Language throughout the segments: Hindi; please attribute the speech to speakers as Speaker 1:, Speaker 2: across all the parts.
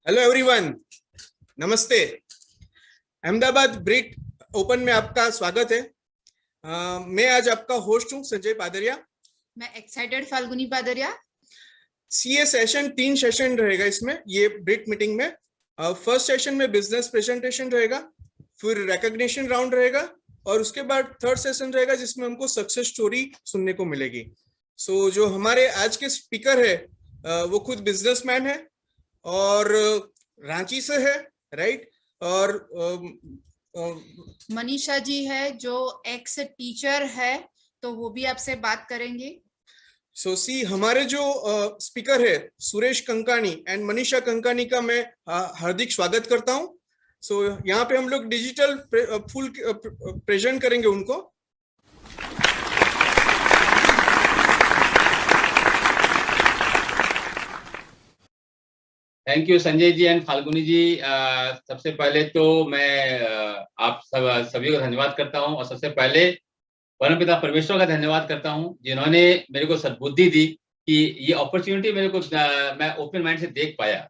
Speaker 1: हेलो एवरीवन, नमस्ते। अहमदाबाद ब्रिट ओपन में आपका स्वागत है। मैं आज आपका होस्ट हूं, संजय पादरिया।
Speaker 2: मैं excited Falguni Padaria.
Speaker 1: CA session 3 session रहेगा इसमें, ये ब्रिट मीटिंग में। फर्स्ट सेशन में बिजनेस प्रेजेंटेशन रहेगा, फिर रिकॉग्निशन राउंड रहेगा और उसके बाद थर्ड सेशन रहेगा जिसमें हमको सक्सेस स्टोरी सुनने को मिलेगी। सो जो हमारे आज के स्पीकर है वो खुद बिजनेसमैन है और रांची से है, राइट। और
Speaker 2: मनीषा जी है जो एक्स टीचर है, तो वो भी आपसे बात करेंगे।
Speaker 1: सी हमारे जो स्पीकर है सुरेश कंकानी एंड मनीषा कंकानी का मैं हार्दिक स्वागत करता हूं। यहाँ पे हम लोग डिजिटल फुल प्रेजेंट करेंगे उनको।
Speaker 3: Thank you Sanjay ji and Falguni ji. सबसे पहले तो मैं आप सभी को धन्यवाद करता हूं और सबसे पहले परमपिता परमेश्वर का धन्यवाद करता हूं जिन्होंने मेरे को सद्बुद्धि दी कि ये अपॉर्चुनिटी मेरे को मैं ओपन माइंड से देख पाया।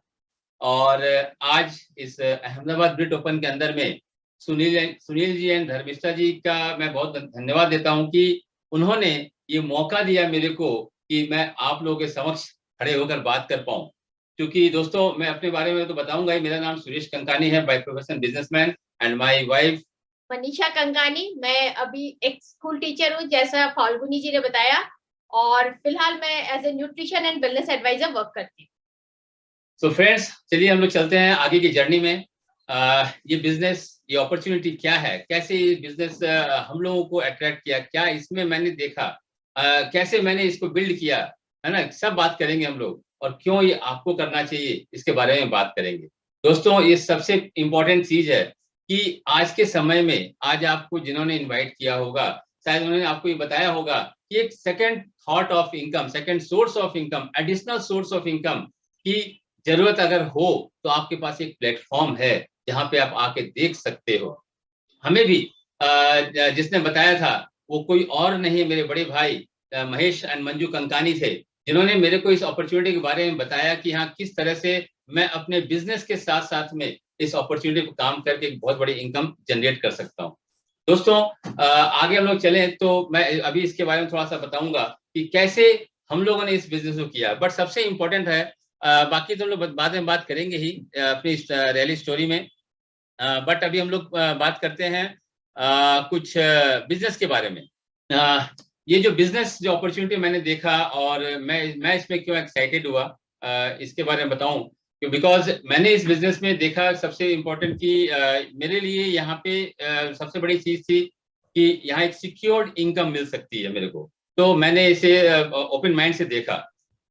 Speaker 3: और आज इस अहमदाबाद ब्रिट ओपन के अंदर में सुनील जी एंड धर्मिष्ठा जी का मैं बहुत धन्यवाद देता हूं कि उन्होंने ये मौका दिया मेरे को कि मैं आप लोगों के समक्ष खड़े होकर बात कर पाऊं। क्योंकि दोस्तों मैं अपने बारे में तो बताऊंगा ही, मेरा नाम सुरेश कंकानी है, by profession businessman, and my wife
Speaker 4: Manisha Kankani. मैं अभी एक स्कूल टीचर हूँ जैसा फाल्गुनी जी ने बताया, और फिलहाल मैं as a nutrition and wellness advisor work करती हूँ।
Speaker 3: सो फ्रेंड्स, चलिए हम लोग चलते हैं आगे की जर्नी में। ये बिजनेस, ये अपॉर्चुनिटी क्या है, कैसे ये बिजनेस हम लोगों को अट्रैक्ट किया, क्या इसमें मैंने देखा, कैसे मैंने इसको बिल्ड किया, है ना, सब बात करेंगे हम लोग। और क्यों ये आपको करना चाहिए इसके बारे में बात करेंगे। दोस्तों ये सबसे इम्पोर्टेंट चीज है कि आज के समय में, आज आपको जिन्होंने इनवाइट किया होगा शायद उन्होंने आपको ये बताया होगा कि एक second thought of income, second source of income, additional source of income की जरूरत अगर हो तो आपके पास एक प्लेटफॉर्म है जहां पे आप आके देख सकते हो। हमें भी जिसने बताया था वो कोई और नहीं, मेरे बड़े भाई महेश एंड मंजू कंकानी थे, जिन्होंने मेरे को इस अपॉर्चुनिटी के बारे में बताया कि हाँ किस तरह से मैं अपने बिजनेस के साथ साथ में इस अपॉर्चुनिटी को काम करके एक बहुत बड़ी इनकम जनरेट कर सकता हूँ। दोस्तों आगे हम लोग चलें तो मैं अभी इसके बारे में थोड़ा सा बताऊंगा कि कैसे हम लोगों ने इस बिजनेस को किया। बट सबसे इम्पोर्टेंट है, बाकी तो हम लोग बाद में बात करेंगे ही अपनी रैली स्टोरी में, बट अभी हम लोग बात करते हैं कुछ बिजनेस के बारे में। ये जो बिजनेस जो अपॉर्चुनिटी मैंने देखा और मैं इसमें क्यों एक्साइटेड हुआ इसके बारे में बताऊं, बिकॉज मैंने इस बिजनेस में देखा सबसे इम्पोर्टेंट कि मेरे लिए यहाँ पे सबसे बड़ी चीज थी कि यहाँ एक सिक्योर्ड इनकम मिल सकती है मेरे को, तो मैंने इसे ओपन माइंड से देखा।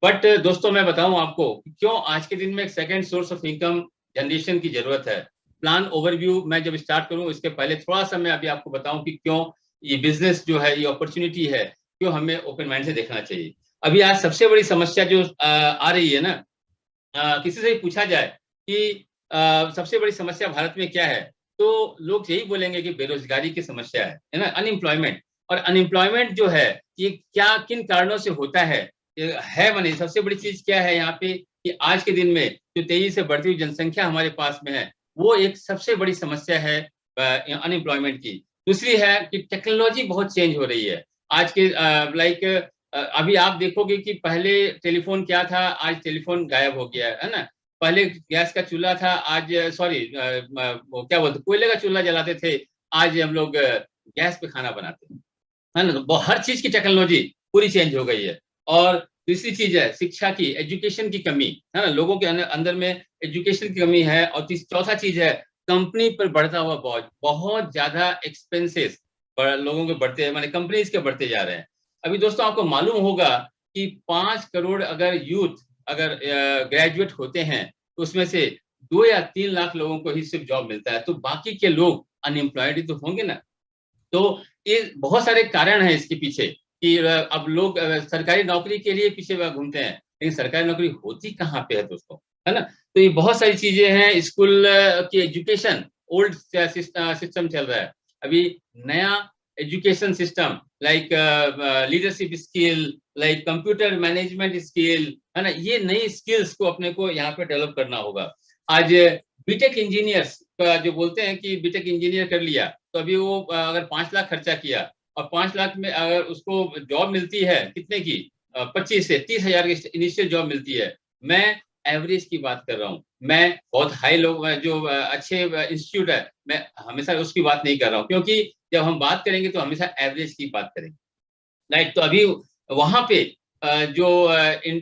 Speaker 3: बट दोस्तों मैं बताऊं आपको क्यों आज के दिन में एक second source of income generation की जरूरत है। प्लान ओवरव्यू मैं जब स्टार्ट करूं इसके पहले थोड़ा सा मैं अभी आपको बताऊं कि क्यों ये बिजनेस जो है, ये अपॉर्चुनिटी है, क्यों हमें ओपन माइंड से देखना चाहिए। अभी आज सबसे बड़ी समस्या जो आ रही है ना, किसी से पूछा जाए कि सबसे बड़ी समस्या भारत में क्या है, तो लोग यही बोलेंगे कि बेरोजगारी की समस्या है ना, अनएम्प्लॉयमेंट। और अनएम्प्लॉयमेंट जो है ये क्या किन कारणों से होता है माने सबसे बड़ी चीज क्या है यहाँ पे कि आज के दिन में जो तेजी से बढ़ती हुई जनसंख्या हमारे पास में है वो एक सबसे बड़ी समस्या है अनएम्प्लॉयमेंट की। दूसरी है कि टेक्नोलॉजी बहुत चेंज हो रही है आज के लाइक अभी आप देखोगे कि पहले टेलीफोन क्या था, आज टेलीफोन गायब हो गया है ना। पहले गैस का चूल्हा था, आज सॉरी क्या बोलते कोयले का चूल्हा जलाते थे, आज हम लोग गैस पे खाना बनाते हैं, है ना। तो हर चीज की टेक्नोलॉजी पूरी चेंज हो गई है। और दूसरी चीज है शिक्षा की, एजुकेशन की कमी है ना, लोगों के अंदर में एजुकेशन की कमी है। और चौथा चीज है कंपनी पर बढ़ता हुआ बहुत ज्यादा एक्सपेंसेस लोगों के बढ़ते हैं, माने कंपनीज के बढ़ते जा रहे हैं। अभी दोस्तों आपको मालूम होगा कि 5 करोड़ अगर यूथ अगर ग्रेजुएट होते हैं तो उसमें से 2 या 3 लाख लोगों को ही सिर्फ जॉब मिलता है, तो बाकी के लोग अनएम्प्लॉयड ही तो होंगे ना। तो ये बहुत सारे कारण हैं इसके पीछे कि अब लोग सरकारी नौकरी के लिए पीछे घूमते हैं, लेकिन सरकारी नौकरी होती कहाँ पे है दोस्तों, है ना। तो ये बहुत सारी चीजें हैं। स्कूल की एजुकेशन ओल्ड सिस्टम चल रहा है, अभी नया education system like leadership skill, like computer management skill, है ना, ये नई स्किल्स को अपने को यहाँ पे डेवलप करना होगा। आज बीटेक इंजीनियर्स का जो बोलते हैं कि बीटेक इंजीनियर कर लिया तो अभी वो अगर 5 लाख खर्चा किया और 5 लाख में अगर उसको जॉब मिलती है कितने की, 25 से 30 हजार की इनिशियल जॉब मिलती है। मैं एवरेज की बात कर रहा हूँ, मैं बहुत हाई लोग जो अच्छे इंस्टीट्यूट है मैं हमेशा उसकी बात नहीं कर रहा हूँ, क्योंकि जब हम बात करेंगे तो हमेशा एवरेज की बात करेंगे, राइट। तो अभी वहां पे जो इन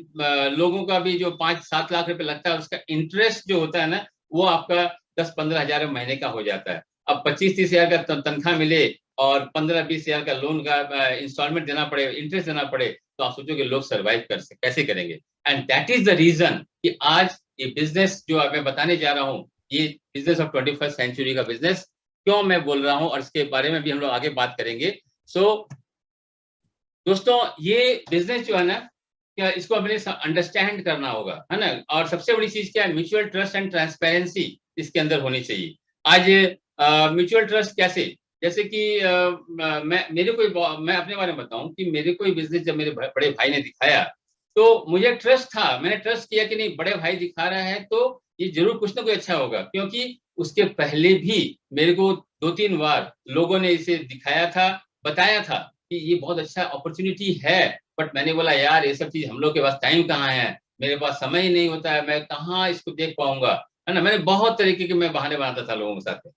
Speaker 3: लोगों का भी जो 5-7 लाख रुपए लगता है उसका इंटरेस्ट जो होता है ना वो आपका 10-15 हजार महीने का हो जाता है। अब 25-30 हजार का तनख्वाह मिले और 15-20 हजार का लोन का इंस्टॉलमेंट देना पड़े, इंटरेस्ट देना पड़े, तो आप सोचो कि लोग सर्वाइव कैसे करेंगे। And that is the reason कि आज ये बिजनेस जो मैं बताने जा रहा हूँ, ये बिजनेस ऑफ 21st सेंचुरी का बिजनेस क्यों मैं बोल रहा हूँ और इसके बारे में भी हम लोग आगे बात करेंगे। सो दोस्तों ये बिजनेस जो है ना, क्या इसको अपने अंडरस्टैंड करना होगा, है ना। और सबसे बड़ी चीज क्या है, म्यूचुअल ट्रस्ट एंड ट्रांसपेरेंसी इसके अंदर होनी चाहिए। आज म्यूचुअल ट्रस्ट कैसे, जैसे कि मैं अपने बारे में बताऊं कि मेरे कोई बिजनेस जब मेरे बड़े भाई ने दिखाया तो मुझे ट्रस्ट था, मैंने ट्रस्ट किया कि नहीं बड़े भाई दिखा रहा है तो ये जरूर कुछ ना कुछ अच्छा होगा, क्योंकि उसके पहले भी मेरे को 2-3 बार लोगों ने इसे दिखाया था, बताया था कि ये बहुत अच्छा अपॉर्चुनिटी है, बट मैंने बोला यार ये सब चीज हम लोग के पास टाइम कहाँ है, मेरे पास समय ही नहीं होता है, मैं कहाँ इसको देख पाऊंगा, है ना। मैंने बहुत तरीके के मैं बहाने बनाता था लोगों के साथ।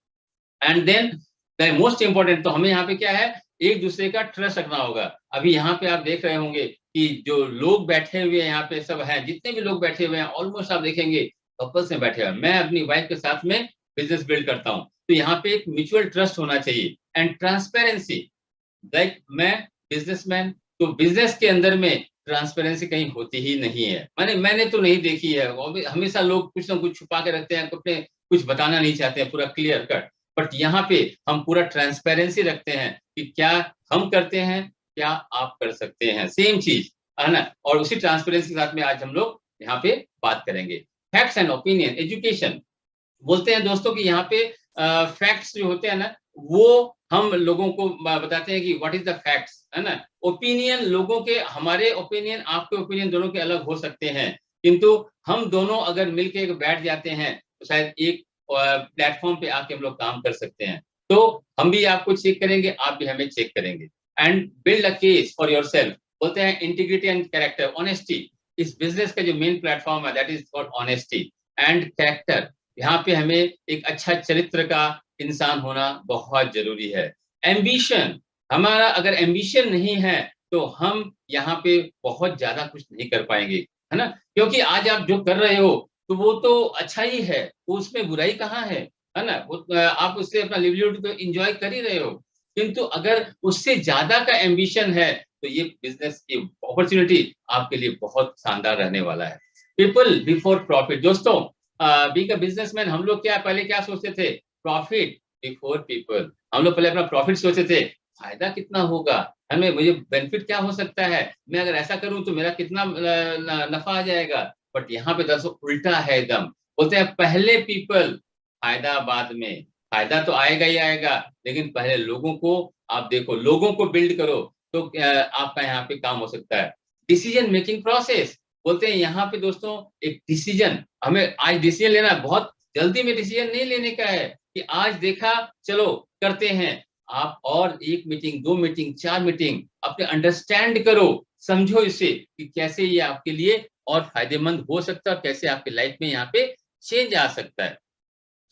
Speaker 3: And then the most important, तो हमें यहाँ पे क्या है, एक दूसरे का ट्रस्ट रखना होगा। अभी यहाँ पे आप देख रहे होंगे कि जो लोग बैठे हुए यहाँ पे सब हैं, जितने भी लोग बैठे हुए हैं ऑलमोस्ट आप देखेंगे कपल्स में बैठे हुए हैं। मैं अपनी वाइफ के साथ में बिजनेस बिल्ड करता हूँ, तो यहाँ पे एक म्यूचुअल ट्रस्ट होना चाहिए एंड ट्रांसपेरेंसी। लाइक मैं बिजनेसमैन, तो बिजनेस के अंदर में ट्रांसपेरेंसी कहीं होती ही नहीं है, मैंने तो नहीं देखी है। हमेशा लोग कुछ ना कुछ छुपा के रखते हैं, अपने कुछ बताना नहीं चाहते हैं पूरा क्लियर कट, बट यहाँ पे हम पूरा ट्रांसपेरेंसी रखते हैं कि क्या हम करते हैं, क्या आप कर सकते हैं, सेम चीज, है ना। और उसी ट्रांसपेरेंसी के साथ में आज हम लोग यहाँ पे बात करेंगे। फैक्ट्स एंड ओपिनियन एजुकेशन बोलते हैं दोस्तों कि यहाँ पे फैक्ट्स जो होते हैं ना वो हम लोगों को बताते हैं कि व्हाट इज द फैक्ट्स, है ना। ओपिनियन लोगों के, हमारे ओपिनियन आपके ओपिनियन दोनों के अलग हो सकते हैं, किंतु हम दोनों अगर मिलके बैठ जाते हैं तो शायद एक प्लेटफॉर्म पे आके हम लोग काम कर सकते हैं। तो हम भी आपको चेक करेंगे, आप भी हमें चेक करेंगे। And build a case for yourself, बोलते हैं इंटीग्रिटी एंड कैरेक्टर, ऑनेस्टी। इस बिजनेस का जो मेन प्लेटफॉर्म है that is for honesty and character. यहाँ पे हमें एक अच्छा चरित्र का इंसान होना बहुत जरूरी है। एम्बिशन, हमारा अगर एम्बिशन नहीं है तो हम यहाँ पे बहुत ज्यादा कुछ नहीं कर पाएंगे, है ना। क्योंकि आज आप जो कर रहे हो तो वो तो अच्छा ही है, वो उसमें बुराई कहाँ है ना। वो आप उससे अपना लिवलीहुड तो एंजॉय कर ही रहे हो, किंतु अगर उससे ज्यादा का एम्बिशन है तो ये बिजनेस की अपॉर्चुनिटी आपके लिए बहुत शानदार रहने वाला है। पीपल बिफोर प्रॉफिट, दोस्तों बीइंग अ बिजनेसमैन हम लोग क्या पहले क्या सोचते थे, प्रॉफिट बिफोर पीपल। हम लोग पहले अपना प्रॉफिट सोचते थे, फायदा कितना होगा, हमें मुझे बेनिफिट क्या हो सकता है, मैं अगर ऐसा करूं तो मेरा कितना नफा आ जाएगा। बट यहाँ पे दरअसल उल्टा है एकदम, बोलते हैं पहले पीपल, फायदा बाद में। फायदा तो आएगा ही आएगा, लेकिन पहले लोगों को आप देखो, लोगों को बिल्ड करो तो आपका यहाँ पे काम हो सकता है। डिसीजन मेकिंग प्रोसेस, बोलते हैं यहाँ पे दोस्तों एक डिसीजन, हमें आज डिसीजन लेना, बहुत जल्दी में डिसीजन नहीं लेने का है कि आज देखा चलो करते हैं। आप और 1 मीटिंग 2 मीटिंग 4 मीटिंग अपने अंडरस्टैंड करो, समझो इसे कि कैसे ये आपके लिए और फायदेमंद हो सकता है, कैसे आपके लाइफ में यहाँ पे चेंज आ सकता है।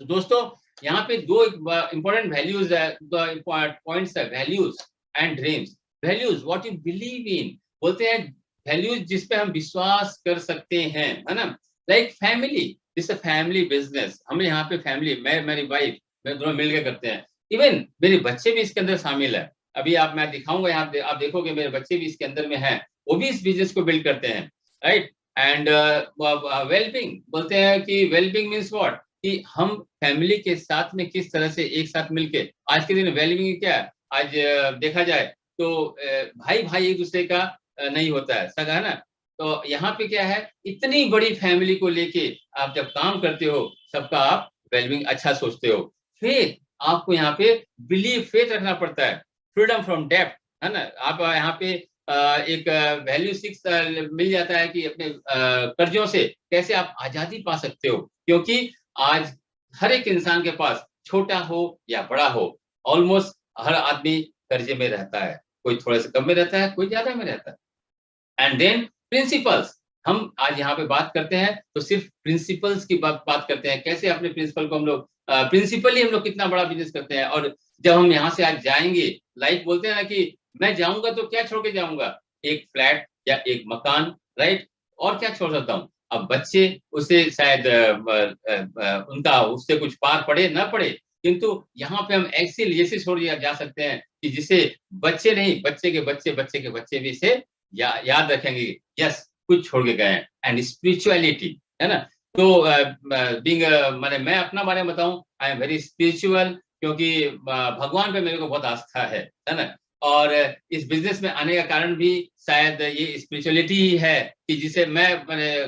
Speaker 3: तो दोस्तों यहाँ पे 2 इंपॉर्टेंट वैल्यूज है, पॉइंट्स है, values and dreams. Values what you believe in, बोलते हैं वैल्यूज जिस पे हम विश्वास कर सकते हैं, है ना। Like family, this a family business, हमें यहाँ पे फैमिली, मैं मेरी वाइफ, मैं दोनों मिलकर करते हैं। इवन मेरे बच्चे भी इसके अंदर शामिल है। अभी मैं दिखाऊंगा यहाँ आप देखोगे मेरे बच्चे भी इसके अंदर में हैं, वो भी इस बिजनेस को बिल्ड करते हैं, राइट। एंड वेलबिंग, बोलते हैं कि वेलबिंग मीन्स व्हाट, कि हम फैमिली के साथ में किस तरह से एक साथ मिलके, आज के दिन वेलबिंग क्या है, आज देखा जाए तो भाई भाई एक दूसरे का नहीं होता है सगा, है ना। तो यहाँ पे क्या है, इतनी बड़ी फैमिली को लेके आप जब काम करते हो, सबका आप वेलबिंग अच्छा सोचते हो। फेथ, आपको यहाँ पे बिलीव, फेथ रखना पड़ता है। फ्रीडम फ्रॉम डेब्ट, है ना। आप यहाँ पे एक वैल्यू 6 मिल जाता है कि अपने कर्जों से कैसे आप आजादी पा सकते हो, क्योंकि आज हर एक इंसान के पास, छोटा हो या बड़ा हो, ऑलमोस्ट हर आदमी कर्जे में रहता है। कोई थोड़े से कम में रहता है, कोई ज्यादा में रहता है। एंड देन प्रिंसिपल्स, हम आज यहाँ पे बात करते हैं तो सिर्फ प्रिंसिपल्स की बात करते हैं, कैसे अपने प्रिंसिपल को हम लोग प्रिंसिपली हम लोग कितना बड़ा बिजनेस करते हैं। और जब हम यहाँ से आज जाएंगे, लाइक बोलते हैं ना कि मैं जाऊंगा तो क्या छोड़ के जाऊंगा, एक फ्लैट या एक मकान, राइट, और क्या छोड़ सकता हूँ। अब बच्चे उसे शायद उनका उससे कुछ पार पड़े ना पड़े, किंतु यहाँ पे हम ऐसे लेसे छोड़ जा सकते हैं कि जिसे बच्चे नहीं, बच्चे के बच्चे, बच्चे के बच्चे भी इसे याद रखेंगे, यस कुछ छोड़ के गए हैं। एंड स्पिरिचुअलिटी, है ना। तो बीइंग माने मैं अपना बारे में बताऊं, आई एम वेरी स्पिरिचुअल, क्योंकि भगवान पे मेरे को बहुत आस्था है ना। और इस बिजनेस में आने का कारण भी शायद ये स्पिरिचुअलिटी ही है कि जिसे मैं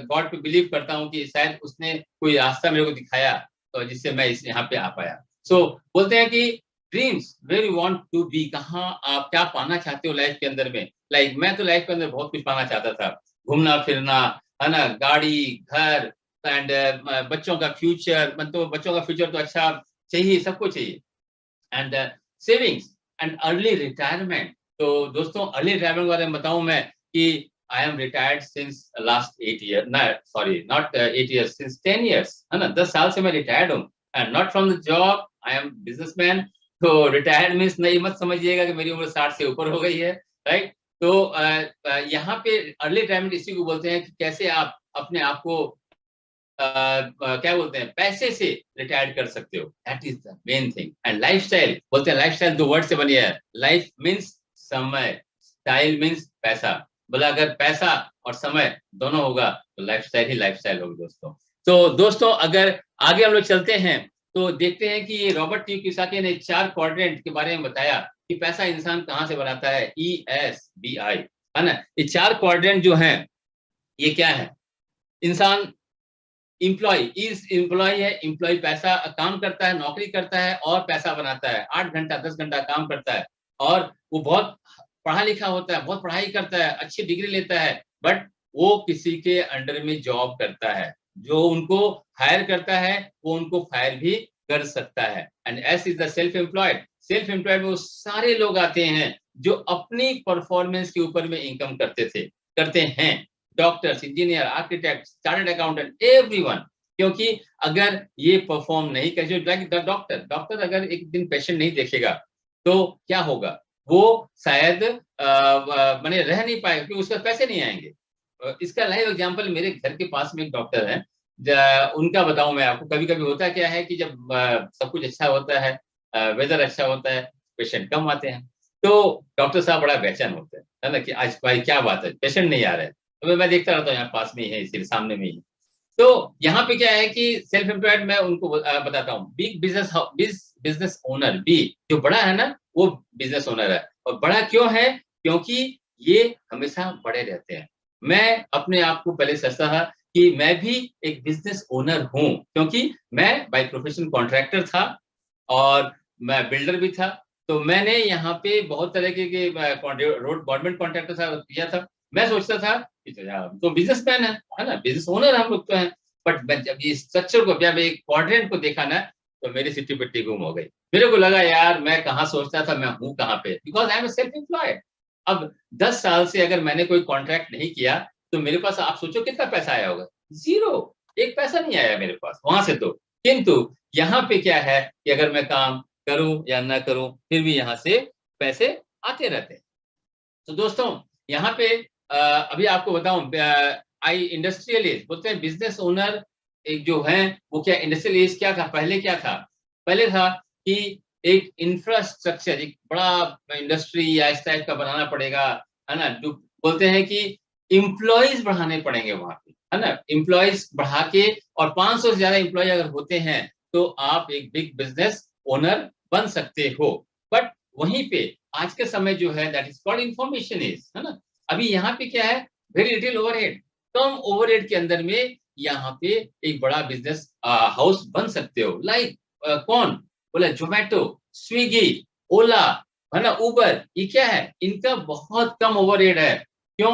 Speaker 3: गॉड पे बिलीव करता हूँ कि शायद उसने कोई रास्ता मेरे को दिखाया, तो जिससे मैं इस यहाँ पे आ पाया। सो बोलते हैं कि dreams, where you want to be, कहाँ आप क्या पाना चाहते हो लाइफ के अंदर में। लाइक मैं तो लाइफ के अंदर बहुत कुछ पाना चाहता था, घूमना फिरना, है ना, गाड़ी, घर, एंड बच्चों का फ्यूचर, मतलब बच्चों का फ्यूचर तो अच्छा चाहिए, सबको चाहिए, and savings and early retirement. तो दोस्तों अर्ली रिटायरमेंट के बारे में बताऊं मैं कि I am retired since last 8 year, sorry not 8 years, since 10 years, है ना, 10 साल से मैं रिटायर्ड हूँ, and not from the job, I am businessman. तो रिटायर्ड मीन्स नहीं मत समझिएगा कि मेरी उम्र 60 से ऊपर हो गई है, राइट। तो यहाँ पे अर्ली रिटायरमेंट इसी को बोलते हैं कि कैसे आप अपने आप को क्या बोलते हैं, पैसे से रिटायर कर सकते हो, that is the main thing. And lifestyle, बोलते हैं लाइफस्टाइल दो वर्ड से बनी है, लाइफ मीन्स समय, स्टाइल मीन्स पैसा। बोला अगर पैसा और समय दोनों होगा तो लाइफस्टाइल ही लाइफस्टाइल होगी दोस्तों। तो दोस्तों अगर आगे हम लोग चलते हैं तो देखते हैं कि रॉबर्ट टी कियोसाकी ने 4 क्वाड्रेंट के बारे में बताया कि पैसा इंसान कहाँ से बनाता है, ESBI, है ना। ये 4 क्वाड्रेंट जो हैं ये क्या है, इंसान एम्प्लॉय है, एम्प्लॉय पैसा काम करता है, नौकरी करता है और पैसा बनाता है, 8 घंटा 10 घंटा काम करता है, और वो बहुत पढ़ा लिखा होता है, बहुत पढ़ाई करता है, अच्छी डिग्री लेता है, बट वो किसी के अंडर में जॉब करता है, जो उनको हायर करता है वो उनको फायर भी कर सकता है। And S is the self employed, self employed में वो सारे लोग आते हैं जो अपनी परफॉर्मेंस के ऊपर में इनकम करते हैं, doctors, engineer, architect, chartered accountant, everyone. क्योंकि अगर ये परफॉर्म नहीं करे, लाइक द डॉक्टर अगर एक दिन पेशेंट नहीं देखेगा तो क्या होगा, वो शायद माने रह नहीं पाएगा क्योंकि उसके पैसे नहीं आएंगे। इसका लाइव एग्जांपल मेरे घर के पास में एक डॉक्टर है, उनका बताऊं मैं आपको। कभी कभी होता क्या है कि जब सब कुछ अच्छा होता है, वेदर अच्छा होता है, पेशेंट कम आते हैं, तो डॉक्टर साहब बड़ा बेचैन होते हैं, है ना, कि आज भाई क्या बात है, पेशेंट नहीं आ रहे। तो मैं देखता रहता हूँ, यहाँ पास में ही है, इसी सामने में ही। तो यहाँ पे क्या है कि सेल्फ एम्प्लॉयड मैं उनको बताता हूँ, बिग बिजनेस ओनर, बी जो बड़ा है ना वो बिजनेस ओनर है। और बड़ा क्यों है, क्योंकि ये हमेशा बड़े रहते हैं। मैं अपने आप को पहले सोचता था कि मैं भी एक बिजनेस ओनर हूँ, क्योंकि मैं बाय प्रोफेशन कॉन्ट्रैक्टर था और मैं बिल्डर भी था। तो मैंने यहाँ पे बहुत तरह के रोड गवर्नमेंट कॉन्ट्रैक्टर किया था। मैं सोचता था तो बिजनेसमैन है ना, बिजनेस ओनर हम लोग तो हैं। बट मैं जब ये स्ट्रक्चर को, जब एक क्वाड्रेंट को देखा ना, तो मेरी सिटी पिट्टी गुम हो गई। मेरे को लगा यार मैं कहाँ सोचता था, मैं हूँ कहाँ पे, because I am self employed. अब 10 साल से अगर मैंने कोई कॉन्ट्रैक्ट नहीं किया तो मेरे पास आप सोचो कितना पैसा आया होगा, 0, एक पैसा नहीं आया मेरे पास वहां से। तो किंतु यहाँ पे क्या है कि अगर मैं काम करूं या ना करूं फिर भी यहाँ से पैसे आते रहते हैं। तो दोस्तों यहाँ पे अभी आपको बताऊं, आई इंडस्ट्रियलिस्ट बोलते हैं बिजनेस ओनर एक जो है वो क्या, इंडस्ट्रियलिस्ट क्या था, पहले क्या था, पहले था कि एक इंफ्रास्ट्रक्चर, एक बड़ा इंडस्ट्री या इस टाइप का बनाना पड़ेगा, है ना। जो बोलते हैं कि इम्प्लॉइज बढ़ाने पड़ेंगे वहां पे, है ना, इम्प्लॉइज बढ़ा के, और 500 से ज्यादा इम्प्लॉय अगर होते हैं तो आप एक बिग बिजनेस ओनर बन सकते हो। बट वहीं पे आज के समय जो है that is called information age, है ना। अभी यहाँ पे क्या है, वेरी लिटिल ओवरहेड, कम ओवरहेड के अंदर में यहाँ पे एक बड़ा बिजनेस हाउस बन सकते हो। लाइक कौन बोला, जोमेटो, स्विगी, ओला, है ना, उबर, ये क्या है, इनका बहुत कम ओवरहेड है। क्यों,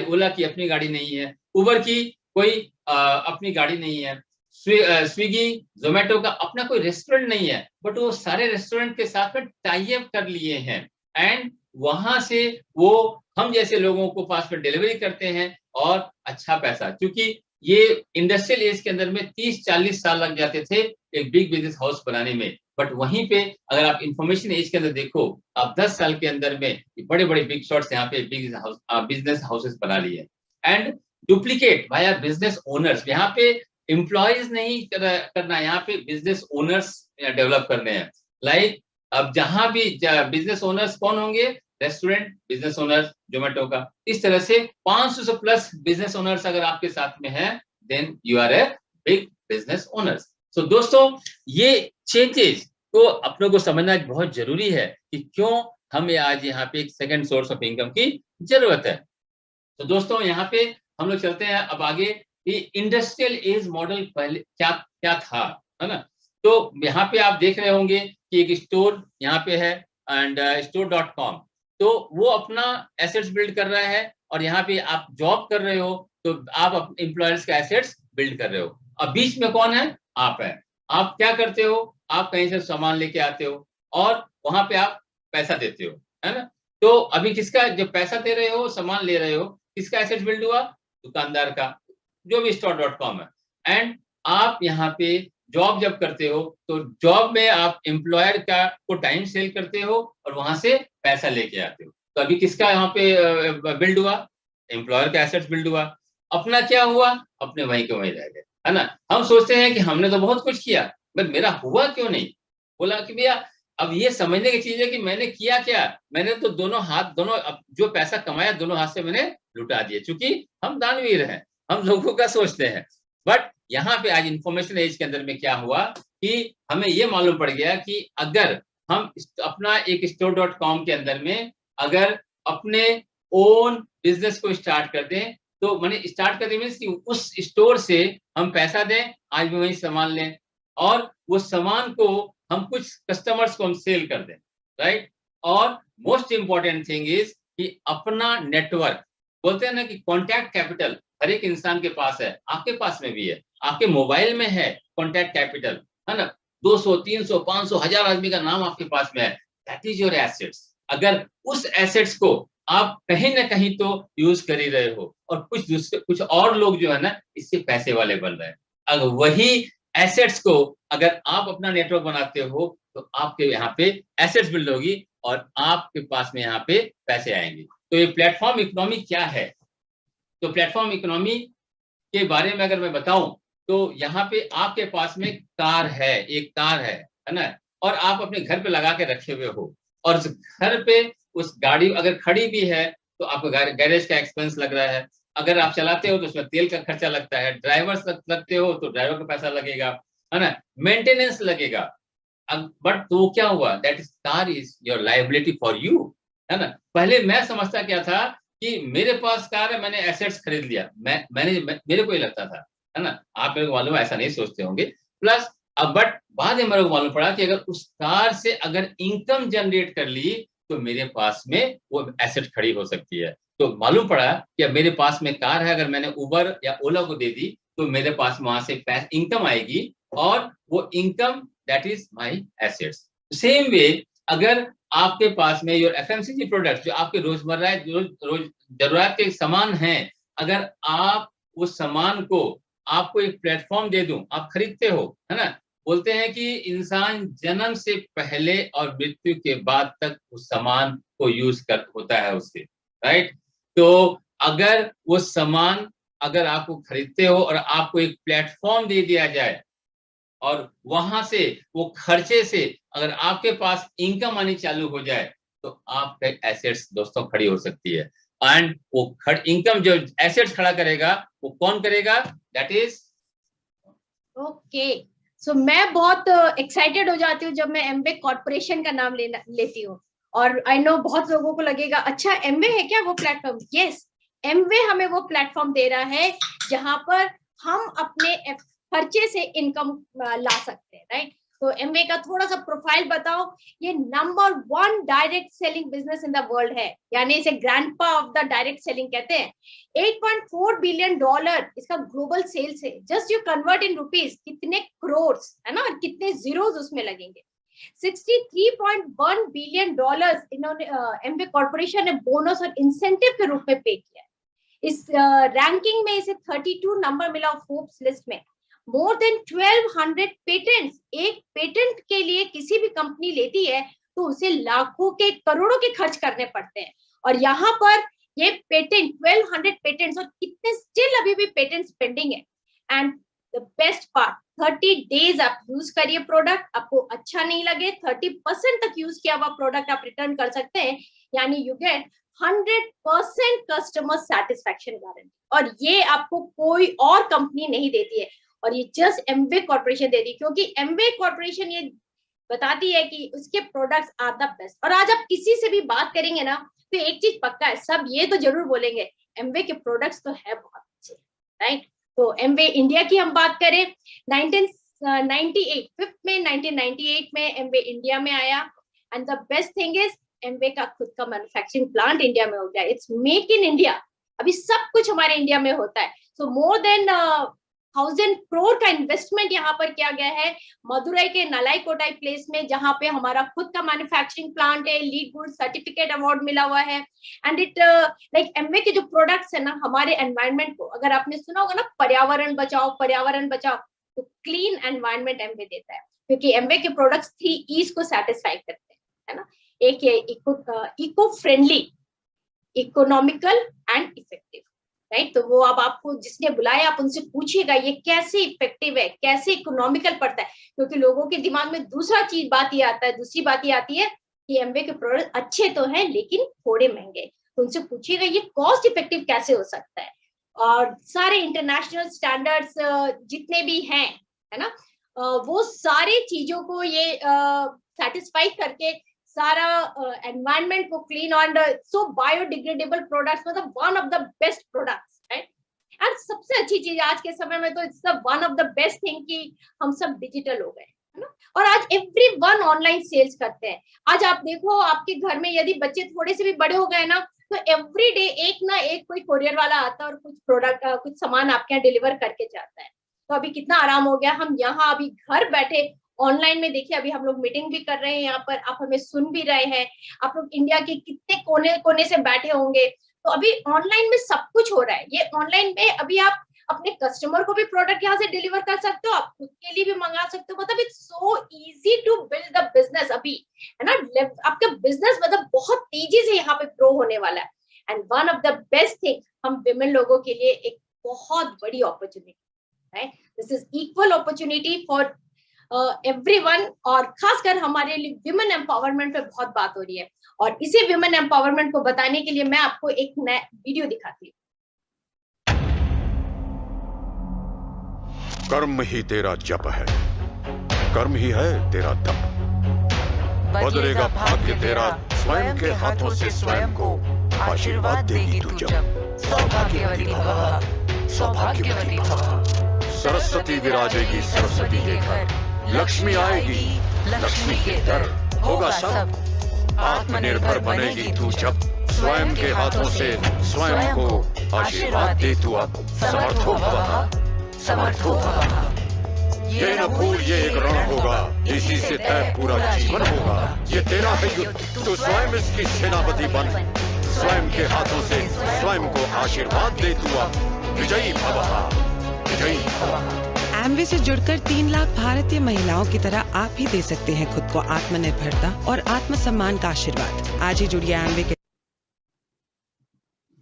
Speaker 3: ओला की अपनी गाड़ी नहीं है, उबर की कोई अपनी गाड़ी नहीं है, स्विगी जोमेटो का अपना कोई रेस्टोरेंट नहीं है, बट वो सारे रेस्टोरेंट के साथ में टाई अप कर लिए हैं एंड वहां से वो हम जैसे लोगों को पास में डिलीवरी करते हैं और अच्छा पैसा, क्योंकि ये इंडस्ट्रियल एज के अंदर में 30-40 साल लग जाते थे एक बिग बिजनेस हाउस बनाने में, बट वहीं पे अगर आप इंफॉर्मेशन एज के अंदर देखो, आप 10 साल के अंदर में बड़े बड़े बिग शॉट्स यहाँ पे बिजनेस हाउसेस बना लिए and duplicate via business owners. यहाँ पे एम्प्लॉयज नहीं करना, यहाँ पे बिजनेस ओनर्स डेवलप करने हैं। लाइक अब जहां भी बिजनेस ओनर्स कौन होंगे, रेस्टोरेंट बिजनेस ओनर्स जोमेटो का, इस तरह से 500 से प्लस बिजनेस ओनर्स अगर आपके साथ में है, then you are a big business owners. So दोस्तों, ये चेंजेस को अपनों को समझना बहुत जरूरी है कि क्यों हमें आज यहाँ पे एक सेकंड सोर्स ऑफ इनकम की जरूरत है। तो दोस्तों, यहाँ पे हम लोग चलते हैं अब आगे कि इंडस्ट्रियल एज मॉडल पहले क्या क्या था, है ना। तो यहाँ पे आप देख रहे होंगे कि एक स्टोर यहाँ पे है एंड store.com, तो वो अपना एसेट्स बिल्ड कर रहा है और यहाँ पे आप जॉब कर रहे हो तो आप एम्प्लॉयर्स का एसेट्स बिल्ड कर रहे हो। अब बीच में कौन है, आप है। आप क्या करते हो, आप कहीं से सामान लेके आते हो और वहां पे आप पैसा देते हो, है ना। तो अभी किसका, जब पैसा दे रहे हो सामान ले रहे हो, किसका एसेट्स बिल्ड हुआ, दुकानदार का, जो भी store.com है। एंड आप यहाँ पे जॉब जब करते हो तो जॉब में आप एम्प्लॉयर का को टाइम सेल करते हो और वहां से पैसा लेके आते हो। तो अभी किसका यहाँ पे बिल्ड हुआ, एम्प्लॉयर का एसेट्स बिल्ड हुआ। अपना क्या हुआ, अपने वहीं के वहीं रह गए, है ना। हम सोचते हैं कि हमने तो बहुत कुछ किया, बट मेरा हुआ क्यों नहीं। बोला कि भैया अब ये समझने की चीज है कि मैंने किया क्या, मैंने तो दोनों हाथ, दोनों जो पैसा कमाया दोनों हाथ से मैंने लुटा दिया, क्योंकि हम दानवीर हैं, हम लोगों का सोचते हैं। बट यहाँ पे आज इंफॉर्मेशन एज के अंदर में क्या हुआ कि हमें ये मालूम पड़ गया कि अगर हम अपना एक store.com के अंदर में अगर अपने ओन बिजनेस को स्टार्ट कर दें, तो मैंने स्टार्ट कर दें मीन्स कि उस स्टोर से हम पैसा दें, आज भी वही सामान लें और वो सामान को हम कुछ कस्टमर्स को हम सेल कर दें, राइट। और मोस्ट इंपॉर्टेंट थिंग इज कि अपना नेटवर्क, बोलते हैं ना कि कॉन्टैक्ट कैपिटल हर एक इंसान के पास है, आपके पास में भी है, आपके मोबाइल में है कॉन्टैक्ट कैपिटल, है ना। 200, 300, 500, 1000 आदमी का नाम आपके पास में है, दैट इज योर एसेट्स। अगर उस एसेट्स को आप कहीं ना कहीं तो यूज कर ही रहे हो और कुछ और लोग जो है ना इससे पैसे वाले बन रहे हैं, अगर वही एसेट्स को अगर आप अपना नेटवर्क बनाते हो तो आपके यहाँ पे एसेट्स बिल्ड होगी और आपके पास में यहाँ पे पैसे आएंगे। तो ये प्लेटफॉर्म इकोनॉमी क्या है, तो प्लेटफॉर्म इकोनॉमी के बारे में अगर मैं बताऊं तो यहाँ पे आपके पास में कार है, एक कार है ना, और आप अपने घर पे लगा के रखे हुए हो और उस घर पे उस गाड़ी अगर खड़ी भी है तो आपको गैरेज का एक्सपेंस लग रहा है, अगर आप चलाते हो तो उसमें तेल का खर्चा लगता है, ड्राइवर लगते हो तो ड्राइवर का पैसा लगेगा, है ना, मेंटेनेंस लगेगा। बट तो क्या हुआ, that is car is your liability for you, है ना। पहले मैं समझता क्या था कि मेरे पास कार है, मैंने एसेट्स खरीद लिया, मेरे को ही लगता था, है ना। आप मेरे को मालूम है ऐसा नहीं सोचते होंगे। प्लस अब बट बाद में मेरे को मालूम पड़ा कि अगर उस कार से अगर इनकम जनरेट कर ली तो मेरे पास में वो एसेट खड़ी हो सकती है। तो मालूम पड़ा कि अब मेरे पास में कार है, अगर मैंने उबर या ओला को दे दी तो मेरे पास वहां से इनकम आएगी और वो income that is my assets. Same way अगर आपके पास में योर एफएमसीजी प्रोडक्ट जो आपके रोजमर्रा रोज जरूरत के सामान हैं, अगर आप उस सामान को आपको एक प्लेटफॉर्म दे दूं, आप खरीदते हो, है ना। बोलते हैं कि इंसान जन्म से पहले और मृत्यु के बाद तक उस सामान को यूज कर होता है उससे, राइट। तो अगर वो सामान अगर आपको खरीदते हो और आपको एक प्लेटफॉर्म दे दिया जाए और वहां से वो खर्चे से अगर आपके पास इनकम आनी चालू हो जाए तो आपके एसेट्स दोस्तों खड़ी हो सकती है। एंड वो इनकम जो एसेट्स खड़ा करेगा वो कौन करेगा, दैट इज
Speaker 4: ओके। सो मैं बहुत एक्साइटेड हो जाती हूँ जब मैं एमवे कॉर्पोरेशन का नाम लेती हूँ और आई नो बहुत लोगों को लगेगा अच्छा एमवे है क्या वो प्लेटफॉर्म। यस, एमवे हमें वो प्लेटफॉर्म दे रहा है जहां पर हम अपने खर्चे से इनकम ला सकते हैं, राइट। तो एमवे का थोड़ा सा प्रोफाइल बताओ। ये number 1 direct selling business in the world है, यानी इसे grandpa of the direct selling कहते हैं। $8.4 बिलियन इसका ग्लोबल सेल्स है। Just you convert in rupees, कितने करोड़ है ना, और कितने जीरोस उसमें लगेंगे। $63.1 बिलियन इन्होंने एमवे कॉर्पोरेशन ने बोनस और इंसेंटिव के रूप में पे किया है। इस रैंकिंग में इसे 32 नंबर मिला फोर्ब्स लिस्ट में। मोर देन 1200 पेटेंट्स, एक पेटेंट के लिए किसी भी कंपनी लेती है तो उसे लाखों के करोड़ों के खर्च करने पड़ते हैं, और यहाँ पर ये पेटेंट 1200 पेटेंट्स, और कितने स्टिल अभी भी पेटेंट्स पेंडिंग है। And the best part, 30 days आप यूज करिए प्रोडक्ट, आपको अच्छा नहीं लगे 30% तक यूज किया हुआ प्रोडक्ट आप रिटर्न कर सकते हैं, यानी you get 100% customer satisfaction guarantee. और ये आपको कोई और कंपनी नहीं देती है, और ये जस्ट एमवे कॉर्पोरेशन देती है, क्योंकि एमवे कॉर्पोरेशन ये बताती है कि उसके प्रोडक्ट्स आर द बेस्ट। और आज आप किसी से भी बात करेंगे ना, तो एक चीज पक्का है, सब ये तो जरूर बोलेंगे एमवे के प्रोडक्ट्स तो है बहुत अच्छे, राइट। तो एमवे इंडिया की हम बात करें, 1998 5 में 1998 में एमवे इंडिया में आया। And the best thing is Amway का खुद का मैन्युफैक्चरिंग प्लांट इंडिया में हो गया। इट्स मेक इन इंडिया, अभी सब कुछ हमारे इंडिया में होता है। सो मोर देन 1000 करोड़ का इन्वेस्टमेंट यहाँ पर किया गया है मदुरई के नलाई कोटाई प्लेस में, जहाँ पे हमारा खुद का मैन्युफैक्चरिंग प्लांट है। लीड गुड सर्टिफिकेट अवार्ड मिला हुआ है। एंड इट लाइक एमवे के जो प्रोडक्ट्स है ना, हमारे एनवायरनमेंट को, अगर आपने सुना होगा ना पर्यावरण बचाओ पर्यावरण बचाओ, तो क्लीन एनवायरनमेंट एमवे देता है, क्योंकि एमवे के प्रोडक्ट्स 3 E's को सेटिस्फाई करते हैं, है ना। एक है eco friendly, economical and effective, right. तो वो अब आपको जिसने बुलाया आप उनसे पूछिएगा ये कैसे इफेक्टिव है, कैसे इकोनॉमिकल पड़ता है, क्योंकि लोगों के दिमाग में दूसरी बात ये आती है कि एमवे के प्रोडक्ट अच्छे तो हैं लेकिन थोड़े महंगे। तो उनसे पूछिएगा ये कॉस्ट इफेक्टिव कैसे हो सकता है। और सारे इंटरनेशनल स्टैंडर्ड्स जितने भी हैं, है ना, वो सारी चीजों को ये सेटिस्फाई करके सारा एनवायरनमेंट को क्लीन और सो बायोडिग्रेडेबल प्रोडक्ट्स, मतलब one of the best products, right. And सबसे अच्छी चीज आज के समय में तो it's the one of the best thing कि हम सब डिजिटल हो गए, है ना। और आज एवरीवन ऑनलाइन सेल्स करते हैं। आज आप देखो आपके घर में यदि बच्चे थोड़े से भी बड़े हो गए ना, तो एवरी डे एक ना एक कोई कोरियर वाला आता है और कुछ प्रोडक्ट कुछ सामान आपके यहाँ डिलीवर करके जाता है। तो अभी कितना आराम हो गया, हम यहाँ अभी घर बैठे ऑनलाइन में देखिए, अभी हम लोग मीटिंग भी कर रहे हैं यहाँ पर, आप हमें सुन भी रहे हैं। आप लोग इंडिया के कितने कोने कोने से बैठे होंगे। तो अभी ऑनलाइन में सब कुछ हो रहा है। ये ऑनलाइन में अभी आप अपने कस्टमर को भी प्रोडक्ट यहाँ से डिलीवर कर सकते हो, आप खुद के लिए भी मंगा सकते हो। मतलब it's so easy to build the business अभी, है ना। आपका बिजनेस मतलब बहुत तेजी से यहाँ पे ग्रो होने वाला है। And one of the best thing, हम विमेन लोगों के लिए एक बहुत बड़ी अपॉर्चुनिटी है। This is equal opportunity for everyone, और खासकर हमारे लिए विमेन एम्पावरमेंट पे बहुत बात हो रही है। और इसी विमेन एम्पावरमेंट को बताने के लिए मैं आपको एक नया वीडियो दिखाती हूँ।
Speaker 5: कर्म ही तेरा जप है, कर्म ही है तेरा तप, बदलेगा भाग्य तेरा स्वयं के हाथों से स्वयं को आशीर्वाद देगी तू जब। सौभाग्यवती भव, सौभाग्यवती भव। सरस्वती विराजेगी सरस्वती के घर, लक्ष्मी आएगी लक्ष्मी के दर। होगा सब, आत्मनिर्भर बनेगी तू जब, स्वयं के हाथों से स्वयं को आशीर्वाद दे तू अब। समर्थो भवः, समर्थो भवः। ये न भूल ये एक रण होगा, इसी से तय पूरा जीवन होगा। ये तेरा है युद्ध, तू स्वयं इसकी सेनापति बन, स्वयं के हाथों से स्वयं को आशीर्वाद दे तू अब। विजयी भवः, विजयी भवः।
Speaker 6: एमवे से जुड़कर 3 लाख भारतीय महिलाओं की तरह आप भी दे सकते हैं खुद को आत्मनिर्भरता और आत्मसम्मान का आशीर्वाद। आज ही जुड़िए एमवे के।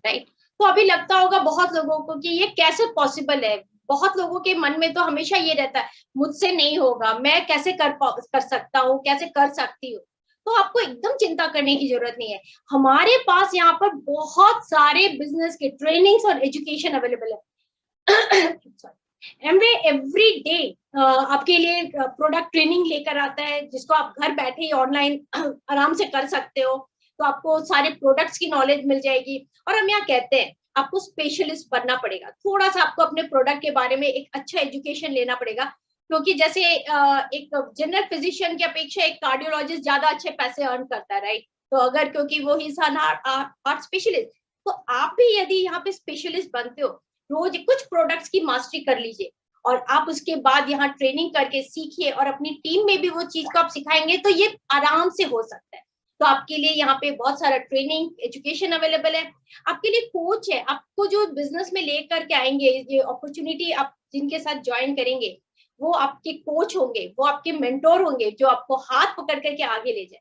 Speaker 4: राइट, तो अभी लगता होगा बहुत लोगों को कि ये कैसे पॉसिबल है। बहुत लोगों के मन में तो हमेशा ये रहता है मुझसे नहीं होगा, मैं कैसे कर सकता हूँ, कैसे कर सकती हूँ। तो आपको एकदम चिंता करने की जरूरत नहीं है। हमारे पास यहाँ पर बहुत सारे बिजनेस के ट्रेनिंग्स और एजुकेशन अवेलेबल है। एमवे एवरी डे आपके लिए प्रोडक्ट ट्रेनिंग लेकर आता है, जिसको आप घर बैठे ही ऑनलाइन आराम से कर सकते हो। तो आपको सारे प्रोडक्ट्स की नॉलेज मिल जाएगी। और हम यहाँ कहते हैं आपको स्पेशलिस्ट बनना पड़ेगा, थोड़ा सा आपको अपने प्रोडक्ट के बारे में एक अच्छा एजुकेशन लेना पड़ेगा, क्योंकि जैसे एक जनरल फिजिशियन की अपेक्षा एक कार्डियोलॉजिस्ट ज्यादा अच्छे पैसे अर्न करता है, राइट? तो अगर क्योंकि वो ही हार्ट स्पेशलिस्ट, तो आप भी यदि यहाँ पे स्पेशलिस्ट बनते हो, रोज कुछ प्रोडक्ट्स की मास्टरी कर लीजिए और आप उसके बाद यहाँ ट्रेनिंग करके सीखिए और अपनी टीम में भी वो चीज को आप सिखाएंगे, तो ये आराम से हो सकता है। तो आपके लिए यहाँ पे बहुत सारा ट्रेनिंग एजुकेशन अवेलेबल है, आपके लिए कोच है, आपको जो बिजनेस में लेकर के आएंगे, ये अपॉर्चुनिटी आप जिनके साथ ज्वाइन करेंगे वो आपके कोच होंगे, वो आपके मेंटोर होंगे, जो आपको हाथ पकड़ करके आगे ले जाए,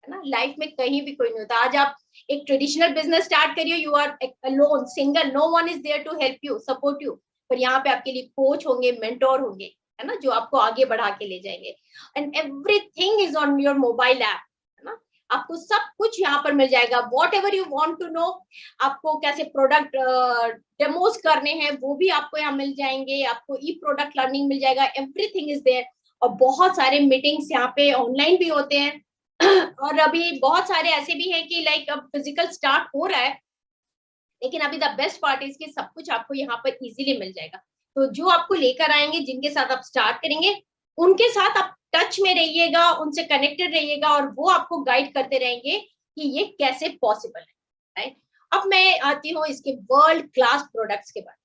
Speaker 4: है ना? लाइफ में कहीं भी कोई नहीं होता। आज आप एक ट्रेडिशनल बिजनेस स्टार्ट करिए, you are alone, single, no one is there to help you, support you, पर यहाँ पे आपके लिए कोच होंगे, मेंटोर होंगे, है ना, जो आपको आगे बढ़ा के ले जाएंगे। And everything is on your mobile app, है ना? आपको सब कुछ यहाँ पर मिल जाएगा, whatever you want to know. आपको कैसे प्रोडक्ट डेमोज करने हैं वो भी आपको यहाँ मिल जाएंगे, आपको ई प्रोडक्ट लर्निंग मिल जाएगा, एवरीथिंग इज देयर। और बहुत सारे मीटिंग्स यहाँ पे ऑनलाइन भी होते हैं और अभी बहुत सारे ऐसे भी हैं कि लाइक अब फिजिकल स्टार्ट हो रहा है, लेकिन अभी द बेस्ट पार्ट इज कि सब कुछ आपको यहाँ पर इजीली मिल जाएगा। तो जो आपको लेकर आएंगे, जिनके साथ आप स्टार्ट करेंगे, उनके साथ आप टच में रहिएगा, उनसे कनेक्टेड रहिएगा और वो आपको गाइड करते रहेंगे कि ये कैसे पॉसिबल है, राइट? अब मैं आती हूँ इसके वर्ल्ड क्लास प्रोडक्ट्स के बारे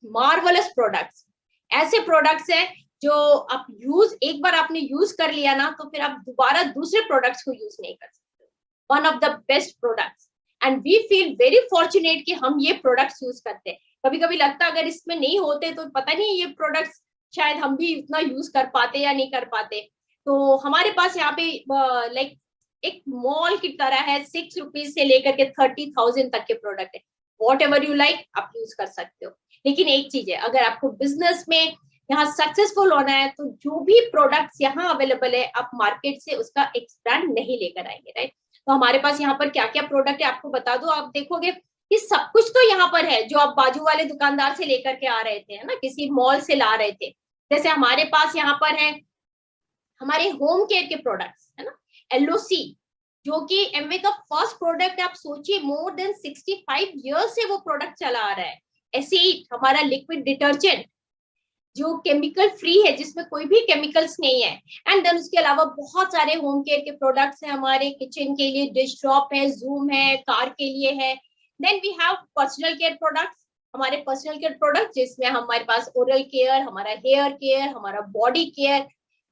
Speaker 4: में। मार्वलस प्रोडक्ट्स, ऐसे प्रोडक्ट्स हैं जो आप एक बार आपने यूज कर लिया ना, तो फिर आप दोबारा दूसरे प्रोडक्ट्स को यूज नहीं कर सकते। One of the best products, and we feel very fortunate कि हम ये प्रोडक्ट्स यूज करते हैं। कभी कभी लगता अगर इसमें नहीं होते तो पता नहीं ये प्रोडक्ट्स शायद हम भी उतना यूज कर पाते या नहीं कर पाते। तो हमारे पास यहाँ पे लाइक एक मॉल की तरह है, 6 रुपीज से लेकर के 30,000 तक के प्रोडक्ट है। वॉट एवर यू लाइक आप यूज कर सकते हो। लेकिन एक चीज है, अगर आपको बिजनेस में यहाँ सक्सेसफुल होना है तो जो भी प्रोडक्ट्स यहाँ अवेलेबल है आप मार्केट से उसका एक्सपेंड नहीं लेकर आएंगे, राइट? तो हमारे पास यहाँ पर क्या क्या प्रोडक्ट है आपको बता दो। आप देखोगे कि सब कुछ तो यहाँ पर है जो आप बाजू वाले दुकानदार से लेकर के आ रहे थे, है ना, किसी मॉल से ला रहे थे। जैसे हमारे पास यहाँ पर है हमारे होम केयर के प्रोडक्ट्स, है ना, LOC, जो कि एमवे का फर्स्ट प्रोडक्ट है। आप सोचिए मोर देन 65 ईयर्स से वो प्रोडक्ट चला आ रहा है। ऐसे ही हमारा लिक्विड डिटर्जेंट जो केमिकल फ्री है, जिसमें कोई भी केमिकल्स नहीं है। एंड देन उसके अलावा बहुत सारे होम केयर के प्रोडक्ट्स हैं हमारे, किचन के लिए डिश ड्रॉप है, जूम है, कार के लिए है। Then we have personal care products, हमारे पर्सनल केयर प्रोडक्ट जिसमें हमारे पास ओरल केयर, हमारा हेयर केयर, हमारा body care,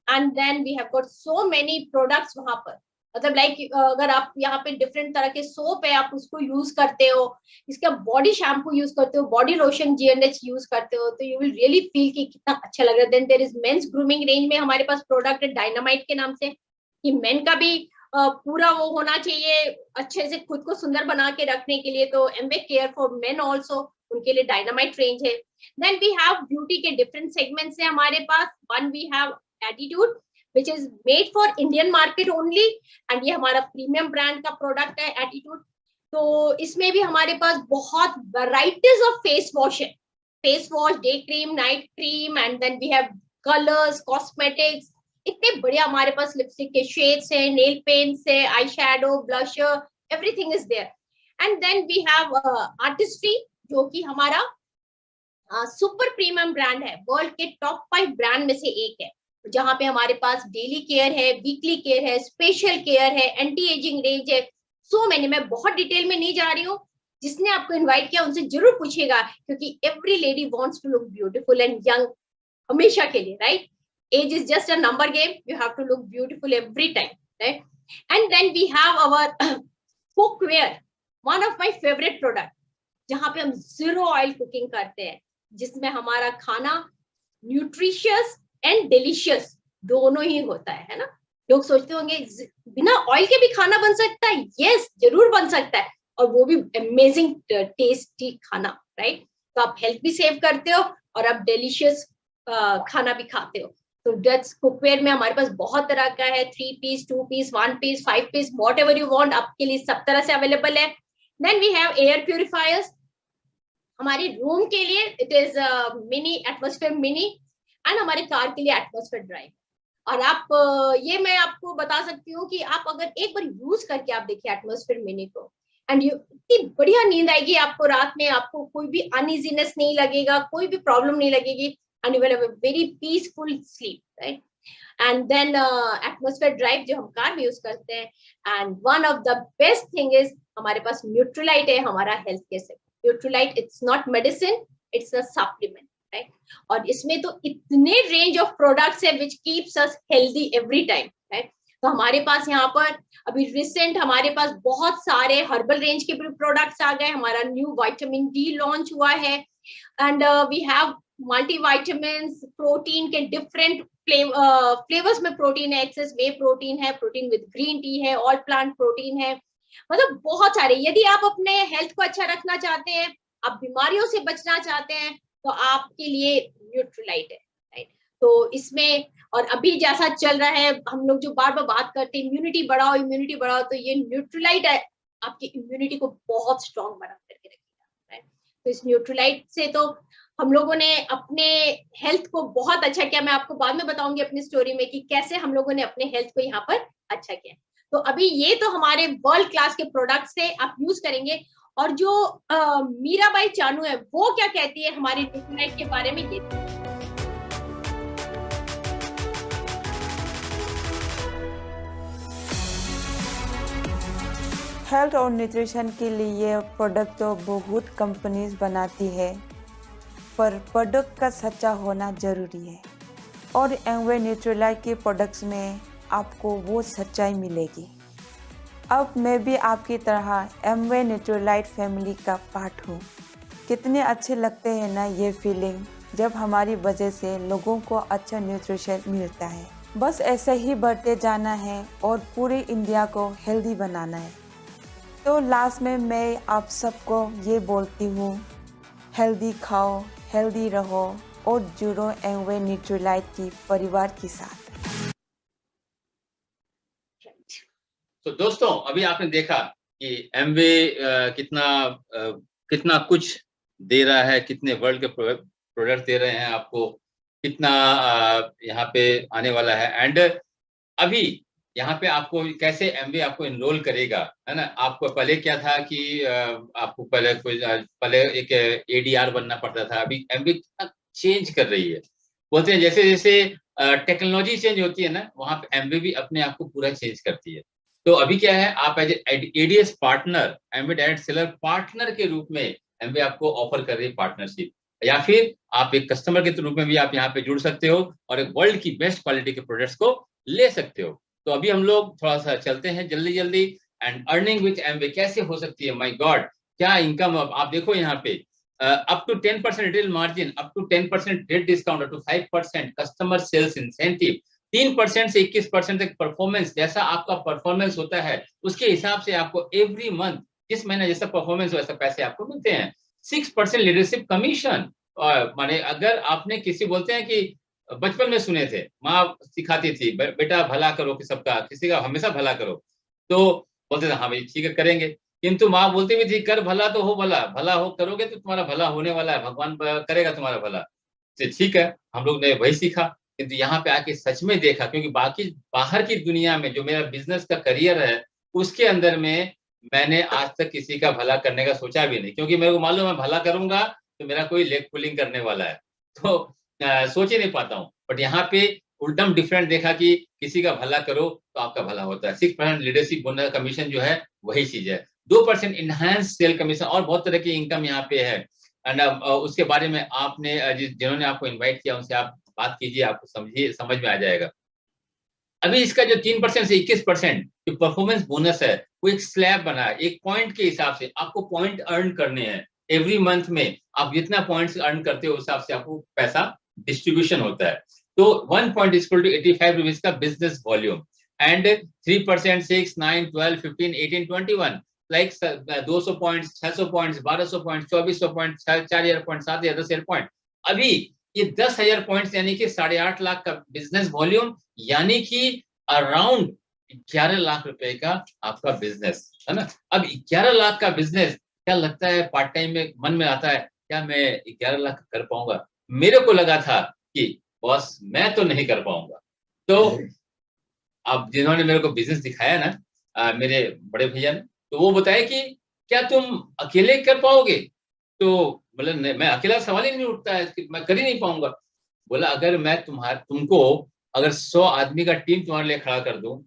Speaker 4: and then we have got so many products वहां पर। मतलब लाइक अगर आप यहाँ पे डिफरेंट तरह के सोप है आप उसको यूज करते हो, इसका बॉडी शैम्पू यूज करते हो, बॉडी लोशन GNH यूज करते हो, तो यू विल रियली फील कि कितना अच्छा लग रहा है। Then there is men's grooming range में हमारे पास प्रोडक्ट है डायनामाइट के नाम से, कि मेन का भी पूरा वो होना चाहिए अच्छे से खुद को सुंदर बना के रखने के लिए, तो Amway care for men also, उनके लिए डायनामाइट रेंज है। देन वी हैव ब्यूटी के डिफरेंट सेगमेंट्स है हमारे पास। One we have attitude which is made for Indian market only, and ये हमारा प्रीमियम ब्रांड का प्रोडक्ट है एटीट्यूड। तो इसमें भी हमारे पास बहुत वैराइटीज ऑफ फेस वॉश है, face wash, day cream, night cream, and then we have colours, cosmetics, इतने बढ़िया हमारे पास लिपस्टिक के शेड्स है, नेल पेंट्स है, eye shadow, blusher, everything is there. And then we have Artistry, जो कि हमारा सुपर प्रीमियम ब्रांड है, वर्ल्ड के टॉप 5 ब्रांड में से एक है, जहां पे हमारे पास डेली केयर है, वीकली केयर है, स्पेशल केयर है, एंटी एजिंग रेंज है, सो मैनी। मैं बहुत डिटेल में नहीं जा रही हूँ, जिसने आपको इनवाइट किया उनसे जरूर पूछेगा, क्योंकि every lady wants to look beautiful and young हमेशा के लिए, right? Age is just a number game, you have to look beautiful every time, right? And then we have our cookware, one of my favourite product, जहां पे हम 0 ऑयल कुकिंग करते हैं, जिसमें हमारा खाना न्यूट्रिशियस एंड डिलीशियस दोनों ही होता है ना। लोग सोचते होंगे बिना ऑयल के भी खाना बन सकता है, यस जरूर बन सकता है, और वो भी अमेजिंग टेस्टी खाना, राइट? तो आप हेल्थ भी सेव करते हो और आप डिलीशियस खाना भी खाते हो। तो डेट्स कुकवेयर में हमारे पास बहुत तरह का है, 3 piece, 2 piece, 1 piece, 5 piece, whatever you want, आपके लिए सब तरह से अवेलेबल है। Then we have air purifiers, हमारे रूम के लिए it is mini atmosphere mini, and हमारे कार के लिए एटमॉस्फेयर ड्राइव। और आप ये मैं आपको बता सकती हूँ कि आप अगर एक बार यूज करके आप देखिए एटमॉस्फेयर मिनी को, एंड इतनी बढ़िया नींद आएगी आपको रात में, आपको कोई भी अनइजीनेस नहीं लगेगा, कोई भी प्रॉब्लम नहीं लगेगी। and you will have a very peaceful sleep, right? And then atmosphere drive जो हम कार में यूज करते हैं, and one of the best thing is हमारे पास न्यूट्रलाइट है हमारा हेल्थ के से. Nutrilite it's not medicine, it's a supplement, right? और इसमें तो इतने रेंज ऑफ प्रोडक्ट्स है which keeps us healthy every time, right? तो हमारे पास यहाँ पर अभी रिसेंट हमारे पास बहुत सारे हर्बल रेंज के प्रोडक्ट्स आ गए. हमारा न्यू विटामिन डी लॉन्च हुआ है, and we have multivitamins, protein के डिफरेंट फ्लेवर्स में प्रोटीन है, एक्सेस वे प्रोटीन है, प्रोटीन विद ग्रीन टी है, ऑल प्लांट प्रोटीन है, मतलब बहुत सारे. यदि आप अपने हेल्थ को अच्छा रखना चाहते हैं, आप बीमारियों से बचना चाहते हैं, तो आपके लिए न्यूट्रलाइट है, राइट? तो इसमें और अभी जैसा चल रहा है, हम लोग जो बार बार बात करते हैं इम्यूनिटी बढ़ाओ, तो ये न्यूट्रलाइट है आपकी इम्यूनिटी को बहुत स्ट्रॉन्ग बना करके रखेगा, राइट? तो इस न्यूट्रलाइट से तो हम लोगों ने अपने हेल्थ को बहुत अच्छा किया. मैं आपको बाद में बताऊंगी अपनी स्टोरी में कि कैसे हम लोगों ने अपने हेल्थ को यहाँ पर अच्छा किया. तो अभी ये तो हमारे वर्ल्ड क्लास के प्रोडक्ट्स से आप यूज करेंगे. और जो मीराबाई चानू है वो क्या कहती है हमारे न्यूट्रलाइट के बारे में, ये
Speaker 7: हेल्थ और न्यूट्रिशन के लिए प्रोडक्ट तो बहुत कंपनीज बनाती है, पर प्रोडक्ट का सच्चा होना ज़रूरी है. और एमवे न्यूट्रलाइट के प्रोडक्ट्स में आपको वो सच्चाई मिलेगी. अब मैं भी आपकी तरह एमवे न्यूट्रलाइट फैमिली का पार्ट हूँ. कितने अच्छे लगते हैं ना ये फीलिंग, जब हमारी वजह से लोगों को अच्छा न्यूट्रिशन मिलता है. बस ऐसे ही बढ़ते जाना है और पूरे इंडिया को हेल्दी बनाना है. तो लास्ट में मैं आप सबको ये बोलती हूँ, हेल्दी खाओ, हेल्दी रहो और जुड़ो एमवे न्यूट्रलाइट की परिवार के साथ.
Speaker 3: तो दोस्तों अभी आपने देखा कि एमवे कितना कुछ दे रहा है, कितने वर्ल्ड के प्रोडक्ट दे रहे हैं आपको, कितना यहाँ पे आने वाला है. एंड अभी यहाँ पे आपको कैसे एमवे आपको एनरोल करेगा, है ना? आपको पहले क्या था कि आपको पहले एक एडीआर बनना पड़ता था. अभी एमवे कितना चेंज कर रही है. बोलते हैं जैसे जैसे टेक्नोलॉजी चेंज होती है ना, वहां पे एमवे भी अपने आप को पूरा चेंज करती है. तो अभी क्या है, आप as ADS partner, Amway direct seller partner के रूप में एमवे आपको ऑफर कर रही है पार्टनरशिप, या फिर आप एक कस्टमर के रूप में भी आप यहाँ पे जुड़ सकते हो और एक वर्ल्ड की बेस्ट क्वालिटी के प्रोडक्ट्स को ले सकते हो. तो अभी हम लोग थोड़ा सा चलते हैं जल्दी. एंड अर्निंग विथ एमवे कैसे हो सकती है, माय गॉड, क्या इनकम. आप देखो यहाँ पे up to 10% retail margin, up to 10% debt discount, up to 5% customer sales incentive, 3% से 21% तक परफॉर्मेंस. जैसा आपका परफॉर्मेंस होता है उसके हिसाब से आपको एवरी मंथ, जिस महीने जैसा परफॉर्मेंस हो वैसा पैसे आपको मिलते हैं. 6% लीडरशिप कमीशन. माने अगर आपने किसी, बोलते हैं कि बचपन में सुने थे, माँ सिखाती थी बेटा भला करो कि सबका, किसी का हमेशा भला करो. तो बोलते थे हाँ भाई ठीक है करेंगे, किंतु माँ बोलती भी थी कर भला तो हो भला, भला हो करोगे तो तुम्हारा भला होने वाला है, भगवान करेगा तुम्हारा भला. तो ठीक है, हम लोग ने वही सीखा. किंतु यहाँ पे आके सच में देखा, क्योंकि बाहर की दुनिया में जो मेरा बिजनेस का करियर है उसके अंदर में मैंने आज तक किसी का भला करने का सोचा भी नहीं, क्योंकि मेरे को मालूम है भला करूंगा तो मेरा कोई लेग पुलिंग करने वाला है, तो सोच ही नहीं पाता हूँ. बट यहाँ पे उल्टम डिफरेंट देखा कि किसी का भला करो तो आपका भला होता है. 6% लीडरशिप बोनस कमीशन जो है वही चीज है. 2% इनहांस सेल कमीशन, और बहुत तरह की इनकम यहाँ पे है. एंड उसके बारे में आपने जिन्होंने आपको इन्वाइट किया उनसे आप बात कीजिए, आपको समझ में आ जाएगा. अभी इसका जो 3% से 21% जो परफॉर्मेंस बोनस है वो एक स्लैब बना है, एक पॉइंट के हिसाब से आपको पॉइंट अर्न करने हैं. एवरी मंथ में आप जितना पॉइंट्स अर्न करते हो उस हिसाब से आपको पैसा डिस्ट्रीब्यूशन होता है. तो 1 point is equal to 85 rupees का business volume. And 3%, 6, 9, 12, 15, 18, 21 like 200 points, 600 points, 1200 points, 2400 points, 4000 point, 7000, 10,000 point. अभी ये 10,000 पॉइंट्स यानी कि 8.5 लाख का बिजनेस वॉल्यूम, यानी कि अराउंड 11 लाख रुपए का आपका बिजनेस है ना. अब 11 लाख का बिजनेस क्या लगता है, पार्ट टाइम में मन में आता है क्या मैं 11 लाख कर पाऊंगा? मेरे को लगा था कि बॉस मैं तो नहीं कर पाऊंगा. तो अब जिन्होंने मेरे को बिजनेस दिखाया ना, मेरे बड़े भैया ने, तो वो बताया कि क्या तुम अकेले कर पाओगे? तो मतलब मैं अकेला सवाल ही नहीं उठता है कि मैं कर ही नहीं पाऊंगा. बोला अगर मैं तुमको अगर 100 आदमी का टीम तुम्हारे लिए खड़ा कर दूं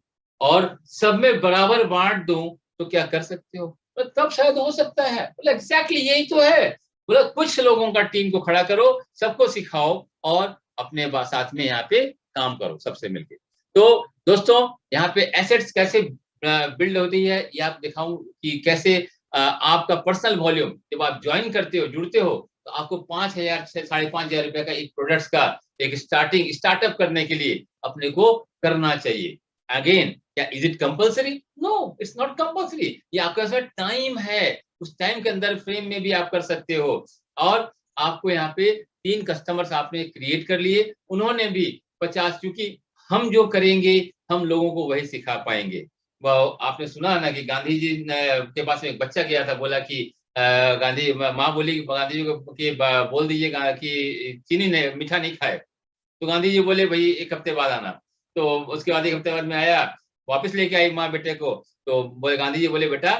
Speaker 3: और सब में बराबर बांट दूं तो क्या कर सकते हो? तो तब शायद हो सकता है। बोला एग्जैक्टली यही तो है। बोला कुछ लोगों का टीम को खड़ा करो, सबको सिखाओ और अपने साथ में यहाँ पे काम करो सबसे मिलके। तो दोस्तों यहाँ पे एसेट्स कैसे बिल्ड होती है ये आप दिखाऊं कि कैसे आपका पर्सनल वॉल्यूम जब आप ज्वाइन करते हो, जुड़ते हो, तो आपको 5,000 से 5,500 रुपए का एक प्रोडक्ट्स का एक स्टार्टअप करने के लिए अपने को करना चाहिए। अगेन क्या is it compulsory? No, it's not compulsory. ये आपके पास टाइम है, उस टाइम के अंदर फ्रेम में भी आप कर सकते हो। और आपको यहाँ पे 3 कस्टमर्स आपने क्रिएट कर लिए, उन्होंने भी 50, क्योंकि हम जो करेंगे हम लोगों को वही सिखा पाएंगे। आपने सुना ना कि गांधी जी के पास एक बच्चा गया था, बोला कि गांधी माँ बोली गांधी जी को कि बोल दीजिएगा कि चीनी नहीं मीठा नहीं खाए। तो गांधी जी बोले भाई 1 हफ्ते बाद आना। तो उसके बाद 1 हफ्ते बाद में आया, वापस लेके आई माँ बेटे को। तो बोले गांधी जी बोले बेटा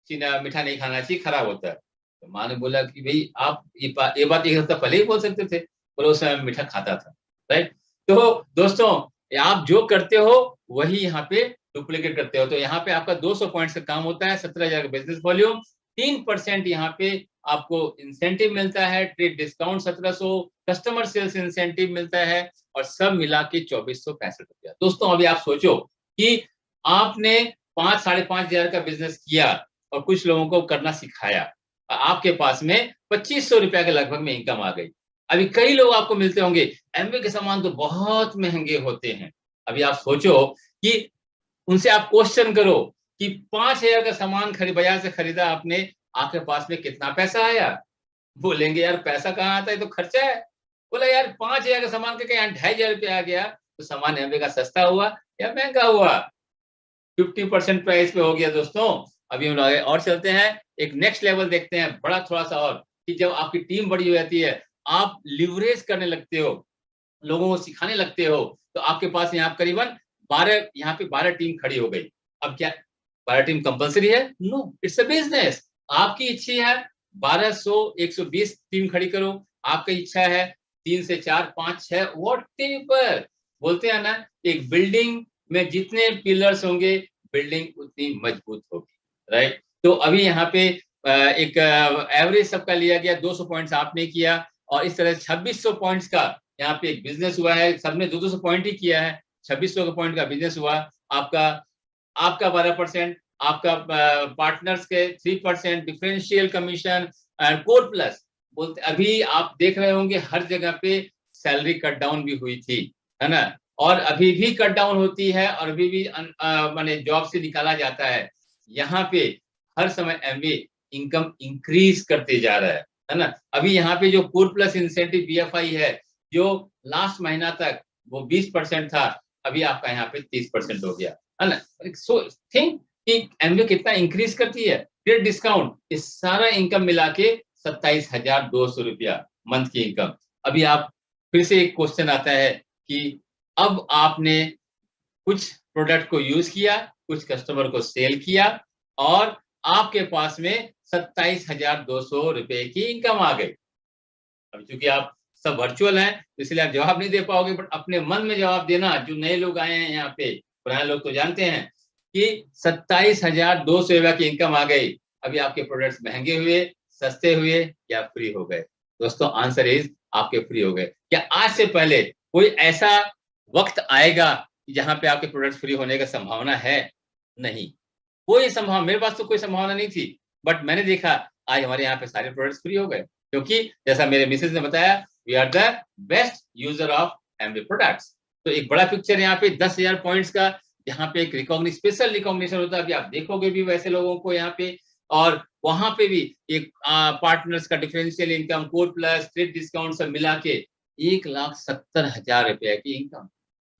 Speaker 3: चीना मीठा नहीं खाना चाहिए, खराब होता है। तो माँ ने बोला कि भाई आप ये बात 1 हफ्ता पहले ही बोल सकते थे। बोले उस समय मीठा खाता था। राइट। तो दोस्तों आप जो करते हो वही यहाँ पे डुप्लीकेट करते हो। तो यहाँ पे आपका 200 पॉइंट्स का काम होता है, 17,000 का बिजनेस वॉल्यूम, 3% यहाँ पे आपको इंसेंटिव मिलता है, trade discount 1700, customer sales incentive मिलता है, और सब मिला के 2465 रुपया। दोस्तों अभी आप सोचो कि आपने 5,500 का बिजनेस किया और कुछ लोगों को करना सिखाया, आपके पास में 2500 रुपया के लगभग में इनकम आ गई। अभी कई लोग आपको मिलते होंगे एमवे के सामान तो बहुत महंगे होते हैं। अभी आप सोचो कि उनसे आप क्वेश्चन करो कि 5,000 का सामान बाजार से खरीदा आपने, आपके पास में कितना पैसा आया? बोलेंगे यार पैसा कहाँ आता है, तो खर्चा है। बोला यार 5,000 का सामान का यहाँ 2,500 रुपया आ गया, तो सामान एमवे का सस्ता हुआ या महंगा हुआ? 50% प्राइस पे हो गया। दोस्तों अभी हम आगे और चलते हैं, एक नेक्स्ट लेवल देखते हैं बड़ा थोड़ा सा और, कि जब आपकी टीम बड़ी हो जाती है, आप लिवरेज करने लगते हो, लोगों को सिखाने लगते हो, तो आपके पास यहाँ करीबन 12 टीम खड़ी हो गई। अब क्या 12 टीम कंपल्सरी है? No, it's a business. आपकी इच्छा है 1200 120 टीम खड़ी करो, आपकी इच्छा है 3 से 4 5 6 व्हाटएवर। बोलते हैं ना, एक बिल्डिंग में जितने पिलर्स होंगे बिल्डिंग उतनी मजबूत होगी। राइट। तो अभी यहाँ पे एक एवरेज सबका लिया गया, 200 पॉइंट्स आपने किया, और इस तरह 2600 पॉइंट्स का यहाँ पे एक बिजनेस हुआ है। सबने 200 पॉइंट ही किया है, 2600 पॉइंट का बिजनेस हुआ। आपका 12%, आपका पार्टनर्स के 3%, differential commission and core plus. बोलते अभी आप देख रहे होंगे हर जगह पे सैलरी कट डाउन भी हुई थी, है ना, और अभी भी कट डाउन होती है, और अभी भी माने जॉब से निकाला जाता है। यहाँ पे हर समय एमवे इनकम इंक्रीज करते जा रहा है ना। अभी यहाँ पे जो कोर प्लस इंसेंटिव बीएफआई है, जो लास्ट महीना तक वो 20% था, अभी आपका यहाँ पे 30% हो गया, है ना। सो थिंक कि एमवे कितना इंक्रीज करती है। ट्रेड डिस्काउंट, इस सारा इनकम मिला के 27,200 रुपया मंथ की इनकम। अभी आप फिर से एक क्वेश्चन आता है कि अब आपने कुछ प्रोडक्ट को यूज किया, कुछ कस्टमर को सेल किया, और आपके पास में 27,200 रुपए की इनकम आ गई। अब चूंकि आप सब वर्चुअल हैं, इसलिए आप जवाब नहीं दे पाओगे, बट अपने मन में जवाब देना। जो नए लोग आए हैं यहाँ पे, पुराने लोग तो जानते हैं कि 27,200 रुपया की इनकम आ गई। अभी आपके प्रोडक्ट्स महंगे हुए, सस्ते हुए, या फ्री हो गए? दोस्तों आंसर इज आपके फ्री हो गए। क्या आज से पहले कोई ऐसा वक्त आएगा जहां पे आपके प्रोडक्ट्स फ्री होने का संभावना है? नहीं, कोई संभावना, मेरे पास तो कोई संभावना नहीं थी, बट मैंने देखा आज हमारे यहाँ पे सारे प्रोडक्ट्स फ्री हो गए, क्योंकि जैसा मेरे मिसेज ने बताया, we are the best user of Amway products. तो एक बड़ा पिक्चर यहाँ पे 10,000 पॉइंट्स का, जहाँ पे एक स्पेशल रिकॉग्निशन होता है। अभी आप देखोगे भी वैसे लोगों को यहाँ पे, और वहां पे भी एक पार्टनर्स का differential income, core plus, trade discount सब मिला के 1,70,000 रुपया की इनकम।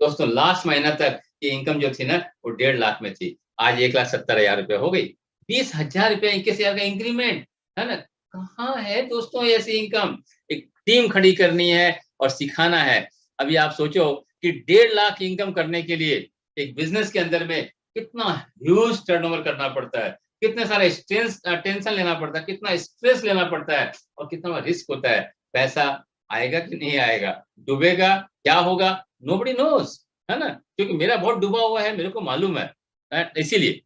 Speaker 3: दोस्तों लास्ट महीना तक की इनकम जो थी ना, वो 1.5 लाख में थी, आज 1,70,000 रुपया हो गई। 20,000 रुपया 21,000 का इंक्रीमेंट, है ना। कहाँ है दोस्तों ऐसी इनकम? एक टीम खड़ी करनी है और सिखाना है। अभी आप सोचो कि 1.5 लाख इनकम करने के लिए एक बिजनेस के अंदर में कितना ह्यूज टर्नओवर करना पड़ता है, कितने सारे टेंशन लेना पड़ता है, कितना स्ट्रेस लेना पड़ता है, और कितना रिस्क होता है। पैसा आएगा कि नहीं आएगा, डूबेगा, क्या होगा, नोबडी नोज, है ना, क्योंकि मेरा बहुत डूबा हुआ है, मेरे को मालूम है, इसीलिए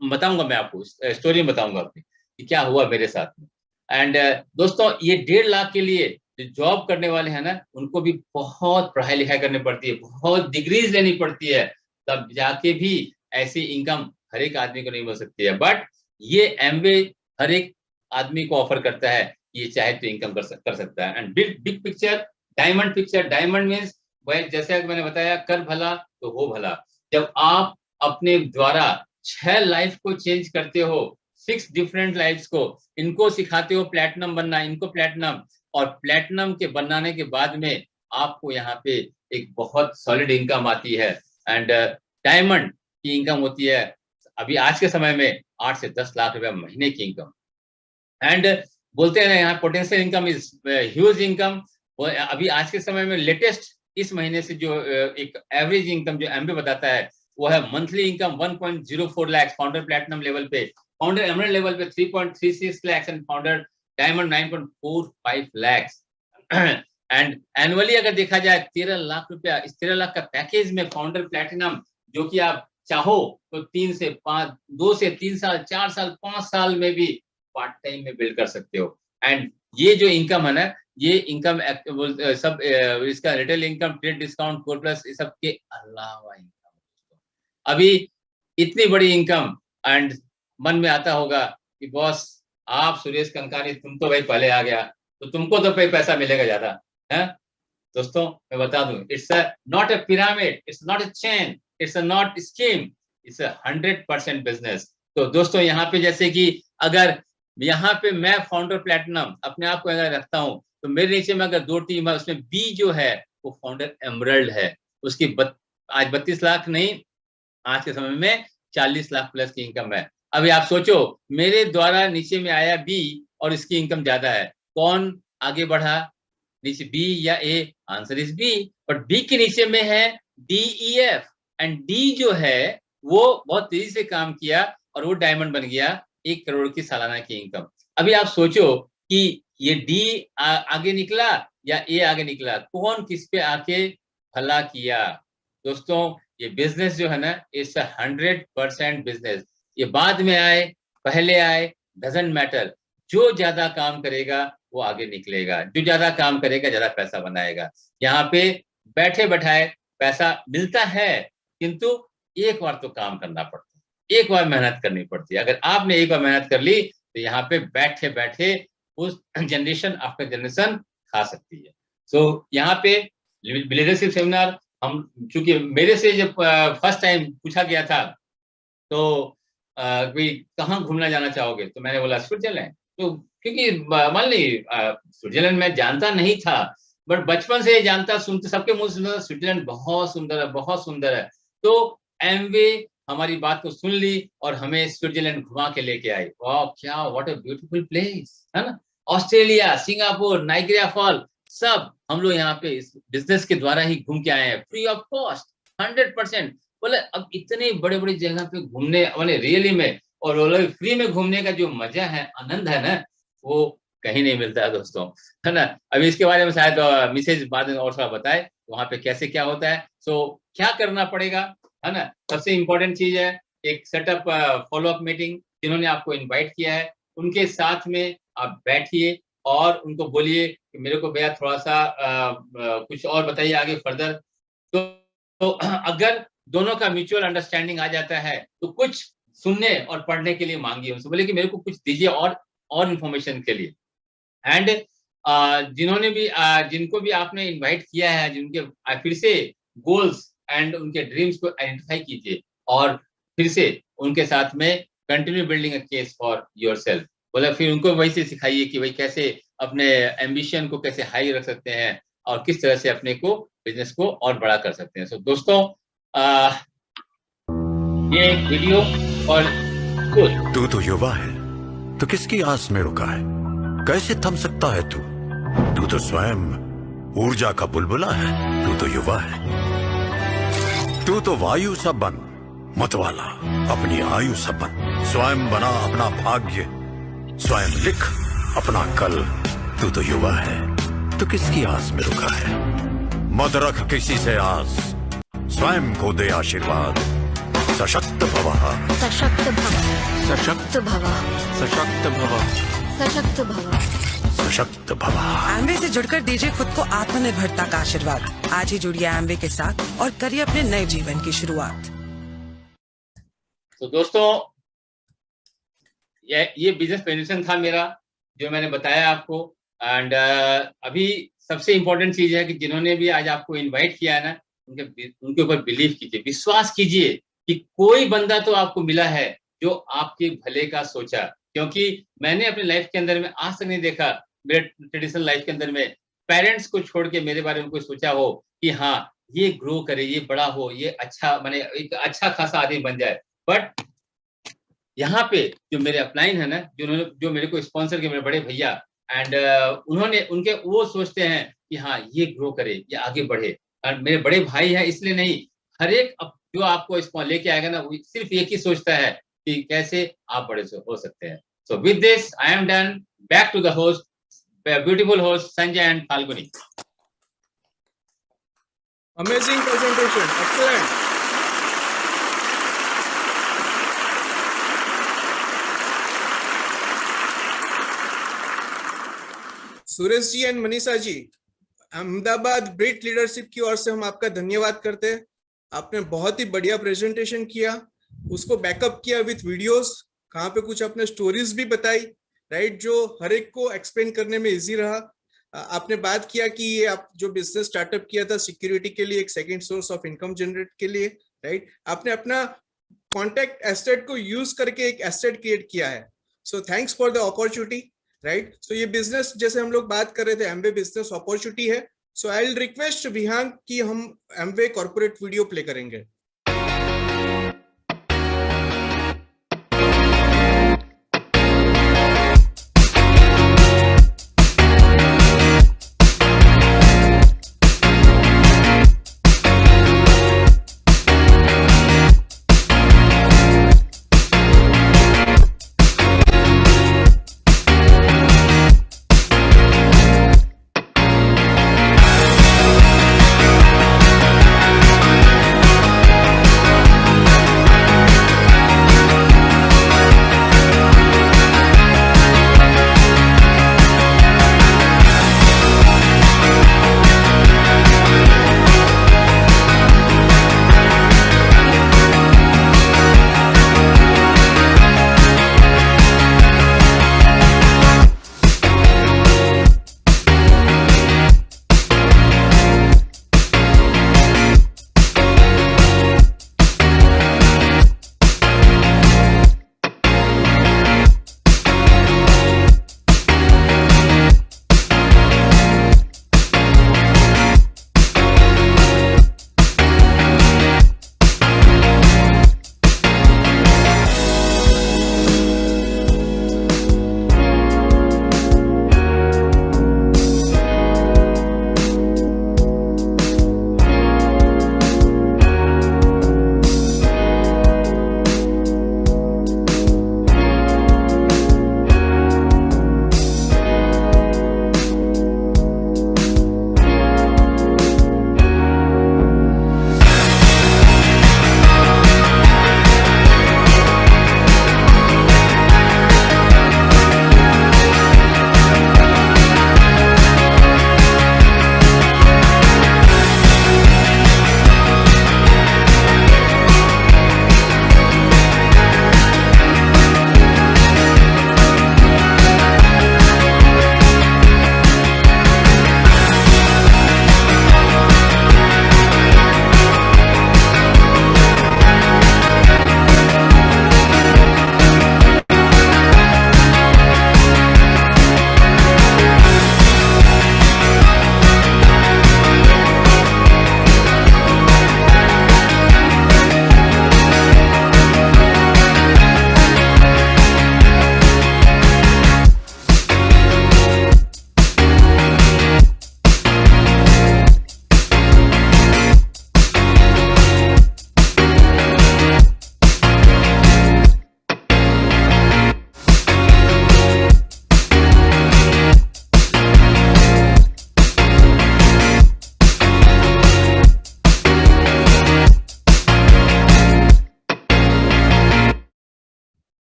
Speaker 3: बताऊंगा मैं आपको, स्टोरी में बताऊंगा अपनी कि क्या हुआ मेरे साथ में। एंड दोस्तों, ये 1.5 लाख के लिए जो जॉब करने वाले हैं ना, उनको भी बहुत पढ़ाई लिखाई करनी पड़ती है, बहुत डिग्रीज लेनी पड़ती है, तब जाके भी ऐसी इनकम हर एक आदमी को नहीं मिल सकती है। बट ये एमवे हर एक आदमी को ऑफर करता है, ये चाहे तो इनकम कर सकता है। And big picture, diamond picture, diamond means जैसे मैंने बताया, कर भला तो हो भला। जब आप अपने द्वारा 6 लाइफ को चेंज करते हो, 6 डिफरेंट लाइफ्स को, इनको सिखाते हो प्लैटिनम बनना, इनको प्लैटिनम, और प्लैटिनम के बनाने के बाद में आपको यहाँ पे एक बहुत सॉलिड इनकम आती है। एंड डायमंड की इनकम होती है अभी आज के समय में 8 से 10 लाख रुपया महीने की इनकम। एंड बोलते हैं ना, यहाँ potential income is huge income. अभी आज के समय में लेटेस्ट इस महीने से जो एक एवरेज इनकम जो एमबी बताता है, वो है monthly income 1.04 lakh founder platinum level पे, फाउंडर एमरल्ड लेवल पे 3.36 lakh and founder diamond 9.45 lakh. And annually अगर देखा जाए 13 लाख रुपया, इस 13 लाख का पैकेज में फाउंडर प्लैटिनम, जो कि आप चाहो तो 2 से 3 साल, 4 साल, 5 साल में भी पार्ट टाइम में बिल्ड कर सकते हो। एंड ये जो इनकम है ना, ये इनकम सब इसका retail income, trade discount, core plus, इस सब के अलावा इनकम। अभी इतनी बड़ी इनकम, एंड मन में आता होगा कि बॉस आप सुरेश कंकानी, तुम तो भाई पहले आ गया, तो तुमको तो भाई पैसा मिलेगा ज्यादा, है दोस्तों। मैं बता दूं, it's not a pyramid, it's not a chain, it's not scheme, it's 100% business. तो दोस्तों, यहाँ पे जैसे कि अगर यहाँ पे मैं फाउंडर प्लैटिनम अपने आप को अगर रखता हूँ, तो मेरे नीचे में अगर 2 टीम है, उसमें बी जो है वो फाउंडर एमरल्ड है, उसकी आज 32 लाख नहीं, आज के समय में 40 लाख प्लस की इनकम है। अभी आप सोचो, मेरे द्वारा नीचे में आया बी और इसकी इनकम ज्यादा है, कौन आगे बढ़ा, नीचे बी या A? Answer is B. But B के नीचे में है D, E, F, and D जो है वो बहुत तेजी से काम किया और वो डायमंड बन गया 1 करोड़ की सालाना की इनकम। अभी आप सोचो कि ये डी आगे निकला या ए आगे निकला, कौन किस पे आके भला किया? दोस्तों, ये बिजनेस जो है ना, इट्स 100% बिजनेस। ये बाद में आए, पहले आए, डजंट मैटर। जो ज्यादा काम करेगा वो आगे निकलेगा, जो ज्यादा काम करेगा ज्यादा पैसा बनाएगा। यहाँ पे बैठे बैठाए पैसा मिलता है, किंतु एक बार तो काम करना पड़ता है, एक बार मेहनत करनी पड़ती है। अगर आपने एक बार मेहनत कर ली तो यहाँ पे बैठे बैठे उस जनरेशन आफ्टर जनरेशन खा सकती है। सो यहाँ पे लीडरशिप सेमिनार, हम चूंकि मेरे से जब फर्स्ट टाइम पूछा गया था तो कोई कहाँ घूमना जाना चाहोगे, तो मैंने बोला स्विट्जरलैंड। तो क्योंकि मान ली स्विट्जरलैंड में जानता नहीं था, बट बचपन से जानता, सुनते, सबके मुंह से स्विट्जरलैंड बहुत सुंदर है, बहुत सुंदर है। तो एमवे हमारी बात को सुन ली और हमें स्विट्जरलैंड घुमा के लेके आई। वाह, क्या व्हाट अ ब्यूटीफुल प्लेस, है ना। ऑस्ट्रेलिया, सिंगापुर, नाइग्रिया फॉल, सब हम लोग यहाँ पे इस बिजनेस के द्वारा ही घूम के आए हैं, फ्री ऑफ कॉस्ट, 100%। बोले अब इतने बड़े बड़े जगह पे घूमने वाले रियली में, और फ्री में घूमने का जो मजा है, आनंद है ना, वो कहीं नहीं मिलता है दोस्तों, है ना। अभी इसके बारे में शायद मिसेज बाद में और थोड़ा बताए वहां पे कैसे क्या होता है। सो क्या करना पड़ेगा, है ना। सबसे इम्पोर्टेंट चीज है एक सेटअप, फॉलोअप मीटिंग। जिन्होंने आपको इनवाइट किया है उनके साथ में आप बैठिए और उनको बोलिए कि मेरे को भैया थोड़ा सा कुछ और बताइए आगे फर्दर। तो अगर दोनों का म्यूचुअल अंडरस्टैंडिंग आ जाता है तो कुछ सुनने और पढ़ने के लिए मांगिए उनसे, बोले कि मेरे को कुछ दीजिए और इन्फॉर्मेशन के लिए। एंड जिन्होंने भी जिनको भी आपने इनवाइट किया है, जिनके फिर से गोल्स एंड उनके ड्रीम्स को आइडेंटिफाई कीजिए और फिर से उनके साथ में continue building a case for yourself. बोला फिर उनको वही से सिखाइए कि भाई कैसे अपने एम्बिशन को कैसे हाई रख सकते हैं और किस तरह से अपने को बिजनेस को और बड़ा कर सकते हैं। सो दोस्तों, ये एक वीडियो और
Speaker 5: तू तो युवा है तो किसकी आस में रुका है, कैसे थम सकता है तू तो स्वयं ऊर्जा का बुलबुला है, तू तो युवा है। तू तो वायु सा बन, मतवाला अपनी आयु सा बन, स्वयं बना अपना भाग्य, स्वयं लिख अपना कल, तू तो युवा है। वक्त किसकी आस में रुका है? मत रख किसी से आस, स्वयं को दे आशीर्वाद। सशक्त भव,
Speaker 8: सशक्त भव,
Speaker 5: सशक्त
Speaker 8: भव,
Speaker 5: सशक्त भव,
Speaker 8: सशक्त भव,
Speaker 5: सशक्त भव।
Speaker 6: एमवे से जुड़कर दीजिए खुद को आत्मनिर्भरता का आशीर्वाद। आज ही जुड़िए एमवे के साथ और करिए अपने नए जीवन की शुरुआत।
Speaker 3: तो दोस्तों, ये बिजनेस प्रेजेंटेशन था मेरा, जो मैंने बताया आपको। एंड अभी सबसे इम्पोर्टेंट चीज है कि जिन्होंने भी आज आपको इनवाइट किया है ना, उनके ऊपर बिलीव कीजिए, विश्वास कीजिए कि कोई बंदा तो आपको मिला है जो आपके भले का सोचा। क्योंकि मैंने अपने लाइफ के अंदर में आज तक नहीं देखा, मेरे ट्रेडिशनल लाइफ के अंदर में पेरेंट्स को छोड़ के मेरे बारे में कोई सोचा हो कि हाँ ये ग्रो करे, ये बड़ा हो, ये अच्छा माने एक अच्छा खासा आदमी बन जाए। बट यहाँ पे जो मेरे अपलाइन है ना, जो मेरे को स्पॉन्सर के मेरे बड़े भैया, एंड उनके वो सोचते हैं कि हाँ ये ग्रो करे, ये आगे बढ़े। और मेरे बड़े भाई हैं इसलिए नहीं, हर एक जो आपको लेके आएगा ना, वो सिर्फ एक ही सोचता है कि कैसे आप बड़े हो सकते हैं। So with this I am done, back to the host, beautiful host Sanjay and Falguni.
Speaker 1: Amazing presentation, excellent. Suresh ji and Manisha ji, Ahmedabad brit leadership की ओर से हम आपका धन्यवाद करते हैं। आपने बहुत ही बढ़िया प्रेजेंटेशन किया, उसको बैकअप किया विथ वीडियोस, कहाँ पे कुछ आपने स्टोरीज भी बताई, राइट, जो हर एक को एक्सप्लेन करने में इजी रहा। आपने बात किया कि ये आप जो बिजनेस स्टार्टअप किया था सिक्योरिटी के लिए, एक second source of income generate के लिए, राइट। आपने अपना कॉन्टेक्ट एसेट को यूज करके एक एसेट क्रिएट किया है। So thanks for the opportunity, right. So ये बिजनेस जैसे हम लोग बात कर रहे थे, एमवे बिजनेस अपॉर्चुनिटी है। सो आई विल रिक्वेस्ट विहान कि हम एमवे कॉर्पोरेट वीडियो प्ले करेंगे।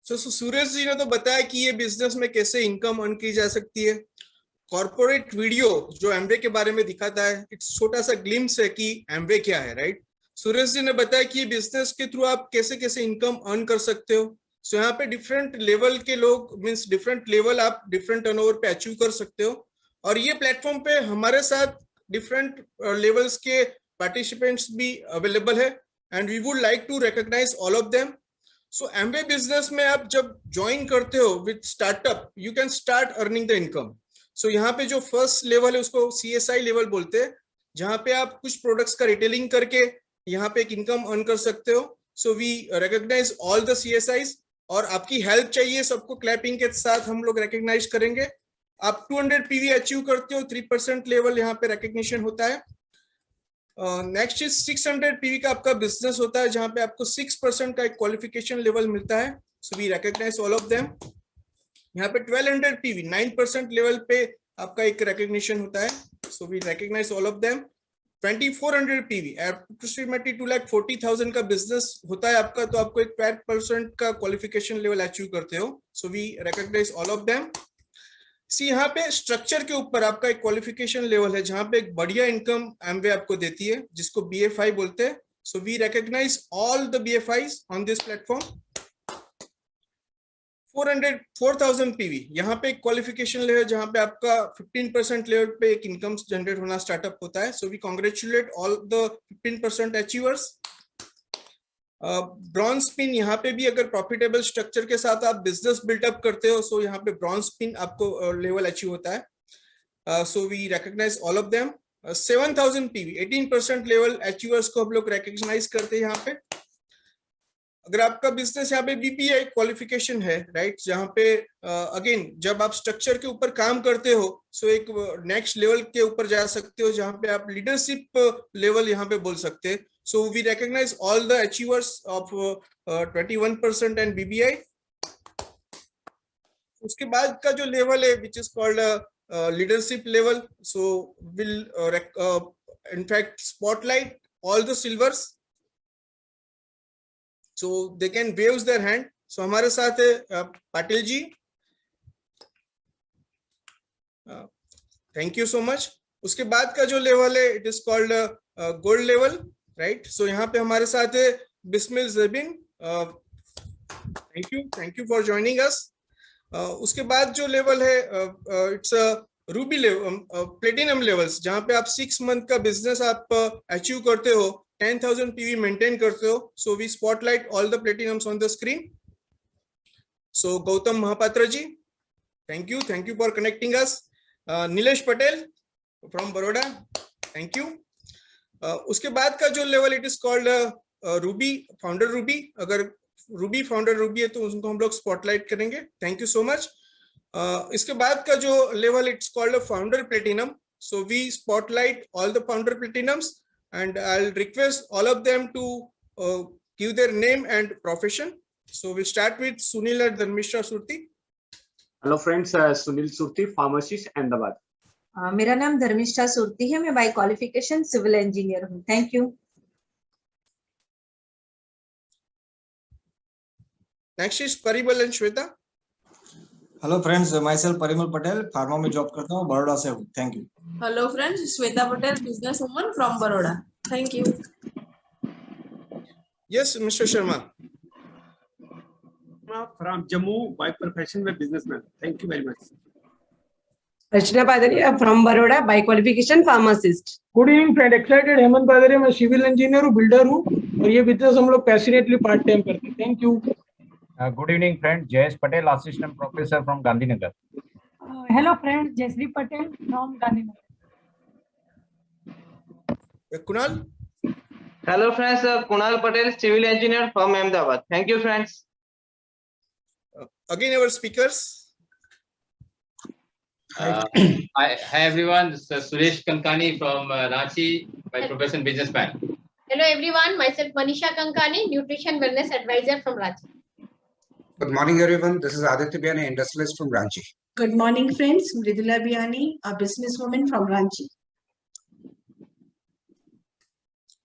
Speaker 1: सो सूरज जी ने तो बताया कि ये बिजनेस में कैसे इनकम अर्न की जा सकती है। कॉर्पोरेट वीडियो जो एमवे के बारे में दिखाता है, इट्स छोटा सा ग्लिम्स है कि एमवे क्या है, राइट। सूरज जी ने बताया कि बिजनेस के थ्रू आप कैसे कैसे इनकम अर्न कर सकते हो। सो यहाँ पे डिफरेंट लेवल के लोग मीन्स डिफरेंट लेवल आप डिफरेंट टर्नओवर पे अचीव कर सकते हो। और ये प्लेटफॉर्म पे हमारे साथ डिफरेंट लेवल्स के पार्टिसिपेंट्स भी अवेलेबल है and we would like to recognize all of them. So Amway business में आप जब ज्वाइन करते हो with startup, you can start earning the income. So यहाँ पे जो फर्स्ट लेवल है उसको CSI लेवल बोलते हैं, जहाँ पे आप कुछ प्रोडक्ट्स का रिटेलिंग करके यहाँ पे एक इनकम अर्न कर सकते हो। So we recognise all the CSIs और आपकी हेल्प चाहिए, सबको क्लैपिंग के साथ हम लोग रिकॉग्नाइज करेंगे। आप 200 PV अचीव करते हो, 3% लेवल यहाँ पे रिकॉग्निशन होता है। नेक्स्ट इज 600 PV का आपका बिजनेस होता है, जहाँ पे आपको 6% का एक क्वालिफिकेशन लेवल मिलता है। So we recognise all of them. यहाँ पे 1200 PV 9% लेवल पे आपका एक रिकॉग्निशन होता है। So we recognise all of them. 2400 PV approximately 2,40,000 का बिजनेस होता है आपका, तो आपको एक 5% का क्वालिफिकेशन लेवल अचीव करते हो। So we recognise all of them. See यहाँ पे स्ट्रक्चर के ऊपर आपका एक क्वालिफिकेशन लेवल है, जहां पे एक बढ़िया इनकम एमवे आपको देती है, जिसको BFI बोलते हैं। So we recognise all the BFIs on this platform. 4,000 PV यहाँ पे एक क्वालिफिकेशन लेवल, जहां पे आपका 15% लेवल पे एक इनकम जनरेट होना स्टार्टअप होता है। So we congratulate all the 15% achievers. Bronze pin यहाँ पे भी अगर प्रॉफिटेबल स्ट्रक्चर के साथ आप बिजनेस बिल्डअप करते हो, सो यहाँ पे ब्रॉन्ज पिन आपको लेवल अचीव होता है। So we recognise all of them. 7,000 PV 18% level achievers को हम लोग रिकॉग्नाइज करते हैं यहाँ पे। अगर आपका बिजनेस यहाँ पे BPI क्वालिफिकेशन है, राइट, जहाँ पे अगेन जब आप स्ट्रक्चर के ऊपर काम करते हो, सो एक नेक्स्ट लेवल के ऊपर जा सकते हो, जहाँ पे आप लीडरशिप लेवल यहाँ पे बोल सकते हैं। So we recognize all the achievers of 21% and BBI. उसके बाद का जो लेवल है, which is called leadership level, so will in fact spotlight all the silvers, so they can wave their hand. So हमारे साथ है Patil ji, thank you so much. उसके बाद का जो लेवल है, it is called gold level. Right, so यहाँ पे हमारे साथ है Bismil Zabeen. Thank you for joining us. उसके बाद जो लेवल है it's ruby level, platinum levels, जहाँ पे आप 6 मंथ का बिजनेस आप अचीव करते हो, 10,000 PV मेंटेन करते हो। So we spotlight all the platinums on the screen. So Gautam Mahapatra ji, thank you for connecting us. Nilesh Patel from Baroda, thank you. उसके बाद का जो level it is called ruby founder ruby. अगर रूबी फाउंडर रूबी है तो उनको हम लोग स्पॉटलाइट करेंगे, थैंक यू सो मच। इसके बाद का जो level it's called founder platinum. So we spotlight all the founder platinums and I will request all of them to give their name and profession. So we start with Sunil and Dharmishtha Surti.
Speaker 9: Hello friends, Sunil Surti, pharmacist, Ahmedabad.
Speaker 10: मेरा नाम धर्मिष्ठा सुरती है, मैं बाय क्वालिफिकेशन सिविल इंजीनियर हूँ। Thank you.
Speaker 1: Next is Parimal and Shweta.
Speaker 11: Hello friends, myself Parimal Patel, pharma में जॉब करता हूँ, बड़ौदा से हूँ। Thank you.
Speaker 12: Hello friends, Shweta Patel, businesswoman from Baroda. Thank you.
Speaker 1: Yes mister Sharma.
Speaker 9: From Jammu, by profession में businessman. Thank you very much.
Speaker 13: Archana Padaria from Baroda, by qualification pharmacist.
Speaker 14: Good evening friend, excited. Hemant Padaria, मैं सिविल इंजीनियर हूँ, बिल्डर हूँ, और ये बिजनेस हम लोग पैशनेटली पार्ट टाइम करते हैं। Thank you.
Speaker 15: Good evening friend, Jayesh Patel, assistant professor from Gandhinagar.
Speaker 16: Hello friend, Jayshree Patel from Gandhinagar.
Speaker 1: Kunal.
Speaker 17: Hello friends, Kunal Patel, civil engineer from Ahmedabad. Thank you friends.
Speaker 1: Again our speakers.
Speaker 3: Hi everyone, this is Suresh Kankani from Ranchi, by profession businessman.
Speaker 4: Hello everyone, myself Manisha Kankani, nutrition wellness advisor from Ranchi.
Speaker 18: Good morning everyone, this is Aditya Biyani, industrialist from Ranchi.
Speaker 19: Good morning friends, Mridula Biyani, a businesswoman from Ranchi.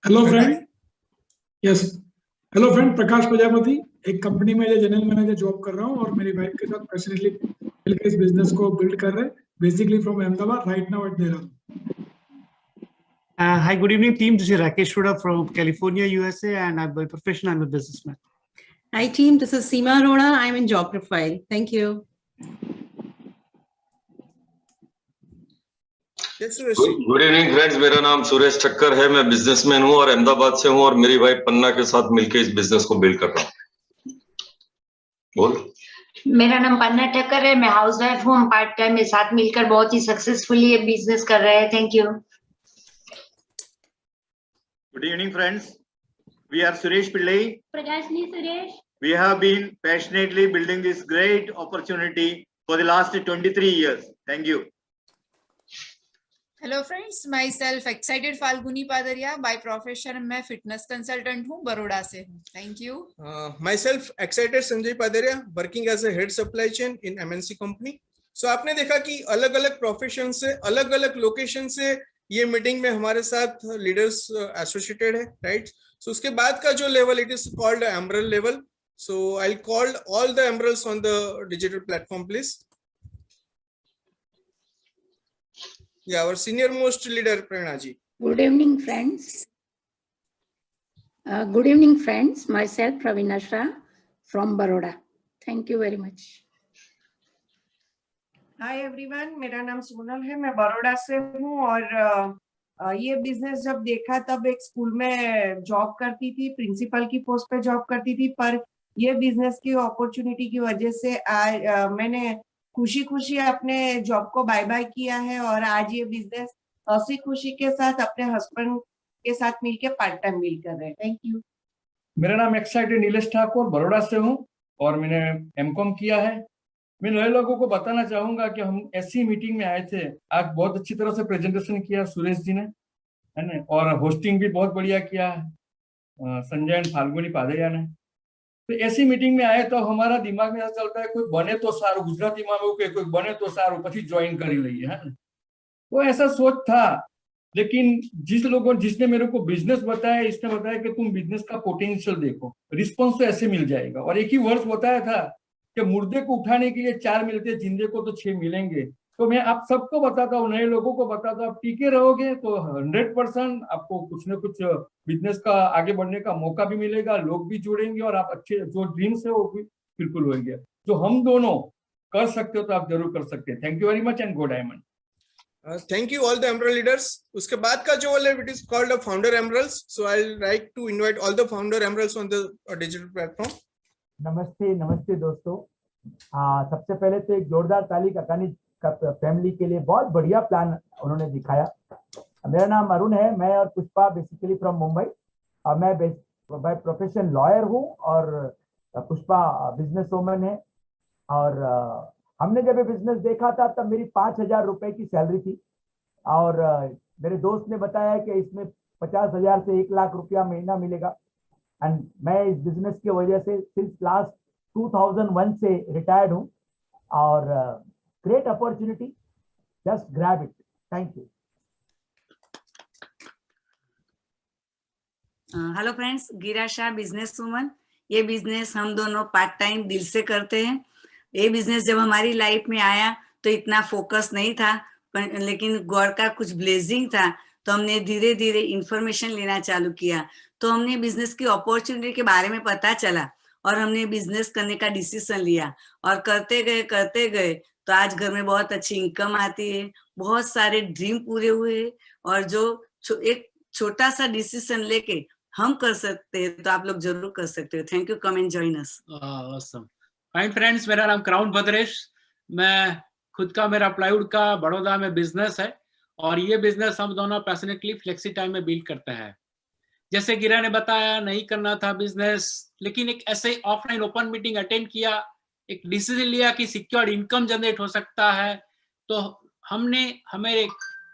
Speaker 14: Hello friend. Yes. Hello friend, Prakash Prajapati, एक कंपनी में जनरल मैनेजर जॉब कर रहा हूँ और मेरी वाइफ के साथ पैशनेटली मिलकर इस बिजनेस को बिल्ड कर रहे हैं, basically from Ahmedabad, right now at Dehradun.
Speaker 20: Hi, good evening, team. This is Rakesh Shuda from California, USA, and by profession, I'm a businessman.
Speaker 21: Hi, team. This is Seema Arora. I'm in Job Profile. Thank you.
Speaker 22: Good evening friends, मेरा नाम सुरेश ठक्कर है. मैं बिजनेसमैन हूं और अहमदाबाद से हूं और मेरी वाइफ पन्ना के साथ मिलकर इस बिजनेस को बिल्ड कर रहा हूं. बोल.
Speaker 23: मेरा नाम पन्ना ठक्कर है, मैं हाउसवाइफ हूँ. हम पार्ट टाइम में साथ मिलकर बहुत ही सक्सेसफुली ये बिजनेस कर रहे हैं. Thank you.
Speaker 24: Good evening, friends. We are Suresh Pillai.
Speaker 4: Prakashni Suresh.
Speaker 24: We have been passionately building this great opportunity for the last 23 years. Thank you.
Speaker 2: Hello friends, myself excited Falguni Padaria. By profession मैं फिटनेस कंसल्टेंट हूँ, बड़ौदा से हूँ. Thank you.
Speaker 1: Myself excited Sanjay Padaria, working as a head supply chain in MNC company. So आपने देखा कि अलग अलग प्रोफेशन से, अलग अलग लोकेशन से ये मीटिंग में हमारे साथ लीडर्स एसोसिएटेड है, राइट. सो उसके बाद का जो level, it is called एमरल level. So I called all the emeralds on the digital platform please. Yeah, our senior most leader Prerna ji.
Speaker 25: Good evening, friends. Good evening, friends. Myself Pravina Shah from Baroda. Thank you very much.
Speaker 26: Hi everyone, मेरा नाम सोनल है, मैं बड़ौदा से हूँ और ये बिजनेस जब देखा तब एक स्कूल में जॉब करती थी, प्रिंसिपल की पोस्ट पे जॉब करती थी, पर ये बिजनेस की अपॉर्चुनिटी की वजह से आज मैंने खुशी खुशी अपने जॉब को बाय बाय किया है और आज ये बिजनेस हंसी खुशी के साथ अपने हस्बैंड के साथ मिलके पार्ट टाइम बिल्ड कर रहे हैं. Thank you.
Speaker 15: मेरा नाम एक्साइटेड नीलेश ठाकुर, बड़ौदा से हूँ और मैंने एमकॉम किया है. मैं नए लोगों को बताना चाहूंगा कि हम ऐसी मीटिंग में आए थे. आज बहुत अच्छी तरह से प्रेजेंटेशन किया सुरेश जी ने, है ना, और होस्टिंग भी बहुत बढ़िया किया है संजय एंड फाल्गुनी पादरिया ने. तो ऐसी मीटिंग में आए तो हमारा दिमाग में ऐसा चलता है कोई बने तो सारू, गुजराती में कोई बने तो सारू પછી ज्वाइन कर लीजिए, है ना. वो ऐसा सोच था, लेकिन जिसने मेरे को बिजनेस बताया, इसने बताया कि तुम बिजनेस का पोटेंशियल देखो, रिस्पॉन्स तो ऐसे मिल जाएगा. और एक ही वर्ड्स बताया था कि मुर्दे को उठाने के लिए 4 मिलते, जिंदे को तो 6 मिलेंगे. तो मैं आप सबको बताता हूँ, नए लोगों को बताता हूँ, आप टीके रहोगे तो 100% आपको कुछ न कुछ बिजनेस का आगे बढ़ने का मौका भी मिलेगा, लोग भी जुड़ेंगे और आप अच्छे जो ड्रीम्स है वो भी बिल्कुल होंगे. जो हम दोनों कर सकते हो तो आप जरूर कर सकते हैं. Thank you very much and go diamond.
Speaker 1: Thank you all the emerald leaders. उसके बाद का जो है, it is called a founder emeralds. So I'll like to invite all the founder emeralds on the digital platform.
Speaker 27: नमस्ते दोस्तों. सबसे पहले तो एक जोरदार ताली काकानी फैमिली के लिए. बहुत बढ़िया प्लान उन्होंने दिखाया. मेरा नाम अरुण है, मैं और पुष्पा बेसिकली फ्रॉम मुंबई. मैं बाय प्रोफेशन लॉयर हूँ और पुष्पा बिजनेस वूमन है. और हमने जब ये बिजनेस देखा था तब मेरी 5,000 रुपए की सैलरी थी और मेरे दोस्त ने बताया कि इसमें 50,000 से 1 लाख रुपया महीना मिलेगा. एंड मैं इस बिजनेस की वजह से सिंस लास्ट 2001 से रिटायर्ड हूँ और great opportunity, just grab it. Thank you.
Speaker 28: Hello friends, गिरा शाह बिजनेस वूमन. ये बिजनेस हम दोनों पार्ट टाइम दिल से करते हैं. ये बिजनेस जब हमारी लाइफ में आया तो इतना फोकस नहीं था, लेकिन गॉड का कुछ ब्लेसिंग था तो हमने धीरे धीरे इंफॉर्मेशन लेना चालू किया. तो हमने बिजनेस की अपॉर्चुनिटी के बारे में पता चला और हमने बिजनेस करने का डिसीजन लिया और करते गए तो आज घर में बहुत अच्छी इनकम आती है, बहुत सारे ड्रीम पूरे हुए और जो एक छोटा सा डिसीजन लेके हम कर सकते हैं तो आप लोग जरूर कर सकते हो. Thank you. Come and join us.
Speaker 20: Awesome. Fine friends, मेरा नाम क्राउन भद्रेश. मैं खुद का, मेरा प्लाईवुड का बड़ौदा में बिजनेस है और ये बिजनेस हम दोनों पैशनेटली फ्लेक्सी टाइम में बिल्ड करते हैं. जैसे गिरा ने बताया, नहीं करना था बिजनेस, लेकिन एक ऐसे ऑफलाइन ओपन मीटिंग अटेंड किया, एक डिसीजन लिया कि सिक्योर्ड इनकम जनरेट हो सकता है. तो हमने हमारे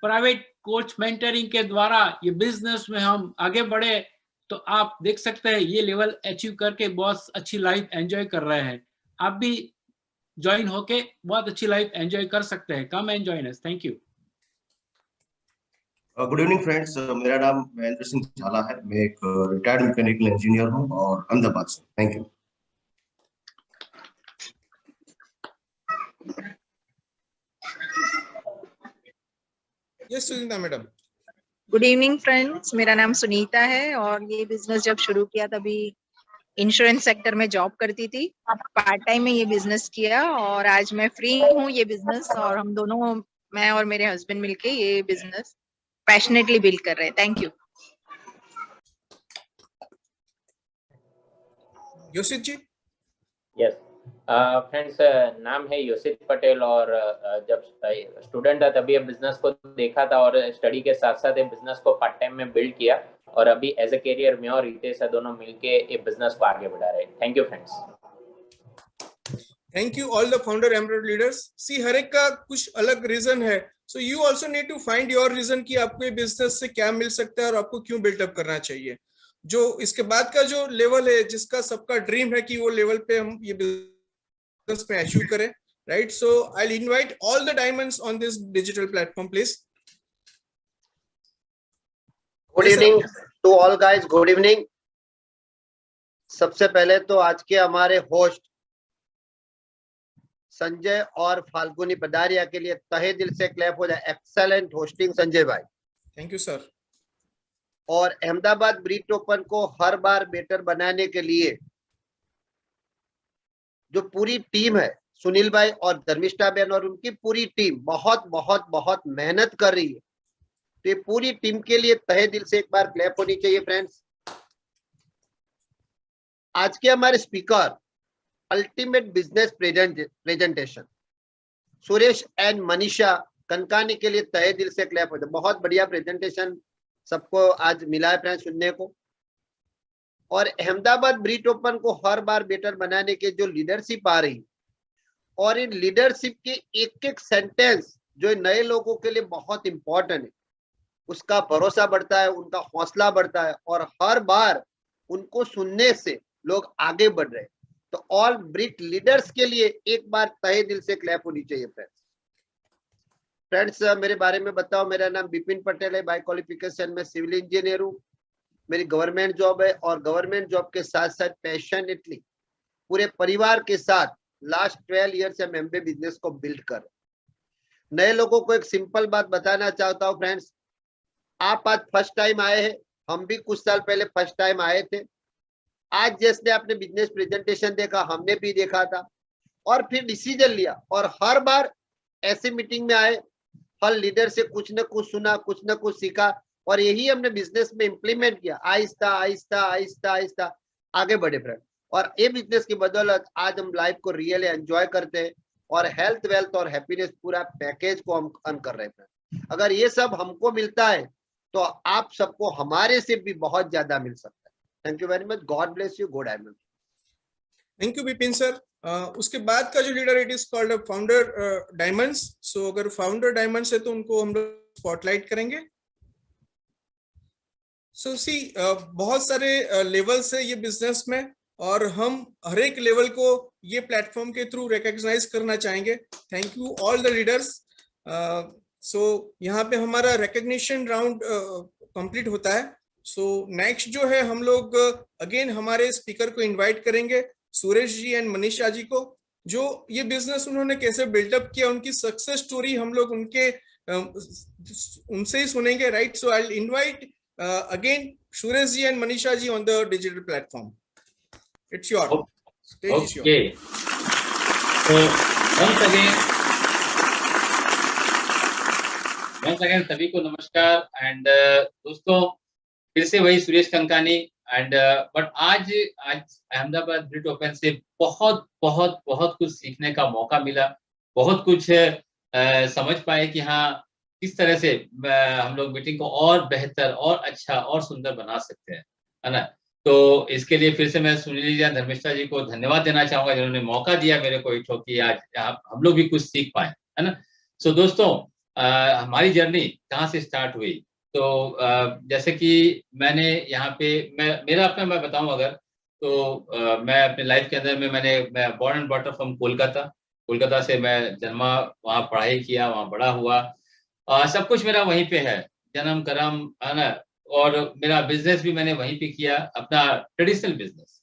Speaker 20: प्राइवेट कोच मेंटरिंग के द्वारा ये बिजनेस में हम आगे बढ़े. तो आप देख सकते हैं ये लेवल अचीव करके बहुत अच्छी लाइफ एंजॉय कर रहे हैं. आप भी ज्वाइन होके बहुत अच्छी लाइफ एंजॉय कर सकते हैं. Come and join us. Thank you.
Speaker 29: Good evening friends, मेरा नाम महेंद्र सिंह झाला है. मैं एक रिटायर्ड मैकेनिकल इंजीनियर हूं और अहमदाबाद से. Thank you.
Speaker 1: Yes Sunita madam.
Speaker 5: Good evening friends, मेरा नाम सुनीता है और ये बिजनेस जब शुरू किया तभी इंश्योरेंस सेक्टर में जॉब करती थी, पार्ट टाइम में ये बिजनेस किया और आज मैं फ्री हूँ ये बिजनेस, और हम दोनों, मैं और मेरे हस्बैंड मिलके ये बिजनेस पैशनेटली बिल्ड कर रहे हैं। Thank you.
Speaker 1: Yosit ji.
Speaker 6: Yes friends, नाम है योसित पटेल और जब स्टूडेंट था तभी ये बिजनेस को देखा था और स्टडी के साथ साथ ये बिजनेस को पार्ट टाइम में बिल्ड किया और अभी एज ए करियर में और रितेश दोनों मिलके ये बिजनेस को आगे बढ़ा रहे हैं। Thank you friends.
Speaker 1: Thank you all the founder embedded leaders. See हर एक का कुछ अलग रीजन है, so you also need to find your reason कि आपको ये बिजनेस से क्या मिल सकता है और आपको क्यों बिल्डअप करना चाहिए। जो इसके बाद का जो लेवल है, जिसका सबका ड्रीम है कि वो लेवल पे हम ये बिजनेस में अचीव करें, right? So I will invite all the diamonds on this digital platform please.
Speaker 7: Good evening to all guys, good evening. सबसे पहले तो आज के हमारे होस्ट संजय और फाल्गुनी पदारिया के लिए तहे दिल से क्लैप हो जाए। एक्सेलेंट होस्टिंग संजय भाई,
Speaker 1: थैंक यू सर।
Speaker 7: और अहमदाबाद ब्रीट ओपन को हर बार बेटर बनाने के लिए जो पूरी टीम है, सुनील भाई और धर्मिष्ठा बहन और उनकी पूरी टीम बहुत बहुत बहुत मेहनत कर रही है। तो ये पूरी टीम के लिए तहे दिल से एक बार क्लैप होनी चाहिए फ्रेंड्स। आज के हमारे speaker ultimate business presentation Suresh and Manisha Kankani के लिए तहे दिल से क्लैप होता है। बहुत बढ़िया प्रेजेंटेशन सबको आज मिला है फ्रेंड्स सुनने को। और अहमदाबाद ब्रीट ओपन को हर बार बेटर बनाने के जो लीडरशिप आ रही, और इन लीडरशिप के एक एक सेंटेंस जो नए लोगों के लिए बहुत इंपॉर्टेंट है, उसका भरोसा बढ़ता है, उनका हौसला बढ़ता है और हर बार उनको सुनने से लोग आगे बढ़ रहे हैं। तो ऑल ब्रीट लीडर्स के लिए एक बार तहे दिल से क्लैप होनी चाहिए फ्रेंड्स। फ्रेंड्स मेरे बारे में बताओ, मेरा नाम बिपिन पटेल है। बाय क्वालिफिकेशन में सिविल इंजीनियर हूँ। मेरी गवर्नमेंट जॉब है और गवर्नमेंट जॉब के साथ साथ पैशनेटली पूरे परिवार के साथ लास्ट 12 ईयर से हम एमबीए बिजनेस को बिल्ड कर रहे हैं। नए लोगों को एक सिंपल बात बताना चाहता हूँ फ्रेंड्स, आप आज फर्स्ट टाइम आए हैं, हम भी कुछ साल पहले फर्स्ट टाइम आए थे। आज जैसे आपने बिजनेस प्रेजेंटेशन देखा, हमने भी देखा था और फिर डिसीजन लिया और हर बार ऐसे मीटिंग में आए, हर लीडर से कुछ न कुछ सुना, कुछ न कुछ सीखा और यही हमने बिजनेस में इम्प्लीमेंट किया। आहिस्ता आहिस्ता आहिस्ता आहिस्ता आगे बढ़े फ्रेंड। और ये बिजनेस की बदौलत आज हम लाइफ को रियली एंजॉय करते हैं और हेल्थ वेल्थ और हैप्पीनेस पूरा पैकेज को हम अर्न कर रहे हैं। अगर ये सब हमको मिलता है तो आप सबको हमारे से भी बहुत ज्यादा मिल सकता है। Thank you very much, God bless you, good diamond.
Speaker 1: Thank you Vipin sir. उसके बाद का जो leader, it is called founder diamonds. So अगर फाउंडर डायमंड्स है तो उनको हम लोग स्पॉटलाइट करेंगे। सो सी बहुत सारे लेवल्स है ये बिजनेस में और हम हर एक लेवल को ये प्लेटफॉर्म के थ्रू रिकॉग्नाइज करना चाहेंगे। Thank you all the leaders. So यहाँ पे हमारा रिकॉग्निशन राउंड कंप्लीट होता है। सो नेक्स्ट जो है हम लोग अगेन हमारे स्पीकर को इनवाइट करेंगे, सुरेश जी एंड मनीषा जी को, जो ये बिजनेस उन्होंने कैसे बिल्डअप किया, उनकी सक्सेस स्टोरी हम लोग उनसे ही सुनेंगे, right? So I will invite again Suresh ji and Manisha ji on the digital platform. It's your stage is your.
Speaker 3: Okay, तो once again सभी को नमस्कार एंड दोस्तों फिर से वही सुरेश कंकानी एंड बट आज अहमदाबाद ब्रीट ओपन से बहुत बहुत बहुत कुछ सीखने का मौका मिला, बहुत कुछ समझ पाए कि हाँ किस तरह से हम लोग मीटिंग को और बेहतर और अच्छा और सुंदर बना सकते हैं, है ना? तो इसके लिए फिर से मैं सुनील जी, धर्मिष्ठा जी को धन्यवाद देना चाहूंगा जिन्होंने मौका दिया मेरे को इठो कि आज हम लोग भी कुछ सीख पाए, है ना? सो दोस्तों हमारी जर्नी कहाँ से स्टार्ट हुई, तो जैसे कि मैंने यहाँ पे मेरा अपना मैं बताऊं अगर तो मैं अपने लाइफ के अंदर में मैं born and brought up from Kolkata से मैं जन्मा, वहाँ पढ़ाई किया, वहाँ बड़ा हुआ, सब कुछ मेरा वहीं पे है, जन्म कर्म, है ना? और मेरा बिजनेस भी मैंने वहीं पे किया, अपना ट्रेडिशनल बिजनेस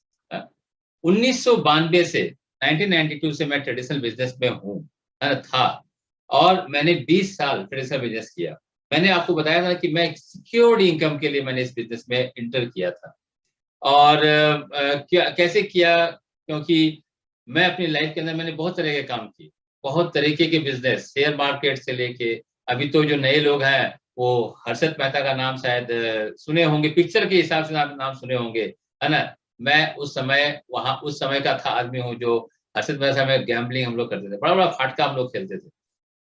Speaker 3: 1992 से 1992 से मैं ट्रेडिशनल बिजनेस में हूँ, है ना, था, और मैंने 20 साल ट्रेडिशनल बिजनेस किया। मैंने आपको बताया था कि मैं सिक्योर्ड इनकम के लिए मैंने इस बिजनेस में इंटर किया था। और कैसे किया, क्योंकि मैं अपनी लाइफ के अंदर मैंने बहुत तरह के काम किए, बहुत तरीके के बिजनेस, शेयर मार्केट से लेके अभी तो जो नए लोग हैं वो हर्षद मेहता का नाम शायद सुने होंगे, पिक्चर के हिसाब से नाम सुने होंगे, है ना। मैं उस समय का था आदमी हूँ जो हर्षद मेहता में गैम्बलिंग हम लोग करते थे, बड़ा बड़ा फाटका हम लोग खेलते थे।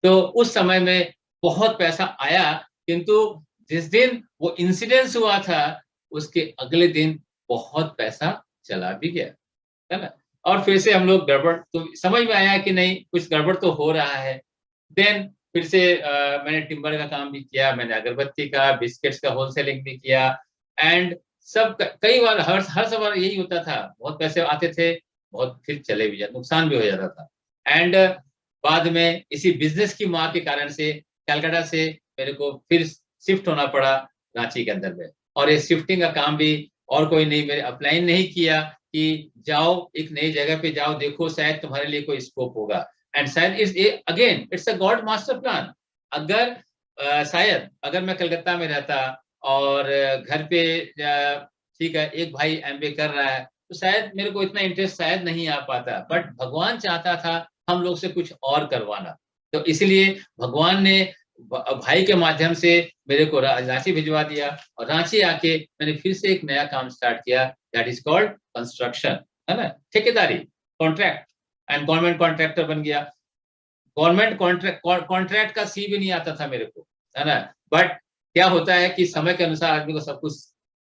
Speaker 3: तो उस समय में बहुत पैसा आया, किंतु जिस दिन वो इंसिडेंस हुआ था उसके अगले दिन बहुत पैसा चला भी गया, है ना। और फिर से हम लोग गड़बड़, तो समझ में आया कि नहीं कुछ गड़बड़ तो हो रहा है। देन फिर से मैंने टिम्बर का काम भी किया, मैंने अगरबत्ती का, बिस्किट्स का होलसेलिंग भी किया, एंड सब कई बार हर सवार यही होता था, बहुत पैसे आते थे, बहुत फिर चले भी जाते, नुकसान भी हो जाता था। एंड बाद में इसी बिजनेस की मार के कारण से कलकत्ता से मेरे को फिर शिफ्ट होना पड़ा रांची के अंदर में। और ये शिफ्टिंग का काम भी और कोई नहीं, मेरे अप्लाई नहीं किया कि जाओ एक नई जगह पे जाओ, देखो शायद तुम्हारे लिए कोई स्कोप होगा। एंड शायद it's a God master plan. अगर शायद अगर मैं कलकत्ता में रहता और घर पे ठीक है एक भाई एमबीए कर रहा है, तो शायद मेरे को इतना इंटरेस्ट शायद नहीं आ पाता, बट भगवान चाहता था हम लोग से कुछ और करवाना। तो इसलिए भगवान ने भाई के माध्यम से मेरे को रांची भिजवा दिया, और रांची आके मैंने फिर से एक नया काम स्टार्ट किया, दैट इज कॉल्ड कंस्ट्रक्शन, है ना, ठेकेदारी, कॉन्ट्रैक्ट, एंड गवर्नमेंट कॉन्ट्रैक्टर बन गया। गवर्नमेंट कॉन्ट्रैक्ट का सी भी नहीं आता था मेरे को, है ना, बट क्या होता है कि समय के अनुसार आदमी को सब कुछ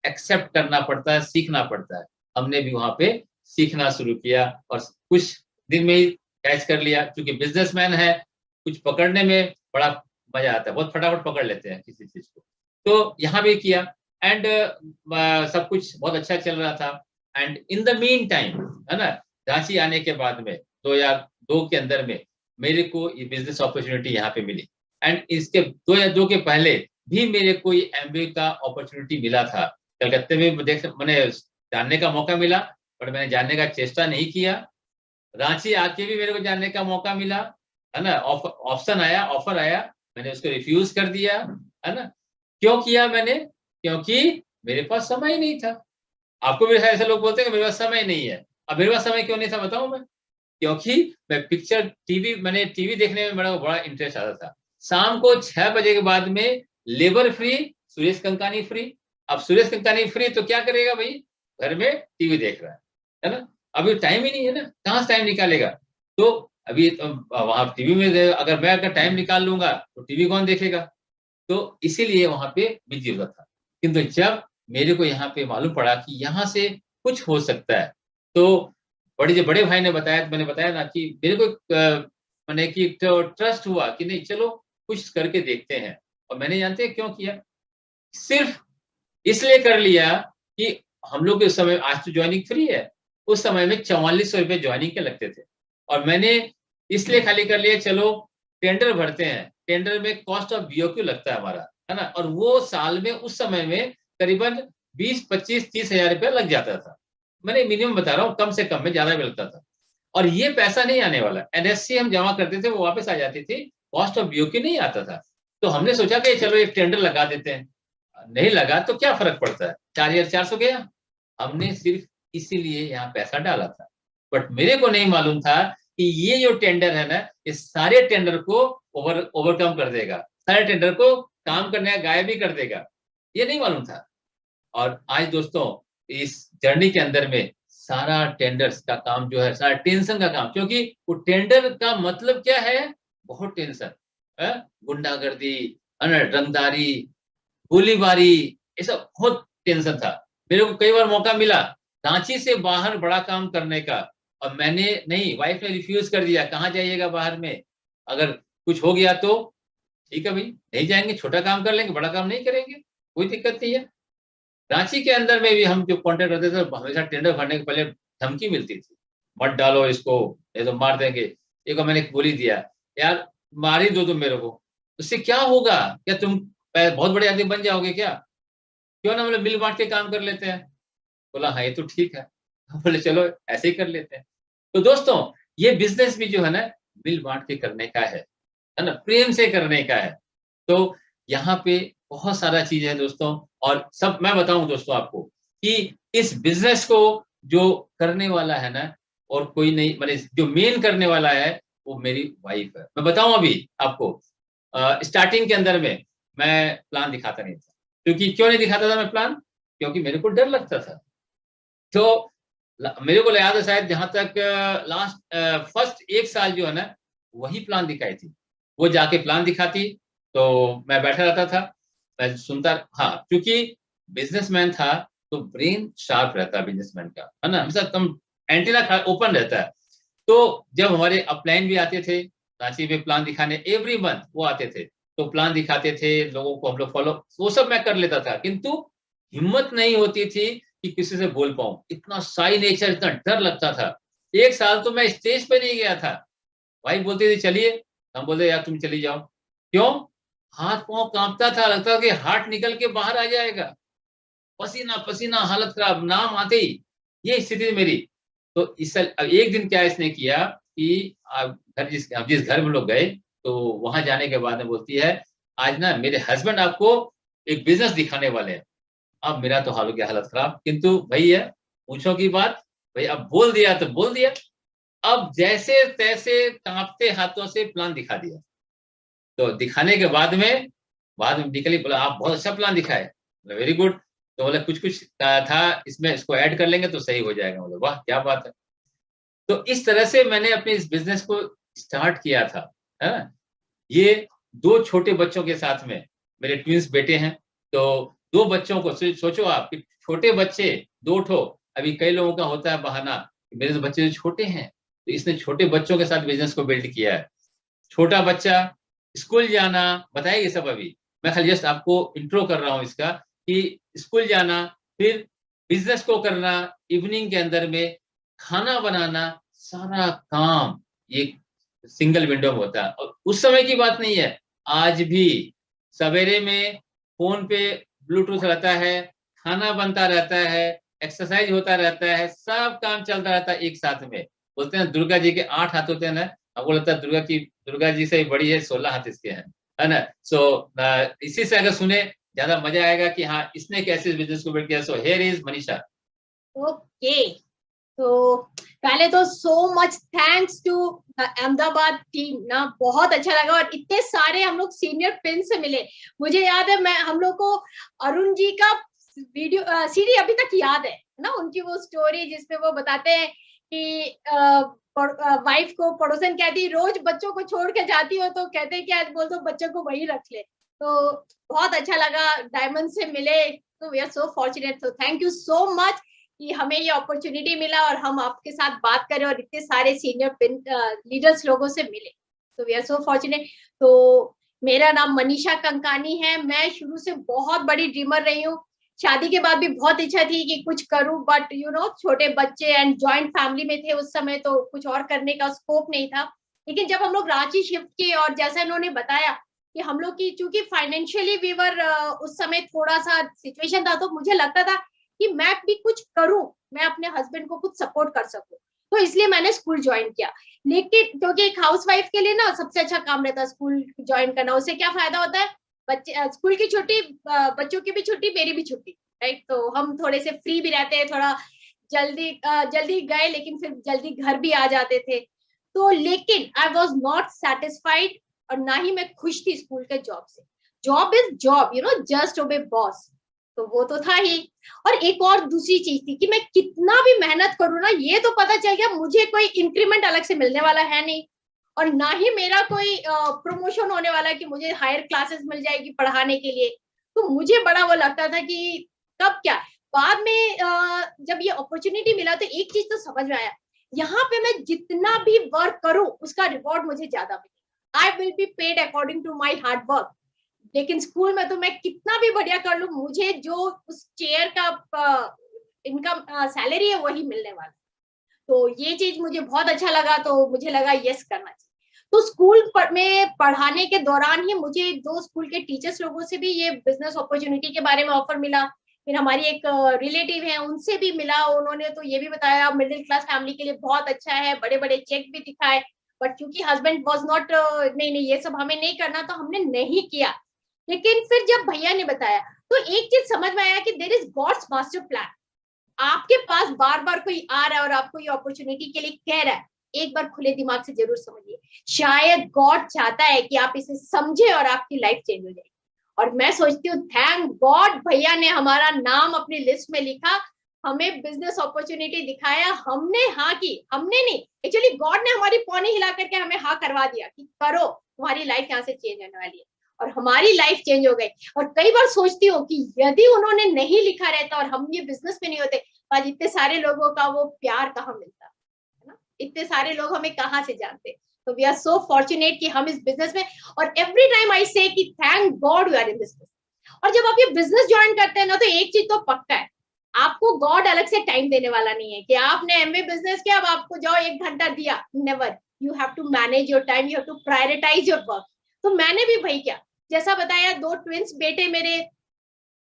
Speaker 3: एक्सेप्ट करना पड़ता है, सीखना पड़ता है। हमने भी वहां पे सीखना शुरू किया और कुछ दिन में ही कैच कर लिया, क्योंकि बिजनेसमैन है, कुछ पकड़ने में बड़ा मजा आता है, बहुत फटाफट पकड़ लेते हैं किसी चीज को। तो यहाँ भी किया, एंड सब कुछ बहुत अच्छा चल रहा था। And in the mean time, है ना, रांची आने के बाद में 2002 के अंदर में मेरे को ये बिजनेस अपॉर्चुनिटी यहाँ पे मिली। एंड इसके 2002 के पहले भी मेरे को ये एमबीए का अपॉर्चुनिटी मिला था कलकत्ते में, मैंने जानने का मौका मिला, बट मैंने जानने का चेष्टा नहीं किया। रांची आके भी मेरे को जानने का मौका मिला, है ना, ऑप्शन आया, ऑफर आया, मैंने उसको रिफ्यूज कर दिया, है ना। क्यों किया मैंने? क्योंकि मेरे पास समय नहीं था। आपको भी ऐसे लोग बोलते हैं कि मेरे पास समय नहीं है। अब मेरे पास समय क्यों नहीं था बताऊं मैं? क्योंकि मैं मैंने टीवी देखने में मेरा बड़ा इंटरेस्ट आता था। शाम को 6 बजे के बाद में लेबर फ्री, सुरेश कंकानी फ्री। अब सुरेश कंकानी फ्री तो क्या करेगा भाई, घर में टीवी देख रहा है ना। अभी टाइम ही नहीं है ना, कहाँ से टाइम निकालेगा? तो अभी वहां टीवी में अगर मैं टाइम निकाल लूंगा तो टीवी कौन देखेगा? तो इसीलिए वहां पे बिजी होता था। किंतु जब मेरे को यहाँ पे मालूम पड़ा कि यहाँ से कुछ हो सकता है, तो बड़े भाई ने बताया, मैंने बताया ना कि मेरे को मैंने कि ट्रस्ट हुआ कि नहीं चलो कुछ करके देखते हैं। और मैंने जानते हैं क्यों किया? सिर्फ इसलिए कर लिया कि हम लोग उस समय, आज तो ज्वाइनिंग फ्री है, उस समय में 4400 रुपए ज्वाइनिंग के लगते थे। और मैंने इसलिए खाली कर लिया, चलो टेंडर भरते हैं, टेंडर में कॉस्ट ऑफ बीओक्यू लगता है हमारा, है ना। और वो साल में उस समय में करीबन 20, 25, 30 हजार रुपया लग जाता था। मैंने मिनिमम बता रहा हूँ, कम से कम में ज्यादा भी लगता था। और ये पैसा नहीं आने वाला, एनएससी हम जमा करते थे वो वापस आ जाती थी, कॉस्ट ऑफ बीओक्यू नहीं आता था। तो हमने सोचा कि चलो एक टेंडर लगा देते हैं। नहीं लगा तो क्या फर्क पड़ता है, 4400 गया। हमने सिर्फ इसीलिए यहाँ पैसा डाला था, बट मेरे को नहीं मालूम था कि ये जो टेंडर है ना, ये सारे टेंडर को ओवरकम कर देगा, सारे टेंडर को काम करने का गायब भी कर देगा, ये नहीं मालूम था। और आज दोस्तों इस जर्नी के अंदर में सारा टेंडर्स का काम जो है, सारा टेंशन का काम, क्योंकि वो टेंडर का मतलब क्या है, बहुत टेंशन, गुंडागर्दी, रंगदारी, गोलीबारी, ये सब बहुत टेंशन था। मेरे को कई बार मौका मिला रांची से बाहर बड़ा काम करने का, और मैंने नहीं, वाइफ ने रिफ्यूज कर दिया, कहाँ जाइएगा बाहर में, अगर कुछ हो गया तो ठीक है भाई नहीं जाएंगे, छोटा काम कर लेंगे, बड़ा काम नहीं करेंगे, कोई दिक्कत नहीं है। रांची के अंदर में भी हम जो कॉन्ट्रैक्ट करते थे, हमेशा टेंडर भरने के पहले धमकी मिलती थी, मत डालो इसको, ये तो मार देंगे। एक मैंने बोली दिया, यार मार ही दो तुम मेरे को, उससे क्या होगा, क्या तुम बहुत बड़े आदमी बन जाओगे क्या? क्यों ना बोले मिल बांट के काम कर लेते हैं। बोला हाँ ये तो ठीक है। बोले चलो ऐसे ही कर लेते हैं। तो दोस्तों ये बिजनेस भी जो है ना, मिल बांट के करने का है ना, प्रेम से करने का है। तो यहाँ पे बहुत सारा चीज है दोस्तों, और सब मैं बताऊं दोस्तों आपको कि इस बिजनेस को जो करने वाला है ना, और कोई नहीं, मतलब जो मेन करने वाला है वो मेरी वाइफ है। मैं बताऊं अभी आपको, स्टार्टिंग के अंदर में मैं प्लान दिखाता नहीं था। क्योंकि क्यों नहीं दिखाता था मैं प्लान? क्योंकि मेरे को डर लगता था। तो मेरे को याद है शायद जहां तक लास्ट फर्स्ट 1 साल जो है ना, वही प्लान दिखाई थी। वो जाके प्लान दिखाती तो मैं बैठा रहता था, मैं सुनता। हाँ, क्योंकि बिजनेसमैन था तो ब्रेन शार्प रहता है बिजनेसमैन का, है ना, हमेशा कम एंटीना ओपन रहता है। तो जब हमारे अपलाइन भी आते थे रांची में प्लान दिखाने, एवरी मंथ वो आते थे, तो प्लान दिखाते थे, लोगों को हम लोग फॉलो, वो सब मैं कर लेता था। किंतु हिम्मत नहीं होती थी कि किसी से बोल पाऊं, इतना शाई नेचर, इतना डर लगता था। 1 साल तो मैं स्टेज पे नहीं गया था। भाई बोलते थे चलिए, हम बोलते यार तुम चली जाओ। क्यों? हाथ पांव कांपता था, लगता था कि हार्ट निकल के बाहर आ जाएगा, पसीना पसीना, हालत खराब, नाम आते ही ये स्थिति मेरी। तो इस एक दिन क्या इसने किया कि जिस घर में लोग गए, तो वहां जाने के बाद में बोलती है आज ना मेरे हस्बैंड आपको एक बिजनेस दिखाने वाले हैं। अब मेरा तो हाल हो गया, हालत खराब। किंतु भैया पूछो की बात, भाई अब बोल दिया तो बोल दिया। अब जैसे तैसे कांपते हाथों से प्लान दिखा दिया। तो दिखाने के बाद में निकली, बोला आप बहुत अच्छा प्लान दिखाए, वेरी गुड। तो बोला कुछ कुछ था इसमें, इसको ऐड कर लेंगे तो सही हो जाएगा। बोला वाह क्या बात है। तो इस तरह से मैंने अपने इस बिजनेस को स्टार्ट किया था, है ना। ये 2 छोटे बच्चों के साथ में, मेरे ट्विंस बेटे हैं, तो 2 बच्चों को सोचो आप कि छोटे बच्चे 2 ठो। अभी कई लोगों का होता है बहाना, मेरे तो बच्चे छोटे हैं, तो इसने छोटे बच्चों के साथ बिजनेस को बिल्ड किया है। छोटा बच्चा, स्कूल जाना, बताइए ये सब। अभी मैं खाली जस्ट आपको इंट्रो कर रहा हूँ इसका, कि स्कूल जाना, फिर बिजनेस को करना, इवनिंग के अंदर में खाना बनाना, सारा काम ये सिंगल विंडो में होता है। और उस समय की बात नहीं है, आज भी सवेरे में फोन पे ब्लूटूथ रहता है, खाना बनता रहता है, एक्सरसाइज होता रहता है, सब काम चलता रहता है एक साथ में। बोलते हैं दुर्गा जी के 8 हाथ होते हैं ना, आपको लगता है दुर्गा जी से बड़ी है, 16 हाथ इसके हैं, है ना। सो इसी से अगर सुने ज्यादा मजा आएगा कि हाँ इसने कैसे बिजनेस को बिल्ड किया। So here is Manisha.
Speaker 4: Okay, तो पहले तो so much thanks to Ahmedabad team ना, बहुत अच्छा लगा। और इतने सारे हम लोग सीनियर पिन से मिले। मुझे याद है, हम लोग को अरुण जी का वीडियो सीडी अभी तक याद है ना, उनकी वो स्टोरी जिसमें वो बताते हैं कि वाइफ को पड़ोसन कहती रोज बच्चों को छोड़ के जाती हो, तो कहते हैं कि आज बोल दो बच्चों को वही रख ले। तो बहुत अच्छा लगा, डायमंड से मिले, तो वी आर सो फॉर्चुनेट। तो थैंक यू सो मच कि हमें ये अपॉर्चुनिटी मिला और हम आपके साथ बात करें और इतने सारे सीनियर लीडर्स लोगों से मिले। तो वी आर सो फॉर्चुनेट। तो मेरा नाम मनीषा कंकानी है। मैं शुरू से बहुत बड़ी ड्रीमर रही हूँ। शादी के बाद भी बहुत इच्छा थी कि कुछ करूं, बट यू नो छोटे बच्चे एंड जॉइंट फैमिली में थे उस समय, तो कुछ और करने का स्कोप नहीं था। लेकिन जब हम लोग रांची शिफ्ट किए, और जैसा इन्होंने बताया कि हम लोग की चूंकि फाइनेंशियली वीवर उस समय थोड़ा सा सिचुएशन था, तो मुझे लगता था कि मैं भी कुछ करूं, मैं अपने हस्बैंड को कुछ सपोर्ट कर सकूं। तो इसलिए मैंने स्कूल ज्वाइन किया। लेकिन क्योंकि एक हाउसवाइफ के लिए ना सबसे अच्छा काम रहता है स्कूल ज्वाइन करना। उससे क्या फायदा होता है, बच्चे स्कूल की छुट्टी, बच्चों की भी छुट्टी, मेरी भी छुट्टी, राइट। तो हम थोड़े से फ्री भी रहते हैं, थोड़ा जल्दी गए लेकिन फिर जल्दी घर भी आ जाते थे। तो लेकिन आई वॉज नॉट सेटिस्फाइड, और ना ही मैं खुश थी स्कूल के जॉब से। Job is job, you know, just obey boss, तो वो तो था ही। और एक और दूसरी चीज थी कि मैं कितना भी मेहनत करूँ ना, ये तो पता चल गया मुझे कोई इंक्रीमेंट अलग से मिलने वाला है नहीं, और ना ही मेरा कोई प्रमोशन होने वाला है कि मुझे हायर क्लासेस मिल जाएगी पढ़ाने के लिए। तो मुझे बड़ा वो लगता था कि कब क्या। बाद में जब ये अपॉर्चुनिटी मिला तो एक चीज तो समझ में आया, यहाँ पे मैं जितना भी वर्क करूं उसका रिवॉर्ड मुझे ज्यादा मिलेगा। I will be paid according to my hard work. लेकिन स्कूल में तो मैं कितना भी बढ़िया कर लूं, मुझे जो उस चेयर का इनकम सैलरी है वही मिलने वाला। तो ये चीज मुझे बहुत अच्छा लगा, तो मुझे लगा यस करना चाहिए। तो स्कूल में पढ़ाने के दौरान ही मुझे 2 स्कूल के टीचर्स लोगों से भी ये बिजनेस अपॉर्चुनिटी के बारे में ऑफर मिला। फिर हमारी एक रिलेटिव है, उनसे भी मिला। उन्होंने तो ये भी बताया मिडिल क्लास फैमिली के लिए बहुत अच्छा है, बड़े बड़े चेक भी दिखाए। बट क्योंकि हस्बैंड वाज नॉट नहीं ये सब हमें नहीं करना, तो हमने नहीं किया। लेकिन फिर जब भैया ने बताया तो एक चीज समझ में आया कि there is God's master plan. आपके पास बार बार कोई आ रहा है और आपको ये अपॉर्चुनिटी के लिए कह रहा है, एक बार खुले दिमाग से जरूर समझिए, शायद गॉड चाहता है कि आप इसे समझे और आपकी लाइफ चेंज हो जाएगी। और मैं सोचती हूँ थैंक गॉड भैया ने हमारा नाम अपनी लिस्ट में लिखा, हमें बिजनेस अपॉर्चुनिटी दिखाया, हमने हाँ की, हमने नहीं, एक्चुअली गॉड ने हमारी पौनी हिला करके हमें हाँ करवा दिया कि करो, तुम्हारी लाइफ यहाँ से चेंज होने वाली है। और हमारी लाइफ चेंज हो गई। और कई बार सोचती हूँ कि यदि उन्होंने नहीं लिखा रहता और हम ये बिजनेस में नहीं होते, आज इतने सारे लोगों का वो प्यार कहाँ मिलता है ना, इतने सारे लोग हमें कहाँ से जानते। तो वी आर सो फॉर्चुनेट कि हम इस बिजनेस में, और एवरी टाइम आई से कि thank God we are in this business. और जब आप ये बिजनेस ज्वाइन करते हैं ना, तो एक चीज तो पक्का है, आपको गॉड अलग से टाइम देने वाला नहीं है कि आपने एमवे बिजनेस किया अब आपको जाओ 1 घंटा दिया, never. You have to manage your time, you have to prioritise your work. तो मैंने भी भाई क्या, जैसा बताया, 2 ट्विंस बेटे मेरे,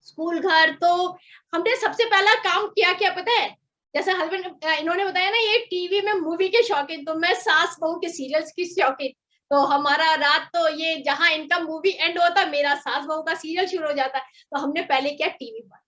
Speaker 4: स्कूल घर, तो हमने सबसे पहला काम किया क्या पता है, जैसे हस्बैंड इन्होंने बताया ना ये टीवी में मूवी के शौकीन, तो मैं सास बहू के सीरियल्स की शौकीन। तो हमारा रात तो ये जहां इनका मूवी एंड होता, मेरा सास बहू का सीरियल शुरू हो जाता। तो हमने पहले किया टीवी बंद।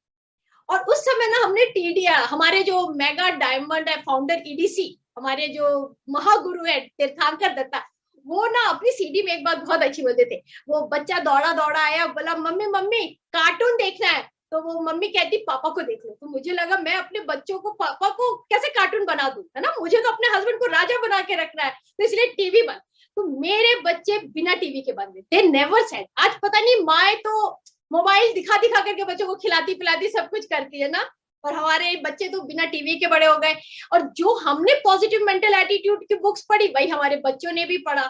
Speaker 4: और उस समय ना हमने टीडीआर, हमारे जो मेगा डायमंड है फाउंडर ईडीसी, हमारे जो महागुरु है तीर्थंकर दत्ता, वो ना अपनी सीडी में एक बात बहुत अच्छी बोलते थे। वो बच्चा दौड़ा दौड़ा आया, बोला मम्मी मम्मी कार्टून देखना है, तो वो मम्मी कहती पापा को देख लो। तो मुझे लगा मैं अपने बच्चों को, पापा को कैसे कार्टून बना दूं, है ना, मुझे तो अपने हस्बैंड को राजा बना के रखना है, तो इसलिए टीवी बंद। तो मेरे बच्चे बिना टीवी के बंद, दे नेवर सेड। आज पता नहीं माए तो मोबाइल दिखा दिखा करके बच्चों को खिलाती पिलाती सब कुछ करती है ना, और हमारे बच्चे तो बिना टीवी के बड़े हो गए। और जो हमने पॉजिटिव मेंटल एटीट्यूड की बुक्स पढ़ी, वही हमारे बच्चों ने भी पढ़ा।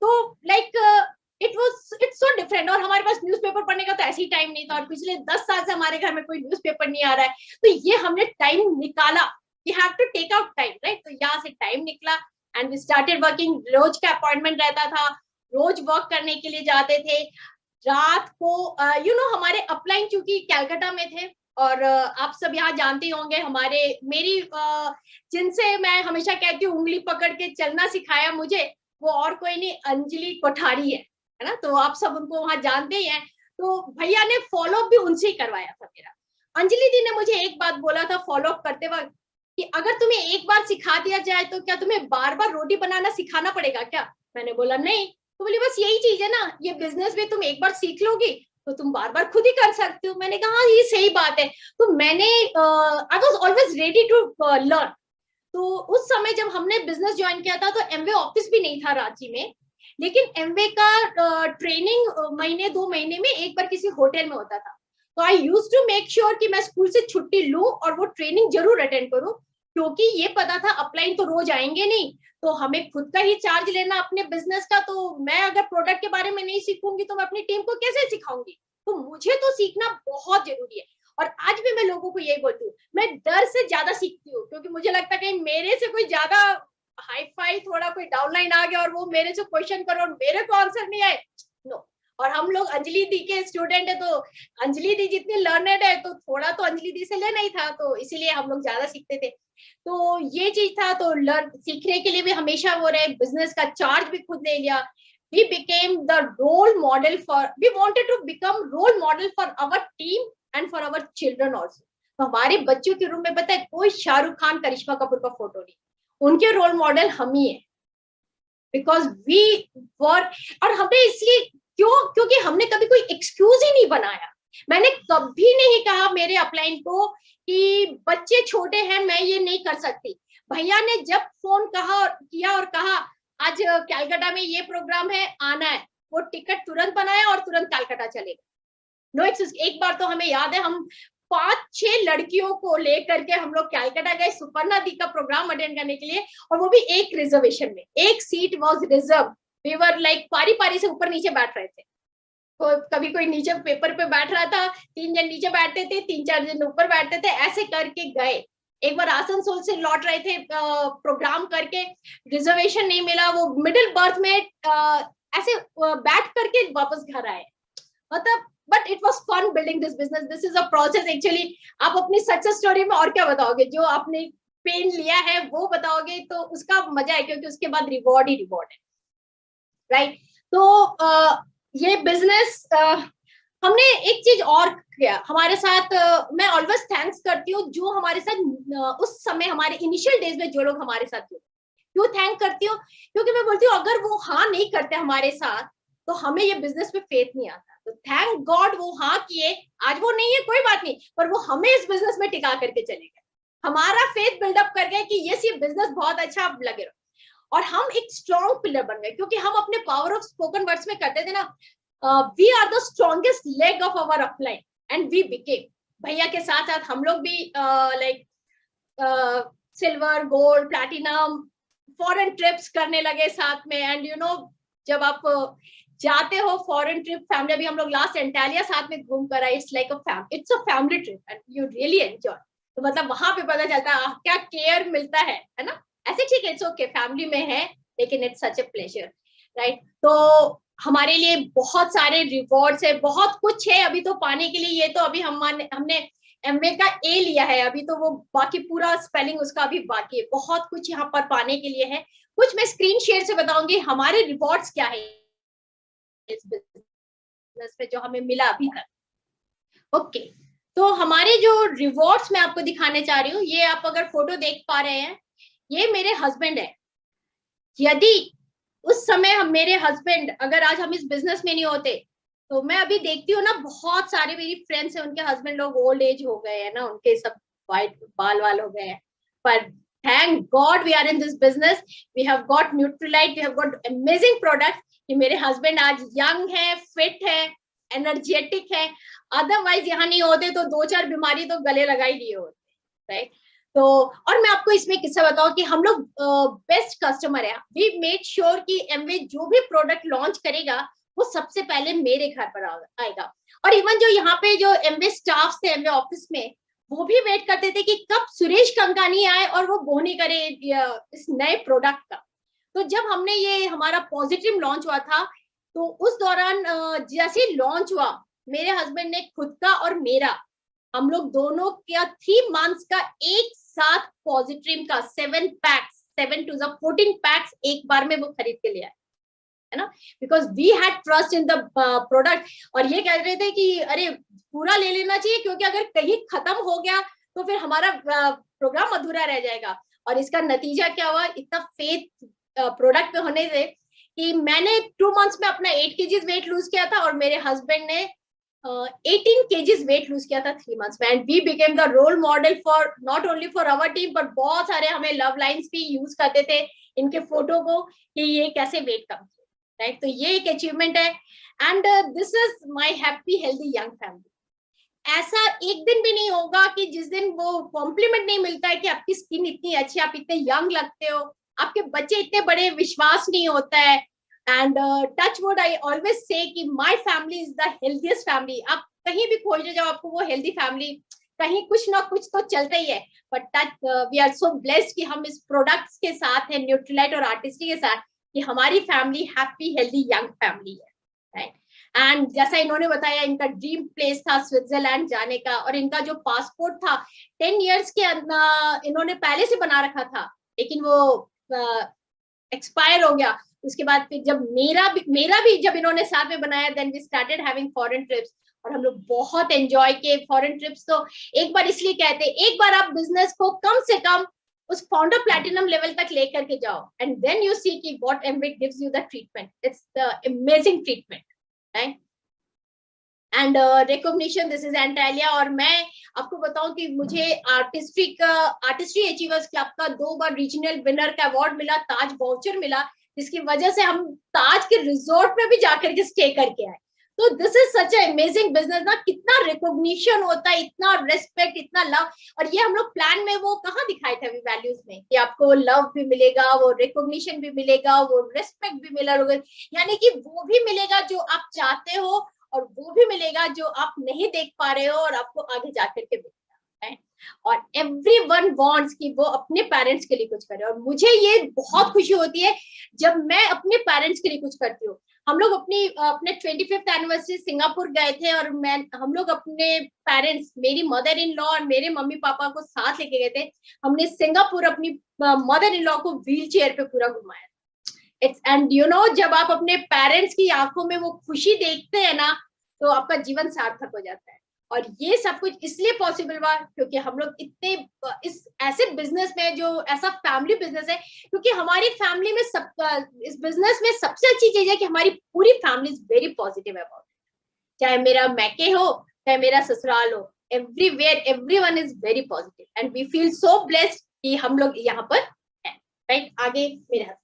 Speaker 4: तो लाइक इट्स सो डिफरेंट। और हमारे पास न्यूज़पेपर पढ़ने का तो ऐसे ही टाइम नहीं था, और पिछले 10 साल से हमारे घर में कोई न्यूज़पेपर नहीं आ रहा है। तो ये हमने टाइम निकाला, we have to take out time, right. तो यहाँ से टाइम निकला एंड वी स्टार्टेड वर्किंग। रोज का अपॉइंटमेंट रहता था, रोज वर्क करने के लिए जाते थे। रात को हमारे अपलाइन चूंकि कैलकाटा में थे, और आप सब यहाँ जानते होंगे, मेरी जिनसे मैं हमेशा कहती हूँ उंगली पकड़ के चलना सिखाया मुझे, वो और कोई नहीं, अंजलि कोठारी है ना। तो आप सब उनको वहां जानते ही हैं। तो भैया ने फॉलोअप भी उनसे ही करवाया था मेरा। अंजलि दी ने मुझे एक बात बोला था फॉलोअप करते वक्त, कि अगर तुम्हें एक बार सिखा दिया जाए तो क्या तुम्हें बार बार रोटी बनाना सिखाना पड़ेगा क्या। मैंने बोला नहीं। तो बोली बस यही चीज है ना, ये बिजनेस भी तुम एक बार सीख लोगी तो तुम बार बार खुद ही कर सकते हो। मैंने कहा ये सही बात है। तो मैंने I was always ready to learn. तो उस समय जब हमने बिजनेस ज्वाइन किया था, तो एमवे ऑफिस भी नहीं था रांची में, लेकिन एमवे का ट्रेनिंग महीने 2 महीने में एक बार किसी होटल में होता था। तो आई यूज टू मेक श्योर कि मैं स्कूल से छुट्टी लूं और वो ट्रेनिंग जरूर अटेंड करूं, क्योंकि ये पता था अपलाइन तो रोज आएंगे नहीं, तो हमें खुद का ही चार्ज लेना अपने बिजनेस का। तो मैं अगर प्रोडक्ट के बारे में नहीं सीखूंगी तो मैं अपनी टीम को कैसे सिखाऊंगी। तो मुझे तो सीखना बहुत जरूरी है। और आज भी मैं लोगों को यही बोलती हूँ, मैं डर से ज्यादा सीखती हूँ, क्योंकि मुझे लगता है कि मेरे से कोई ज्यादा हाई फाई थोड़ा कोई डाउनलाइन आ गया और वो मेरे से क्वेश्चन करो और मेरे को आंसर नहीं आए, नो। और हम लोग अंजलि दी के स्टूडेंट है, तो अंजलि दी जितनी लर्नड है, तो थोड़ा तो अंजलि दी से लेना ही था, तो इसीलिए हम लोग ज्यादा सीखते थे। तो ये चीज था। तो सीखने के लिए भी हमेशा वो रहे, बिजनेस का चार्ज भी खुद ले लिया। We became the role model we wanted to become role model for our team and for our children also. तो हमारे बच्चों के रूम में पता है कोई शाहरुख खान करिश्मा कपूर का फोटो नहीं, उनके रोल मॉडल हम ही है। बिकॉज वी वर, और हमने इसलिए क्योंकि हमने कभी कोई एक्सक्यूज ही नहीं बनाया। मैंने कभी नहीं कहा मेरे अपलाइन को कि बच्चे छोटे हैं मैं ये नहीं कर सकती। भैया ने जब फोन किया और कहा आज कैलकाटा में ये प्रोग्राम है, आना है, वो टिकट तुरंत बनाया और तुरंत कैलकाटा चले गए। No excuse. एक बार तो हमें याद है, हम 5-6 लड़कियों को लेकर के हम लोग कैलकाटा गए सुपर्णा दी का प्रोग्राम अटेंड करने के लिए, और वो भी एक रिजर्वेशन में, एक seat was reserve. We were like पारी पारी से ऊपर नीचे बैठ रहे थे। तो कभी कोई नीचे पेपर पे बैठ रहा था, 3 जन नीचे बैठते थे, 3-4 जन ऊपर बैठते थे, ऐसे करके गए। एक बार आसनसोल से लौट रहे थे प्रोग्राम करके, रिजर्वेशन नहीं मिला, वो मिडिल बर्थ में ऐसे बैठ करके वापस घर आए। मतलब but it was fun building this business. This is a process actually. आप अपनी सक्सेस स्टोरी में और क्या बताओगे, जो आपने पेन लिया है वो बताओगे तो उसका मजा है, क्योंकि उसके बाद रिवॉर्ड ही रिवॉर्ड है, राइट। तो ये बिजनेस हमने एक चीज और किया हमारे साथ, मैं ऑलवेज थैंक्स करती हूँ जो हमारे साथ उस समय हमारे इनिशियल डेज में जो लोग हमारे साथ थे। क्यों थैंक करती हूँ? क्योंकि मैं बोलती हूँ अगर वो हाँ नहीं करते हमारे साथ तो हमें ये बिजनेस पे फेथ नहीं आता। तो थैंक गॉड वो हाँ किए, आज वो नहीं है कोई बात नहीं, पर वो हमें इस बिजनेस में टिका करके चले गए, हमारा फेथ बिल्डअप कर गए कि यस ये बिजनेस बहुत अच्छा, आप लगे रहो। और हम एक स्ट्रॉन्ग पिलर बन गए क्योंकि हम अपने पावर ऑफ स्पोकन वर्ड्स में करते थे ना, we are the strongest leg of our upline and we became. भैया के साथ साथ हम लोग भी like silver, gold, platinum, foreign trips करने लगे साथ में। एंड यू नो जब आप जाते हो फॉरेन ट्रिप फैमिली, अभी हम लोग लास्ट एंटालिया साथ में घूम कर आए, it's like it's a family trip and you really enjoy. तो मतलब वहां पे पता चलता है क्या केयर मिलता है ना। ऐसे ठीक है, इट्स ओके, फैमिली में है, लेकिन it's such a pleasure, right. तो हमारे लिए बहुत सारे रिवॉर्ड्स है, बहुत कुछ है अभी तो पाने के लिए। ये तो अभी हमने एमवे का ए लिया है, अभी तो वो बाकी पूरा स्पेलिंग उसका अभी बाकी है, बहुत कुछ यहाँ पर पाने के लिए है। कुछ मैं स्क्रीन शेयर से बताऊंगी हमारे रिवॉर्ड्स क्या है इस बिजनेस पे जो हमें मिला अभी तक। ओके, तो हमारे जो रिवॉर्ड्स मैं आपको दिखाने चाह रही हूँ, ये आप अगर फोटो देख पा रहे हैं, ये मेरे हस्बैंड है। यदि उस समय हम मेरे हस्बैंड अगर आज हम इस बिजनेस में नहीं होते, तो मैं अभी देखती हूँ ना बहुत सारे मेरी फ्रेंड्स हैं, उनके हस्बैंड लोग ओल्ड एज हो गए हैं ना, उनके सब वाइट बाल हो गए हैं, पर thank God we are in this business, we have got Nutrilite, we have got amazing product कि मेरे हस्बैंड आज यंग है, फिट है, एनर्जेटिक है। अदरवाइज यहाँ नहीं होते तो 2-4 बीमारी तो गले लगा ही लिए होते, राइट। तो और मैं आपको इसमें किस्सा बताऊं कि हम लोग बेस्ट कस्टमर है। वी मेड श्योर कि एमवे जो भी प्रोडक्ट लॉन्च करेगा वो सबसे पहले मेरे घर पर आएगा। और इवन जो यहाँ पे जो एमवे स्टाफ थे एमवे ऑफिस में, वो भी वेट करते थे कि कब सुरेश कंकानी आए और वो बोनी करे इस नए प्रोडक्ट का। तो जब हमने ये हमारा पॉजिटिव लॉन्च हुआ था, तो उस दौरान जैसे लॉन्च हुआ, मेरे हस्बैंड ने खुद का और मेरा, हम लोग दोनों का 3 मंथ्स का एक साथ पॉजिटिव का 7 पैक्स 7 to 14 पैक्स एक बार में वो खरीद के ले आए, है ना, because we had trust in the product. और ये कह रहे थे कि अरे पूरा ले लेना चाहिए, क्योंकि अगर कहीं खत्म हो गया तो फिर हमारा प्रोग्राम अधूरा रह जाएगा। और इसका नतीजा क्या हुआ, इतना फेथ प्रोडक्ट पे होने से कि मैंने 2 मंथ्स में अपना 8 kgs वेट लूज किया था और मेरे हस्बैंड ने 18 kgs वेट लूज किया था 3 मंथ्स में। And we became the role model for not only for our team, but बहुत सारे हमें लव लाइन्स भी यूज करते थे इनके फोटो को कि ये कैसे वेट कम किया, राइट। तो ये एक अचीवमेंट है। And this is my happy healthy young family. ऐसा एक दिन भी नहीं होगा कि जिस दिन वो कॉम्प्लीमेंट नहीं मिलता है कि आपकी स्किन इतनी अच्छी, आप इतने यंग लगते हो, आपके बच्चे इतने बड़े, विश्वास नहीं होता है। And touch wood I always say कि my family is the healthiest family. आप कहीं भी खोजने जाओ आपको वो हेल्दी फैमिली, कहीं कुछ ना कुछ तो चलता ही है। But touch we are so blessed कि हम इस प्रोडक्ट्स के साथ है, न्यूट्रीलाइट और आर्टिस्ट्री के साथ, कि हमारी family happy healthy young family है, राइट। एंड जैसा इन्होंने बताया, इनका ड्रीम प्लेस था स्विट्जरलैंड जाने का, और इनका जो पासपोर्ट था 10 years के इन्होंने पहले से बना रखा था, लेकिन वो एक्सपायर हो गया। उसके बाद फिर जब मेरा भी जब इन्होंने साथ में बनाया, then we started having foreign trips, और हम लोग बहुत एंजॉय किए फॉरेन ट्रिप्स। तो एक बार इसलिए कहते हैं, एक बार आप बिजनेस को कम से कम उस फाउंडर प्लैटिनम लेवल तक लेकर के जाओ, एंड देन यू सी कि what Amway gives you the treatment, it's the amazing treatment, right. And recognition, this is Antalya. और मैं आपको बताऊं कि मुझे आर्टिस्ट्री अचीवर्स क्लब का 2 बार रीजनल विनर का अवार्ड मिला, ताज वाउचर मिला, जिसकी वजह से हम ताज के रिजॉर्ट में भी जाकर के स्टे करके आए। तो this is such A amazing business ना, कितना रिकॉग्निशन होता है, इतना रिस्पेक्ट, इतना लव। और ये हम लोग प्लान में वो कहाँ दिखाए थे अभी वैल्यूज में, कि आपको लव भी मिलेगा, वो रिकॉग्निशन भी मिलेगा, वो रिस्पेक्ट भी मिलेगा, यानी कि वो भी मिलेगा जो आप चाहते हो, और वो भी मिलेगा जो आप नहीं देख पा रहे हो और आपको आगे जाकर के मिलेगा, है। और everyone wants कि वो अपने पेरेंट्स के लिए कुछ करे, और मुझे ये बहुत खुशी होती है जब मैं अपने पेरेंट्स के लिए कुछ करती हूँ। हम लोग अपने 25th एनिवर्सरी सिंगापुर गए थे, और हम लोग अपने पेरेंट्स, मेरी मदर इन लॉ और मेरे मम्मी पापा को साथ लेके गए थे। हमने सिंगापुर अपनी मदर इन लॉ को व्हील चेयर पे पूरा घुमाया। इट्स एंड यू नो, जब आप अपने पेरेंट्स की आंखों में वो खुशी देखते हैं ना, तो आपका जीवन सार्थक हो जाता है। और ये सब कुछ इसलिए पॉसिबल हुआ क्योंकि हम लोग इतने इस ऐसे बिजनेस में, जो ऐसा फैमिली बिजनेस है, क्योंकि हमारी फैमिली में सब इस बिजनेस में सबसे अच्छी चीज है कि हमारी पूरी family is very positive about it. चाहे मेरा मैके हो, चाहे मेरा ससुराल हो, everywhere everyone is very positive and we feel so blessed कि हम लोग यहाँ पर हैं। राइट, आगे मेरा।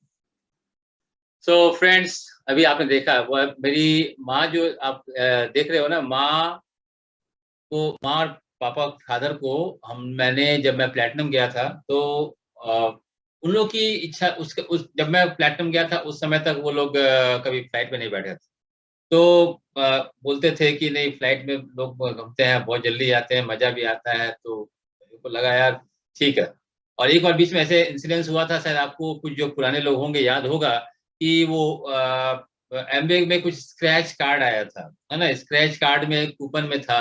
Speaker 3: सो फ्रेंड्स, अभी आपने देखा वो मेरी माँ जो आप देख रहे हो ना, माँ और पापा फादर को मैंने जब मैं प्लेटिनम गया था तो उन लोग की इच्छा जब मैं प्लेटिनम गया था उस समय तक वो लोग कभी फ्लाइट में नहीं बैठे थे। तो बोलते थे कि नहीं, फ्लाइट में लोग घूमते हैं, बहुत जल्दी आते हैं, मजा भी आता है। तो मेरे को लगा यार ठीक है। और एक बार बीच में ऐसे इंसिडेंस हुआ था, शायद आपको कुछ जो पुराने लोग होंगे याद होगा कि वो एमवे में कुछ स्क्रैच कार्ड आया था, है ना। स्क्रैच कार्ड में कूपन में था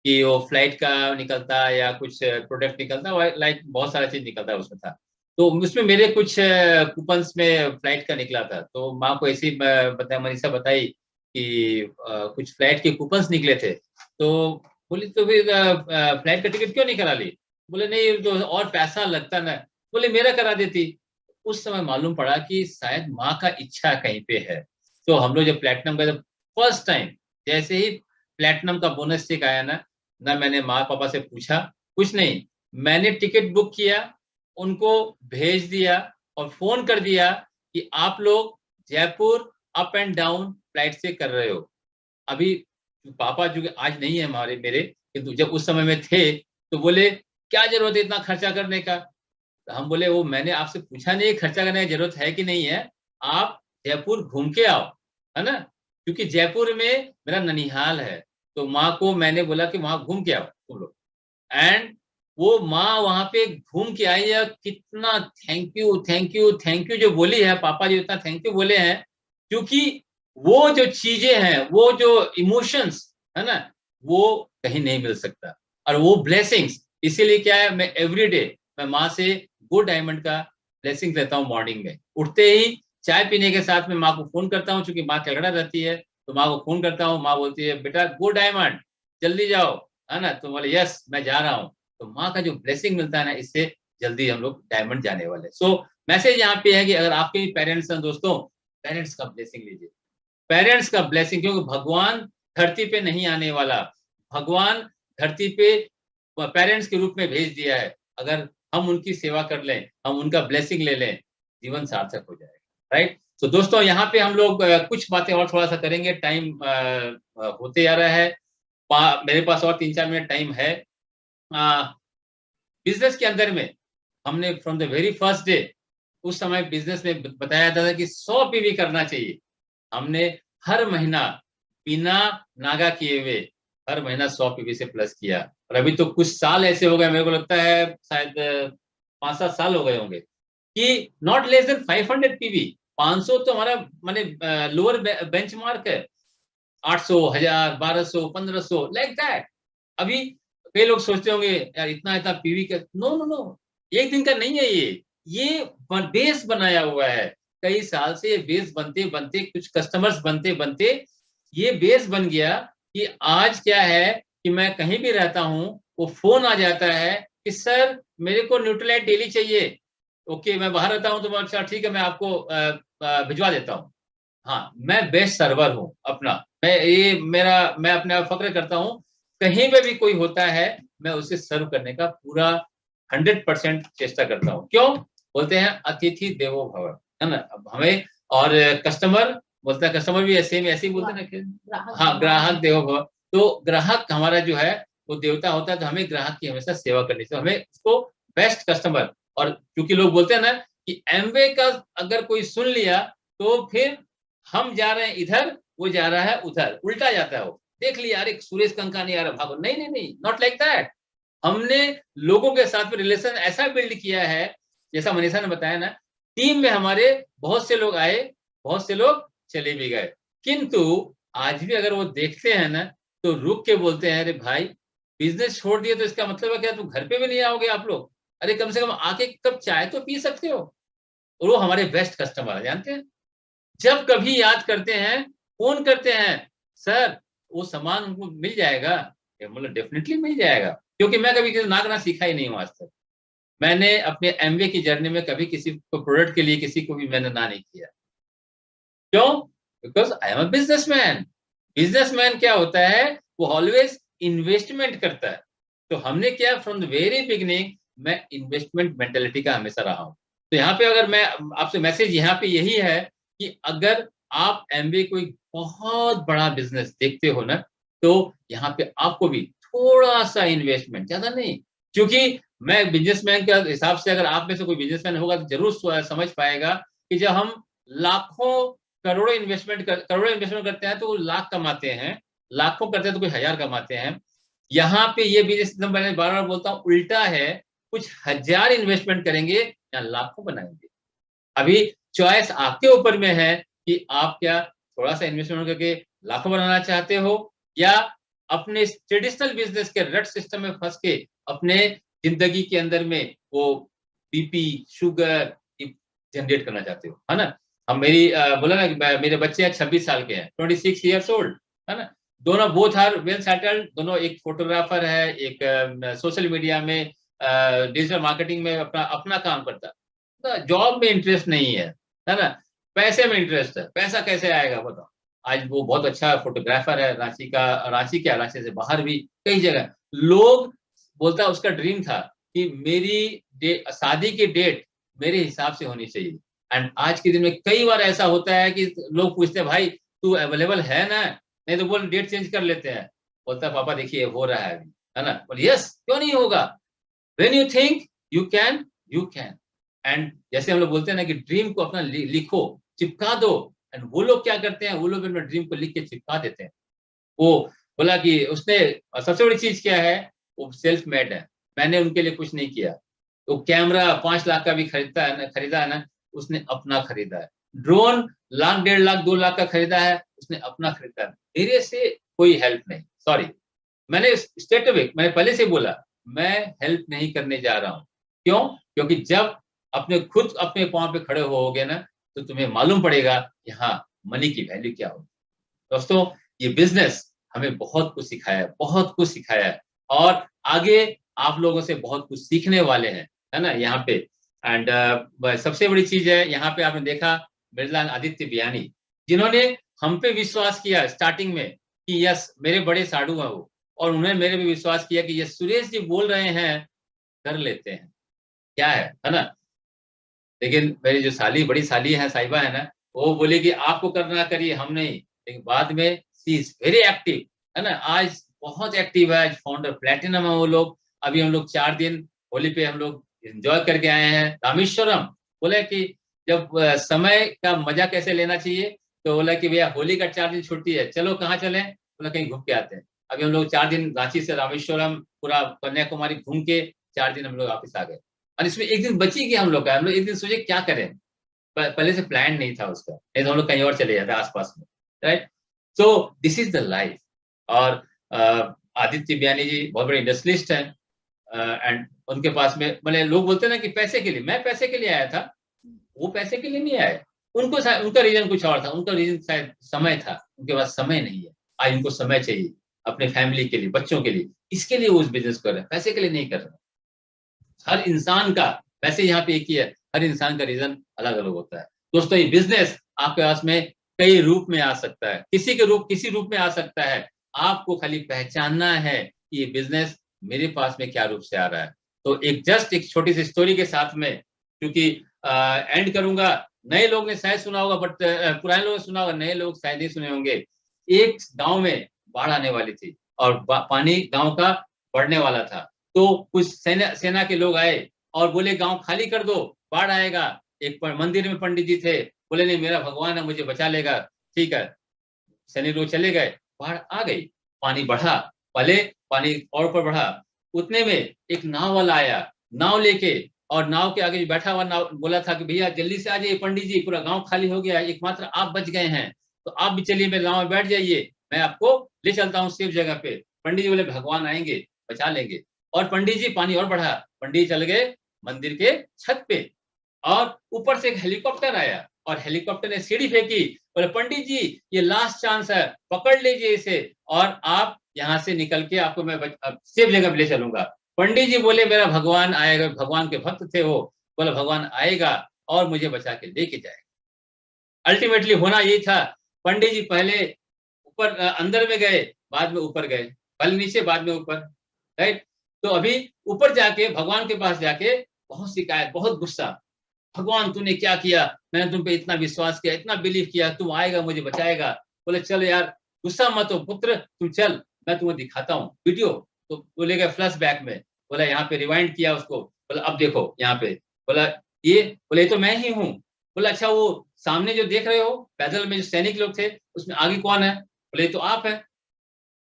Speaker 3: कि वो फ्लाइट का निकलता या कुछ प्रोडक्ट निकलता, लाइक बहुत सारा चीज निकलता उसमें था। तो उसमें मेरे कुछ कूपन्स में फ्लाइट का निकला था। तो माँ को ऐसी मनीषा बताई कि कुछ फ्लाइट के कूपन्स निकले थे। तो बोली तो फिर फ्लाइट का टिकट क्यों नहीं करा ली? बोले नहीं, तो और पैसा लगता ना। बोले मेरा करा देती। उस समय मालूम पड़ा कि शायद माँ का इच्छा कहीं पे है। तो हम लोग जब प्लेटिनम गए, फर्स्ट टाइम जैसे ही प्लेटिनम का बोनस चेक आया ना मैंने माँ पापा से पूछा, कुछ नहीं, मैंने टिकट बुक किया, उनको भेज दिया और फोन कर दिया कि आप लोग Jaipur up and down flight से कर रहे हो। अभी पापा जो आज नहीं है मेरे, किंतु जब उस समय में थे तो बोले क्या जरूरत है इतना खर्चा करने का? तो हम बोले वो मैंने आपसे पूछा नहीं खर्चा करने की जरूरत है कि नहीं है, आप जयपुर घूम के आओ, है ना। क्योंकि जयपुर में मेरा ननिहाल है। तो माँ को मैंने बोला कि वहां घूम के आओ तुम लोग। एंड वो माँ वहां पे घूम के आई है। कितना thank you thank you thank you जो बोली है, पापा जी इतना थैंक यू बोले हैं, क्योंकि वो जो चीजें हैं, वो जो इमोशंस है ना, वो कहीं नहीं मिल सकता। और वो ब्लेसिंग्स, इसीलिए क्या है, मैं एवरीडे मैं माँ से गो डायमंड का ब्लेसिंग लेता हूँ। मॉर्निंग में उठते ही चाय पीने के साथ में माँ को फोन करता हूँ, क्योंकि माँ कैलकाटा रहती है। तो माँ को फोन करता हूँ, माँ बोलती है बेटा गो डायमंड, जल्दी जाओ, है ना। तो बोले यस मैं जा रहा हूँ। तो माँ का जो ब्लेसिंग मिलता है ना, इससे जल्दी हम लोग डायमंड जाने वाले। सो मैसेज यहाँ पे है कि अगर आपके भी पेरेंट्स हैं दोस्तों, पेरेंट्स का ब्लेसिंग लीजिए, पेरेंट्स का ब्लेसिंग। क्योंकि भगवान धरती पे नहीं आने वाला, भगवान धरती पे पेरेंट्स के रूप में भेज दिया है। अगर हम उनकी सेवा कर लें, हम उनका ब्लेसिंग ले लें, जीवन सार्थक हो जाएगा। राइट। तो दोस्तों यहाँ पे हम लोग कुछ बातें और थोड़ा सा करेंगे, टाइम होते जा रहा है। मेरे पास और 3-4 मिनट टाइम है। बिजनेस के अंदर में हमने from the very first day, उस समय बिजनेस में बताया था कि 100 पीवी करना चाहिए। हमने हर महीना बिना नागा किए हुए हर महीना 100 पीवी से प्लस किया। और अभी तो कुछ साल ऐसे हो गए, मेरे को लगता है शायद 5-7 साल हो गए होंगे, कि नॉट लेस देन 500 पीवी। 500 तो हमारा माने लोअर बेंचमार्क है। 800, 1000, 1200, 1500 लाइक दैट। अभी कई लोग सोचते होंगे यार इतना पीवी का, नो नो नो, एक दिन का नहीं है ये बेस बनाया हुआ है। कई साल से ये बेस बनते बनते, कुछ कस्टमर्स बनते बनते ये बेस बन गया कि आज क्या है कि मैं कहीं भी रहता हूँ, वो फोन आ जाता है कि सर मेरे को न्यूट्रलाइट डेली चाहिए। ओके, मैं बाहर रहता हूँ तो अच्छा ठीक है, मैं आपको भिजवा देता हूँ। हाँ, मैं बेस्ट सर्वर हूँ अपना, मैं अपने आप फक्र करता हूँ। कहीं पे भी कोई होता है मैं उसे सर्व करने का पूरा 100% चेष्टा करता हूँ। क्यों बोलते हैं अतिथि देवो भव, है ना। अब हमें और कस्टमर बोलता है, कस्टमर भी ऐसे ही बोलते हैं ना, हाँ ग्राहक देवो भव। तो ग्राहक हमारा जो है वो देवता होता है। तो हमें ग्राहक की हमेशा सेवा करनी चाहिए, हमें उसको बेस्ट कस्टमर। और क्योंकि लोग बोलते हैं ना कि एमवे का अगर कोई सुन लिया तो फिर हम जा रहे हैं इधर, वो जा रहा है उधर, उल्टा जाता है। वो देख लिया अरे सुरेश कंकानी आ रहा, भागो। नहीं नहीं नहीं, नॉट लाइक दैट। हमने लोगों के साथ में रिलेशन ऐसा बिल्ड किया है, जैसा मनीषा ने बताया ना, टीम में हमारे बहुत से लोग आए, बहुत से लोग चले भी गए, किंतु आज भी अगर वो देखते हैं ना तो रुक के बोलते हैं अरे भाई बिजनेस छोड़ दिए तो इसका मतलब है क्या तुम घर पे भी नहीं आओगे आप लोग? अरे कम से कम आके कप चाय तो पी सकते हो। और वो हमारे बेस्ट कस्टमर है, जानते हैं। जब कभी याद करते हैं, फोन करते हैं, सर वो सामान उनको मिल जाएगा, मतलब डेफिनेटली मिल जाएगा, क्योंकि मैं कभी किसी नागना सीखा ही नहीं हूँ आज तक। मैंने अपने एमबीए की जर्नी में कभी किसी को प्रोडक्ट के लिए किसी को भी मैंने ना नहीं किया। क्यों? Because I am a businessman. Businessman क्या होता है, वो ऑलवेज इन्वेस्टमेंट करता है। तो हमने क्या, फ्रॉम द वेरी बिगिनिंग मैं इन्वेस्टमेंट मेंटेलिटी का हमेशा रहा हूँ। तो यहाँ पे अगर मैं आपसे मैसेज यहाँ पे यही है कि अगर आप एमबीए कोई बहुत बड़ा बिजनेस देखते हो ना, तो यहाँ पे आपको भी थोड़ा सा इन्वेस्टमेंट, ज्यादा नहीं, क्योंकि मैं बिजनेसमैन के हिसाब से, अगर आप में से कोई बिजनेसमैन होगा तो जरूर समझ पाएगा कि जब हम लाखों करोड़ों इन्वेस्टमेंट करते हैं तो वो लाख कमाते हैं, लाखों करते हैं तो कोई हजार कमाते हैं। यहाँ पे ये बिजनेस, मैंने बार बार बोलता हूँ, उल्टा है, कुछ हजार इन्वेस्टमेंट करेंगे या लाखों बनाएंगे। अभी चॉइस आपके ऊपर में है कि आप क्या थोड़ा सा इन्वेस्टमेंट करके लाखों बनाना चाहते हो, या अपने ट्रेडिशनल बिजनेस के रट सिस्टम में फंस के अपने जिंदगी के अंदर में वो बीपी, शुगर जनरेट करना चाहते हो, है ना। हम मेरी बोला ना कि मेरे बच्चे 26 साल के हैं, 26 ईयर्स ओल्ड, है ना। दोनों बोथ आर वेल सेटल्ड, दोनों, एक फोटोग्राफर है, एक सोशल मीडिया में डिजिटल मार्केटिंग में अपना काम करता है। तो जॉब में इंटरेस्ट नहीं है ना, पैसे में इंटरेस्ट है। पैसा कैसे आएगा बताओ। आज वो बहुत अच्छा फोटोग्राफर है, रांची से बाहर भी कई जगह। लोग बोलता, उसका ड्रीम था कि मेरी शादी की डेट मेरे हिसाब से होनी चाहिए। एंड आज के दिन में कई बार ऐसा होता है कि लोग पूछते हैं, भाई तू अवेलेबल है ना, नहीं तो बोल डेट चेंज कर लेते हैं। बोलता है, पापा देखिए हो रहा है अभी, है ना। बोल यस, क्यों नहीं होगा। When you think you can, you can. And जैसे हम लोग बोलते हैं ना कि ड्रीम को अपना लिखो, चिपका दो। एंड वो लोग क्या करते हैं, वो लोग अपना ड्रीम को लिख के चिपका देते हैं। वो बोला कि उसने सबसे बड़ी चीज क्या है, वो सेल्फ मेड है। मैंने उनके लिए कुछ नहीं किया। तो कैमरा 5 लाख का भी खरीदा है ना, उसने अपना खरीदा है। ड्रोन 1 लाख, 1.5 लाख, 2 लाख का खरीदा है, उसने अपना खरीदा है। मेरे से कोई हेल्प नहीं। सॉरी, मैंने मैंने पहले से बोला, मैं हेल्प नहीं करने जा रहा हूँ। क्यों? क्योंकि जब खुद अपने पांव पे खड़े होगे ना, तो तुम्हें मालूम पड़ेगा कि हाँ, मनी की वैल्यू क्या होती है। दोस्तों, ये बिजनेस हमें बहुत कुछ सिखाया है, और आगे आप लोगों से बहुत कुछ सीखने वाले हैं, है ना, यहाँ पे। एंड सबसे बड़ी चीज है, यहाँ पे आपने देखा बिरला आदित्य बियानी, जिन्होंने हम पे विश्वास किया स्टार्टिंग में कि यस मेरे बड़े साधु हैं वो, और उन्होंने मेरे पे विश्वास किया कि यस सुरेश जी बोल रहे हैं, कर लेते हैं, क्या है ना। लेकिन मेरी जो बड़ी साली है, साहिबा है ना, वो बोले कि आपको करना करिए, हम नहीं। लेकिन बाद में शी इज वेरी एक्टिव, है ना। आज बहुत एक्टिव है, फाउंडर प्लेटिनम है वो लोग। अभी हम लोग 4 दिन होली पे हम लोग एंजॉय करके आए हैं रामेश्वरम। बोले कि जब समय का मजा कैसे लेना चाहिए, तो बोला कि भैया होली का 4 दिन छुट्टी है, चलो कहाँ चले। बोला कहीं घूम के आते हैं। अभी हम लोग 4 दिन रांची से रामेश्वरम, पूरा कन्याकुमारी घूम के 4 दिन हम लोग वापिस आ गए। और इसमें एक दिन बची गया हम लोग का। हम लोग एक दिन सोचे क्या करें, पहले से प्लान नहीं था उसका, नहीं तो हम लोग कहीं और चले जाते आसपास में, right. So this is the life. और आदित्य बियानी जी बहुत बड़े इंडस्ट्रियलिस्ट हैं, एंड उनके पास में मैंने लोग बोलते हैं ना कि पैसे के लिए, मैं पैसे के लिए आया था, वो पैसे के लिए नहीं आए। उनका रीजन कुछ और था, उनका रीजन शायद समय था, उनके पास समय नहीं है। आज उनको समय चाहिए अपने फैमिली के लिए, बच्चों के लिए, इसके लिए वो उस बिजनेस कर रहे हैं, पैसे के लिए नहीं कर रहे। हर इंसान का, वैसे यहाँ पे एक ही है, हर इंसान का रीजन अलग अलग होता है। दोस्तों, ये बिजनेस आपके पास में कई रूप में आ सकता है, किसी रूप में आ सकता है। आपको खाली पहचानना है कि ये बिजनेस मेरे पास में क्या रूप से आ रहा है। तो एक छोटी सी स्टोरी के साथ में, क्योंकि एंड करूंगा। नए लोग ने शायद सुना होगा, बट पुराने लोगों ने सुना होगा, नए लोग शायद नहीं सुने होंगे। एक गांव में बाढ़ आने वाली थी और पानी गांव का बढ़ने वाला था। तो कुछ सेना के लोग आए और बोले गांव खाली कर दो, बाढ़ आएगा। एक मंदिर में पंडित जी थे, बोले नहीं मेरा भगवान है, मुझे बचा लेगा। ठीक है, सैनिक लोग चले गए, बाढ़ आ गई, पानी बढ़ा, पहले पानी और ऊपर बढ़ा। उतने में एक नाव वाला आया, नाव लेके, और नाव के आगे बैठा हुआ नाव बोला था कि भैया जल्दी से आ जाइए पंडित जी, पूरा गांव खाली हो गया, एकमात्र आप बच गए हैं, तो आप भी चलिए मेरे नाव में बैठ जाइए, मैं आपको ले चलता हूँ सेफ जगह पे। पंडित जी बोले भगवान आएंगे, बचा लेंगे। और पंडित जी, पानी और बढ़ा, पंडित जी चल गए मंदिर के छत पे, और ऊपर से एक हेलीकॉप्टर आया और हेलीकॉप्टर ने सीढ़ी फेंकी, बोले पंडित जी ये लास्ट चांस है, पकड़ लीजिए इसे और आप यहाँ से निकल के आपको मैं सेफ जगह पे ले चलूंगा। पंडित जी बोले मेरा भगवान आएगा, भगवान के भक्त थे वो, बोला भगवान आएगा और मुझे बचा के लेके जाएगा। अल्टीमेटली होना यही था, पंडित जी पहले ऊपर अंदर में गए, बाद में ऊपर गए, पहले नीचे बाद में ऊपर, राइट। तो अभी ऊपर जाके भगवान के पास जाके बहुत शिकायत, बहुत गुस्सा, भगवान तूने क्या किया, मैंने तुम पे इतना विश्वास किया, इतना बिलीव किया, तुम आएगा मुझे बचाएगा। बोले चल यार गुस्सा मत हो पुत्र, तुम चल मैं तुम्हें दिखाता हूँ वीडियो। तो वो ले गए फ्लैश बैक में, बोला यहाँ पे रिवाइंड किया उसको, बोला अब देखो यहाँ पे, बोला ये, बोले ये तो मैं ही हूँ। बोला अच्छा वो सामने जो देख रहे हो पैदल में जो सैनिक लोग थे उसमें आगे कौन है? बोले तो आप है।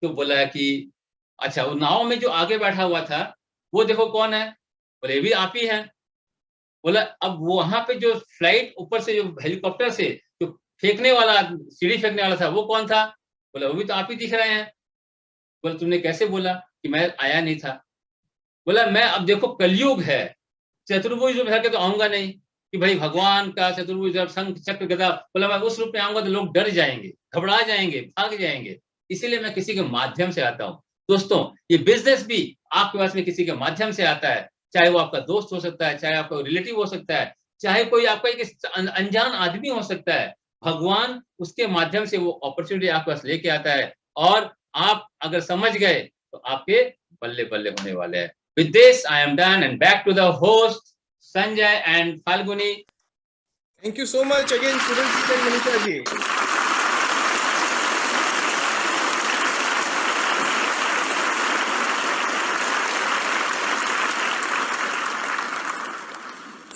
Speaker 3: तो बोला कि अच्छा वो नाव में जो आगे बैठा हुआ था वो देखो कौन है? बोले भी आप ही हैं। बोला अब वहां पे जो फ्लाइट ऊपर से जो हेलीकॉप्टर से जो फेंकने वाला, सीढ़ी फेंकने वाला था वो कौन था? बोला वो भी तो आप ही दिख रहे हैं। बोला तुमने कैसे बोला कि मैं आया नहीं था? बोला मैं अब देखो कलयुग है, चतुर्भुज रूप है तो आऊंगा नहीं कि भाई भगवान का चतुर्भुज शंख चक्र गदा, बोला मैं उस रूप में आऊंगा तो लोग डर जाएंगे, घबरा जाएंगे, भाग जाएंगे, इसीलिए मैं किसी के माध्यम से आता हूँ। दोस्तों ये बिजनेस भी आपके पास में किसी के माध्यम से आता है, चाहे वो आपका दोस्त हो सकता है, चाहे आपका रिलेटिव हो सकता है, चाहे कोई आपका एक अनजान आदमी हो सकता है। भगवान उसके माध्यम से वो अपॉर्चुनिटी आपके पास लेके आता है और आप अगर समझ गए तो आपके बल्ले बल्ले होने वाले हैं। With this, I am done and back to the host Sanjay and Falguni.
Speaker 1: Thank you so much again, Suresh and Manisha ji.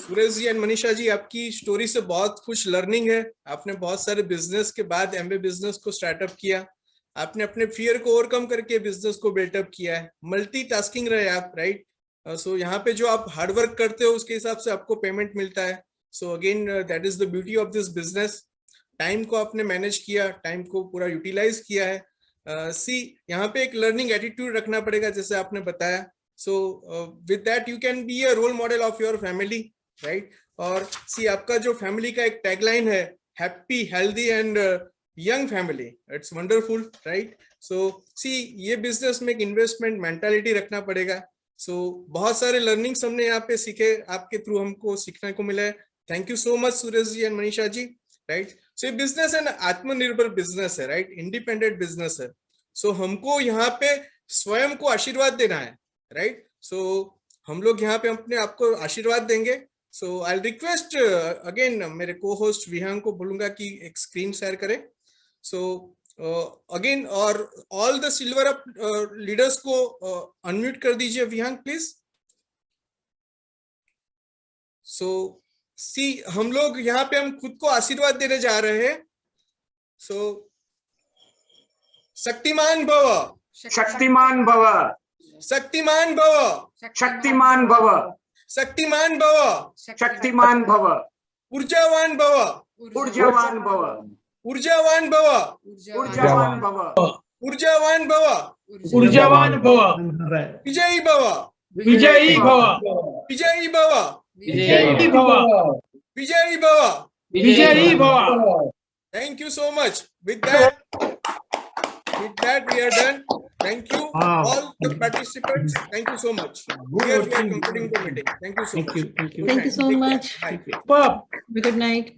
Speaker 1: Suresh ji and Manisha ji, आपकी स्टोरी से बहुत कुछ लर्निंग है। आपने बहुत सारे बिजनेस के बाद एमबीए बिजनेस को स्टार्टअप किया, आपने अपने फियर को ओवरकम करके बिजनेस को बिल्टअप किया है, मल्टीटास्किंग रहे आप, राइट। सो यहाँ पे जो आप हार्डवर्क करते हो उसके हिसाब से आपको पेमेंट मिलता है। So again that is the beauty of this business. Time को आपने मैनेज किया, टाइम को पूरा यूटिलाइज किया है। यहाँ पे एक लर्निंग एटीट्यूड रखना पड़ेगा जैसे आपने बताया। So with that you can be a role model of your family, right. और सी आपका जो फैमिली का एक टैगलाइन है, happy healthy and young family, it's wonderful, right. So see ये बिजनेस में एक इन्वेस्टमेंट मेंटालिटी रखना पड़ेगा। सो बहुत सारे लर्निंग्स हमने यहाँ पे सीखे, आपके थ्रू हमको सीखने को मिला है। Thank you so much Suresh ji and Manisha ji, right. So ये बिजनेस है ना, आत्मनिर्भर बिजनेस है, राइट, इंडिपेंडेंट बिजनेस है। सो हमको यहाँ पे स्वयं को आशीर्वाद देना है, राइट। सो हम लोग यहाँ पे अपने आपको आशीर्वाद देंगे। So I'll request again मेरे co-host विहांग को बोलूंगा कि एक स्क्रीन शेयर करें। So again और all the silver up leaders को unmute कर दीजिए विहांग प्लीज। So see हम लोग यहाँ पे हम खुद को आशीर्वाद देने जा रहे हैं। So शक्तिमान भव,
Speaker 8: शक्तिमान भव,
Speaker 1: शक्तिमान भव,
Speaker 8: शक्तिमान भव,
Speaker 1: शक्तिमान भव,
Speaker 8: शक्तिमान भव,
Speaker 1: ऊर्जावान भव,
Speaker 8: ऊर्जावान भव,
Speaker 1: ऊर्जावान भव,
Speaker 8: ऊर्जावान भव,
Speaker 1: ऊर्जावान भव,
Speaker 8: ऊर्जावान भव,
Speaker 1: विजयी भव,
Speaker 8: विजयी भव,
Speaker 1: विजयी भव,
Speaker 8: विजयी भव,
Speaker 1: विजयी भव,
Speaker 8: विजयी भव।
Speaker 1: Thank you so much. With that we are done. Thank you all the participants. Thank you so much. Here we are concluding the meeting. Thank you so much.
Speaker 21: Thank you so much.
Speaker 1: Bye.
Speaker 21: Good night.